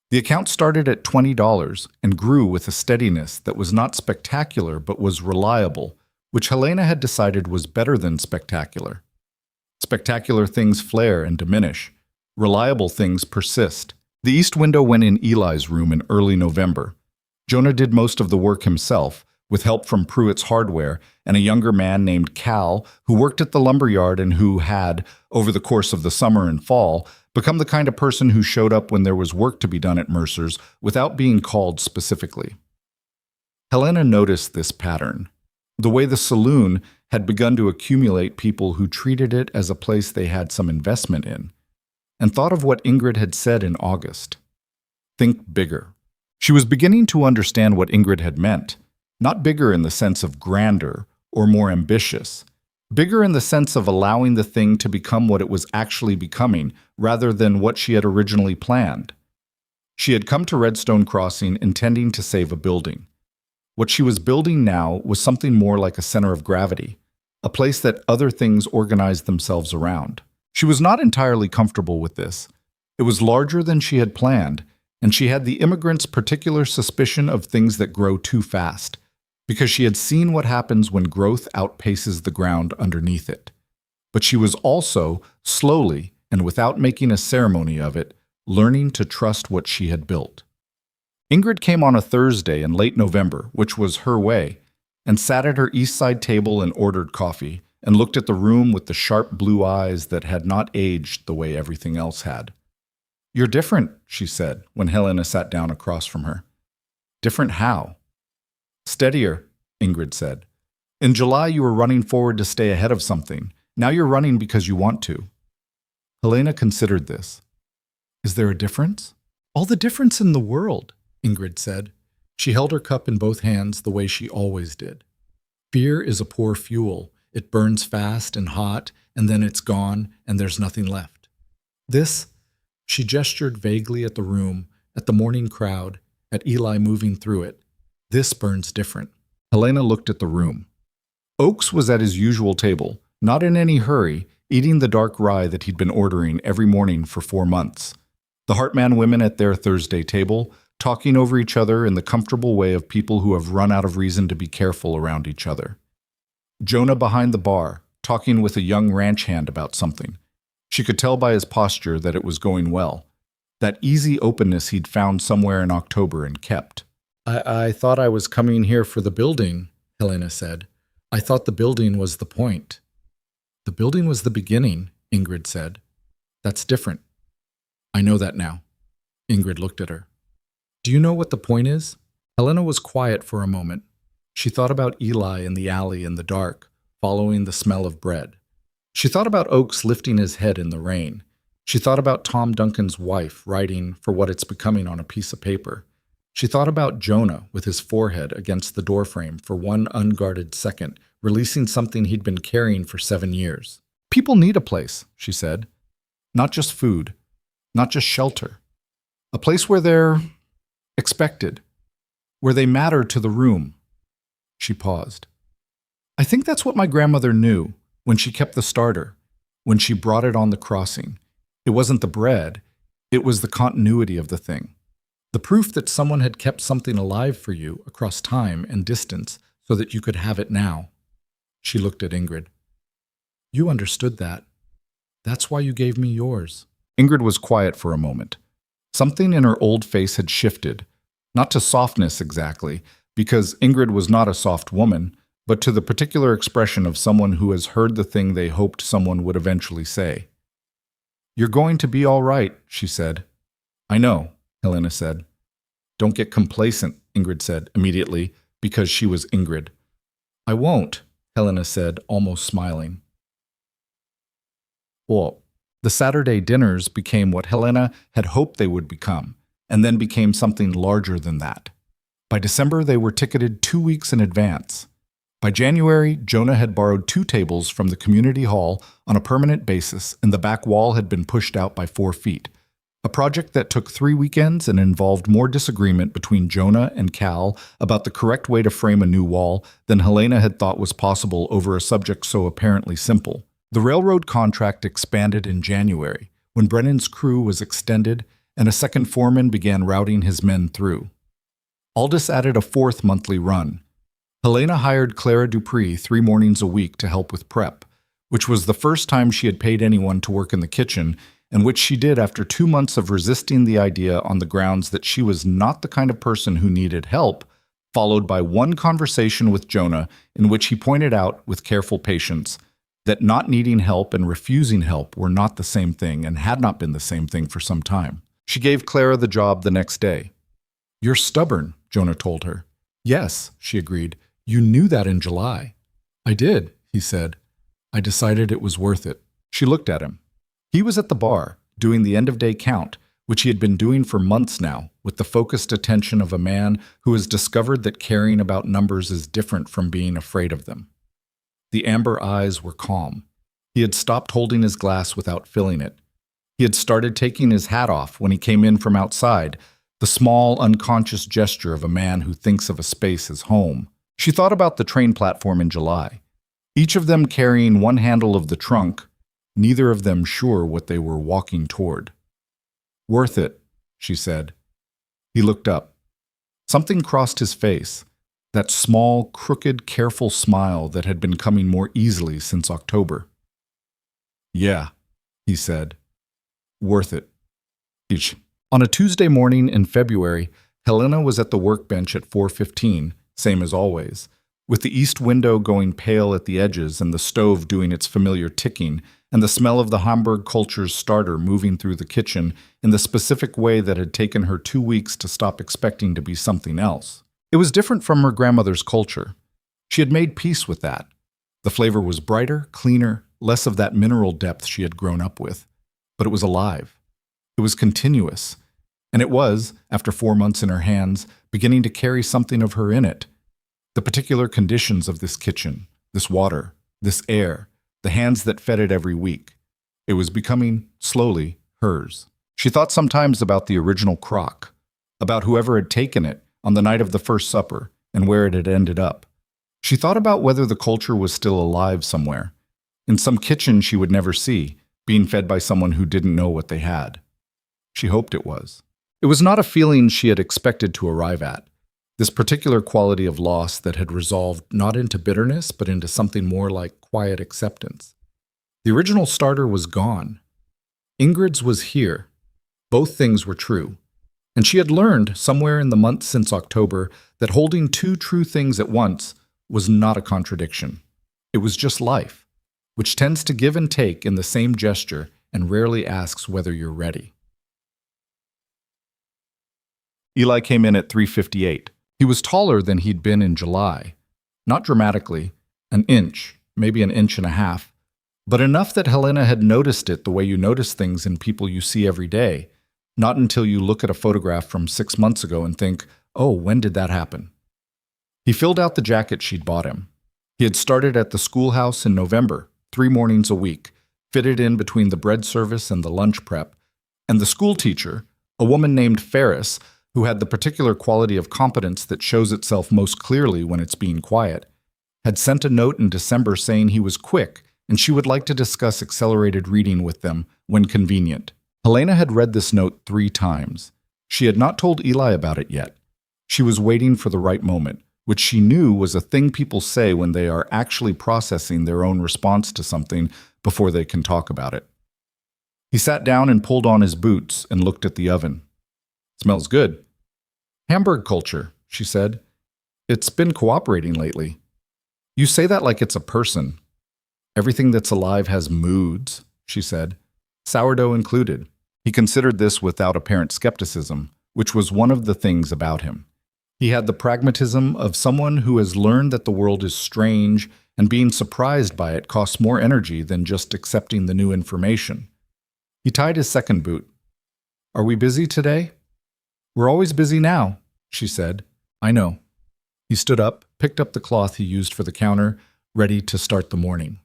The account started at $20 and grew with a steadiness that was not spectacular but was reliable, which Helena had decided was better than spectacular. Spectacular things flare and diminish. Reliable things persist. The east window went in Eli's room in early November. Jonah did most of the work himself, with help from Pruitt's Hardware and a younger man named Cal, who worked at the lumberyard and who had, over the course of the summer and fall, become the kind of person who showed up when there was work to be done at Mercer's without being called specifically. Helena noticed this pattern, the way the saloon had begun to accumulate people who treated it as a place they had some investment in, and thought of what Ingrid had said in August. Think bigger. She was beginning to understand what Ingrid had meant, not bigger in the sense of grander or more ambitious, bigger in the sense of allowing the thing to become what it was actually becoming rather than what she had originally planned. She had come to Redstone Crossing intending to save a building. What she was building now was something more like a center of gravity, a place that other things organized themselves around. She was not entirely comfortable with this. It was larger than she had planned, and she had the immigrant's particular suspicion of things that grow too fast, because she had seen what happens when growth outpaces the ground underneath it. But she was also, slowly and without making a ceremony of it, learning to trust what she had built. Ingrid came on a Thursday in late November, which was her way, and sat at her east side table and ordered coffee, and looked at the room with the sharp blue eyes that had not aged the way everything else had. "You're different," she said, when Helena sat down across from her. "Different how?" "Steadier," Ingrid said. "In July you were running forward to stay ahead of something. Now you're running because you want to." Helena considered this. "Is there a difference?" "All the difference in the world," Ingrid said. She held her cup in both hands the way she always did. "Fear is a poor fuel. It burns fast and hot, and then it's gone, and there's nothing left. This," she gestured vaguely at the room, at the morning crowd, at Eli moving through it, "this burns different." Helena looked at the room. Oakes was at his usual table, not in any hurry, eating the dark rye that he'd been ordering every morning for 4 months. The Hartman women at their Thursday table, talking over each other in the comfortable way of people who have run out of reason to be careful around each other. Jonah behind the bar, talking with a young ranch hand about something. She could tell by his posture that it was going well. That easy openness he'd found somewhere in October and kept. I thought I was coming here for the building," Helena said. "I thought the building was the point." "The building was the beginning," Ingrid said. "That's different." "I know that now." Ingrid looked at her. "Do you know what the point is?" Helena was quiet for a moment. She thought about Eli in the alley in the dark, following the smell of bread. She thought about Oakes lifting his head in the rain. She thought about Tom Duncan's wife writing for what it's becoming on a piece of paper. She thought about Jonah with his forehead against the doorframe for one unguarded second releasing something he'd been carrying for 7 years. People need a place, she said. Not just food, not just shelter. A place where they're expected, where they matter to the room. She paused. I think that's what my grandmother knew when she kept the starter, when she brought it on the crossing. It wasn't the bread, it was the continuity of the thing. The proof that someone had kept something alive for you across time and distance so that you could have it now. She looked at Ingrid. You understood that. That's why you gave me yours. Ingrid was quiet for a moment. Something in her old face had shifted, not to softness exactly, because Ingrid was not a soft woman, but to the particular expression of someone who has heard the thing they hoped someone would eventually say. You're going to be all right, she said. I know, Helena said. Don't get complacent, Ingrid said immediately, because she was Ingrid. I won't, Helena said, almost smiling. Well, the Saturday dinners became what Helena had hoped they would become, and then became something larger than that. By December, they were ticketed 2 weeks in advance. By January, Jonah had borrowed 2 tables from the community hall on a permanent basis, and the back wall had been pushed out by 4 feet. A project that took 3 weekends and involved more disagreement between Jonah and Cal about the correct way to frame a new wall than Helena had thought was possible over a subject so apparently simple. The railroad contract expanded in January, when Brennan's crew was extended and a second foreman began routing his men through. Aldous added a 4th monthly run. Helena hired Clara Dupree 3 mornings a week to help with prep, which was the first time she had paid anyone to work in the kitchen, and which she did after 2 months of resisting the idea on the grounds that she was not the kind of person who needed help, followed by one conversation with Jonah in which he pointed out, with careful patience, that not needing help and refusing help were not the same thing and had not been the same thing for some time. She gave Clara the job the next day. You're stubborn, Jonah told her. Yes, she agreed. You knew that in July. I did, he said. I decided it was worth it. She looked at him. He was at the bar, doing the end-of-day count, which he had been doing for months now, with the focused attention of a man who has discovered that caring about numbers is different from being afraid of them. The amber eyes were calm. He had stopped holding his glass without filling it. He had started taking his hat off when he came in from outside, the small, unconscious gesture of a man who thinks of a space as home. She thought about the train platform in July. Each of them carrying one handle of the trunk, neither of them sure what they were walking toward. Worth it, she said. He looked up. Something crossed his face, that small, crooked, careful smile that had been coming more easily since October. Yeah, he said. Worth it. On a Tuesday morning in February, Helena was at the workbench at 4:15, same as always, with the east window going pale at the edges and the stove doing its familiar ticking, and the smell of the Hamburg Culture's starter moving through the kitchen in the specific way that had taken her 2 weeks to stop expecting to be something else. It was different from her grandmother's culture. She had made peace with that. The flavor was brighter, cleaner, less of that mineral depth she had grown up with. But it was alive. It was continuous. And it was, after 4 months in her hands, beginning to carry something of her in it. The particular conditions of this kitchen, this water, this air, the hands that fed it every week. It was becoming, slowly, hers. She thought sometimes about the original crock, about whoever had taken it on the night of the first supper, and where it had ended up. She thought about whether the culture was still alive somewhere, in some kitchen she would never see, being fed by someone who didn't know what they had. She hoped it was. It was not a feeling she had expected to arrive at, this particular quality of loss that had resolved not into bitterness, but into something more like quiet acceptance. The original starter was gone. Ingrid's was here. Both things were true. And she had learned, somewhere in the months since October, that holding 2 true things at once was not a contradiction. It was just life, which tends to give and take in the same gesture and rarely asks whether you're ready. Eli came in at 3:58. He was taller than he'd been in July. Not dramatically, an inch, maybe an inch and a half, but enough that Helena had noticed it the way you notice things in people you see every day, not until you look at a photograph from 6 months ago and think, oh, when did that happen? He filled out the jacket she'd bought him. He had started at the schoolhouse in November, 3 mornings a week, fitted in between the bread service and the lunch prep, and the school teacher, a woman named Ferris, who had the particular quality of competence that shows itself most clearly when it's being quiet, had sent a note in December saying he was quick and she would like to discuss accelerated reading with them when convenient. Helena had read this note 3 times. She had not told Eli about it yet. She was waiting for the right moment, which she knew was a thing people say when they are actually processing their own response to something before they can talk about it. He sat down and pulled on his boots and looked at the oven. "Smells good." "Hamburg culture," she said. "It's been cooperating lately." "You say that like it's a person." "Everything that's alive has moods," she said, sourdough included. He considered this without apparent skepticism, which was one of the things about him. He had the pragmatism of someone who has learned that the world is strange and being surprised by it costs more energy than just accepting the new information. He tied his second boot. "Are we busy today?" "We're always busy now," she said. "I know." He stood up, picked up the cloth he used for the counter, ready to start the morning.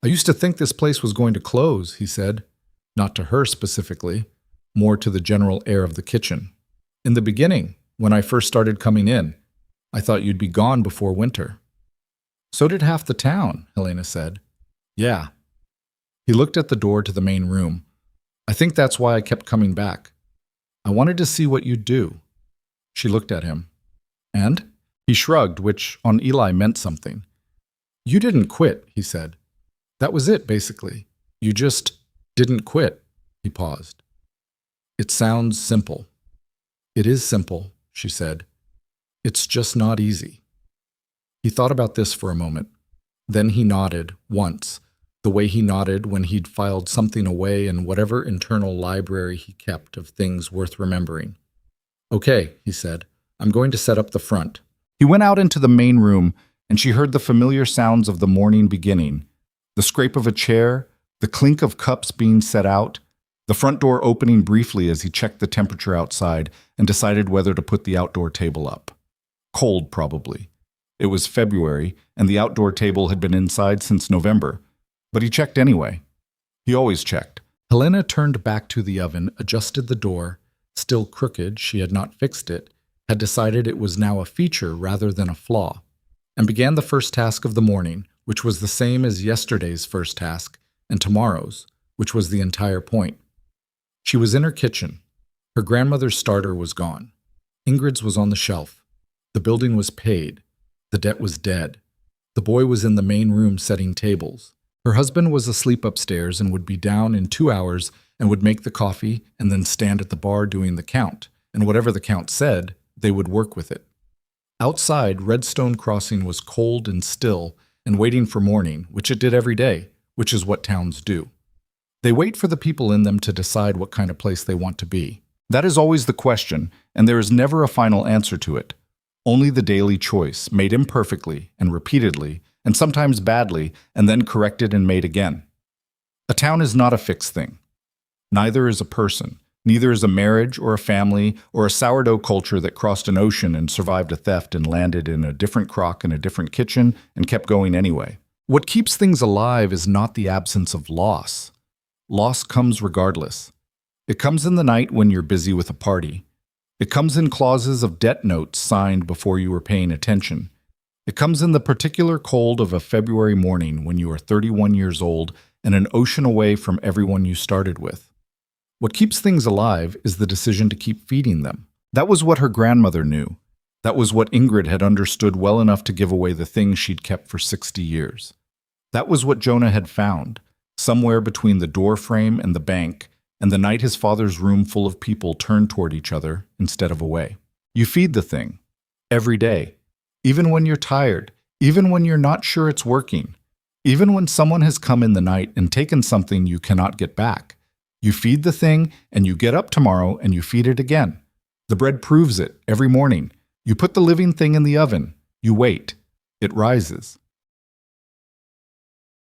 "I used to think this place was going to close," he said. Not to her specifically, more to the general air of the kitchen. "In the beginning, when I first started coming in, I thought you'd be gone before winter." "So did half the town," Helena said. "Yeah." He looked at the door to the main room. "I think that's why I kept coming back. I wanted to see what you'd do." She looked at him. "And?" He shrugged, which on Eli meant something. "You didn't quit," he said. "That was it, basically. You just didn't quit." He paused. "It sounds simple." "It is simple," she said. "It's just not easy." He thought about this for a moment. Then he nodded, once, the way he nodded when he'd filed something away in whatever internal library he kept of things worth remembering. "Okay," he said, "I'm going to set up the front." He went out into the main room, and she heard the familiar sounds of the morning beginning, the scrape of a chair, the clink of cups being set out, the front door opening briefly as he checked the temperature outside and decided whether to put the outdoor table up. Cold, probably. It was February, and the outdoor table had been inside since November, but he checked anyway. He always checked. Helena turned back to the oven, adjusted the door. Still crooked, she had not fixed it, had decided it was now a feature rather than a flaw, and began the first task of the morning, which was the same as yesterday's first task, and tomorrow's, which was the entire point. She was in her kitchen. Her grandmother's starter was gone. Ingrid's was on the shelf. The building was paid. The debt was dead. The boy was in the main room setting tables. Her husband was asleep upstairs and would be down in 2 hours and would make the coffee and then stand at the bar doing the count, and whatever the count said, they would work with it. Outside, Redstone Crossing was cold and still and waiting for morning, which it did every day, which is what towns do. They wait for the people in them to decide what kind of place they want to be. That is always the question, and there is never a final answer to it. Only the daily choice, made imperfectly and repeatedly, and sometimes badly, and then corrected and made again. A town is not a fixed thing. Neither is a person. Neither is a marriage or a family or a sourdough culture that crossed an ocean and survived a theft and landed in a different crock in a different kitchen and kept going anyway. What keeps things alive is not the absence of loss. Loss comes regardless. It comes in the night when you're busy with a party. It comes in clauses of debt notes signed before you were paying attention. It comes in the particular cold of a February morning when you are 31 years old and an ocean away from everyone you started with. What keeps things alive is the decision to keep feeding them. That was what her grandmother knew. That was what Ingrid had understood well enough to give away the things she'd kept for 60 years. That was what Jonah had found, somewhere between the door frame and the bank, and the night his father's room full of people turned toward each other instead of away. You feed the thing. Every day. Even when you're tired. Even when you're not sure it's working. Even when someone has come in the night and taken something you cannot get back. You feed the thing, and you get up tomorrow and you feed it again. The bread proves it every morning. You put the living thing in the oven. You wait. It rises.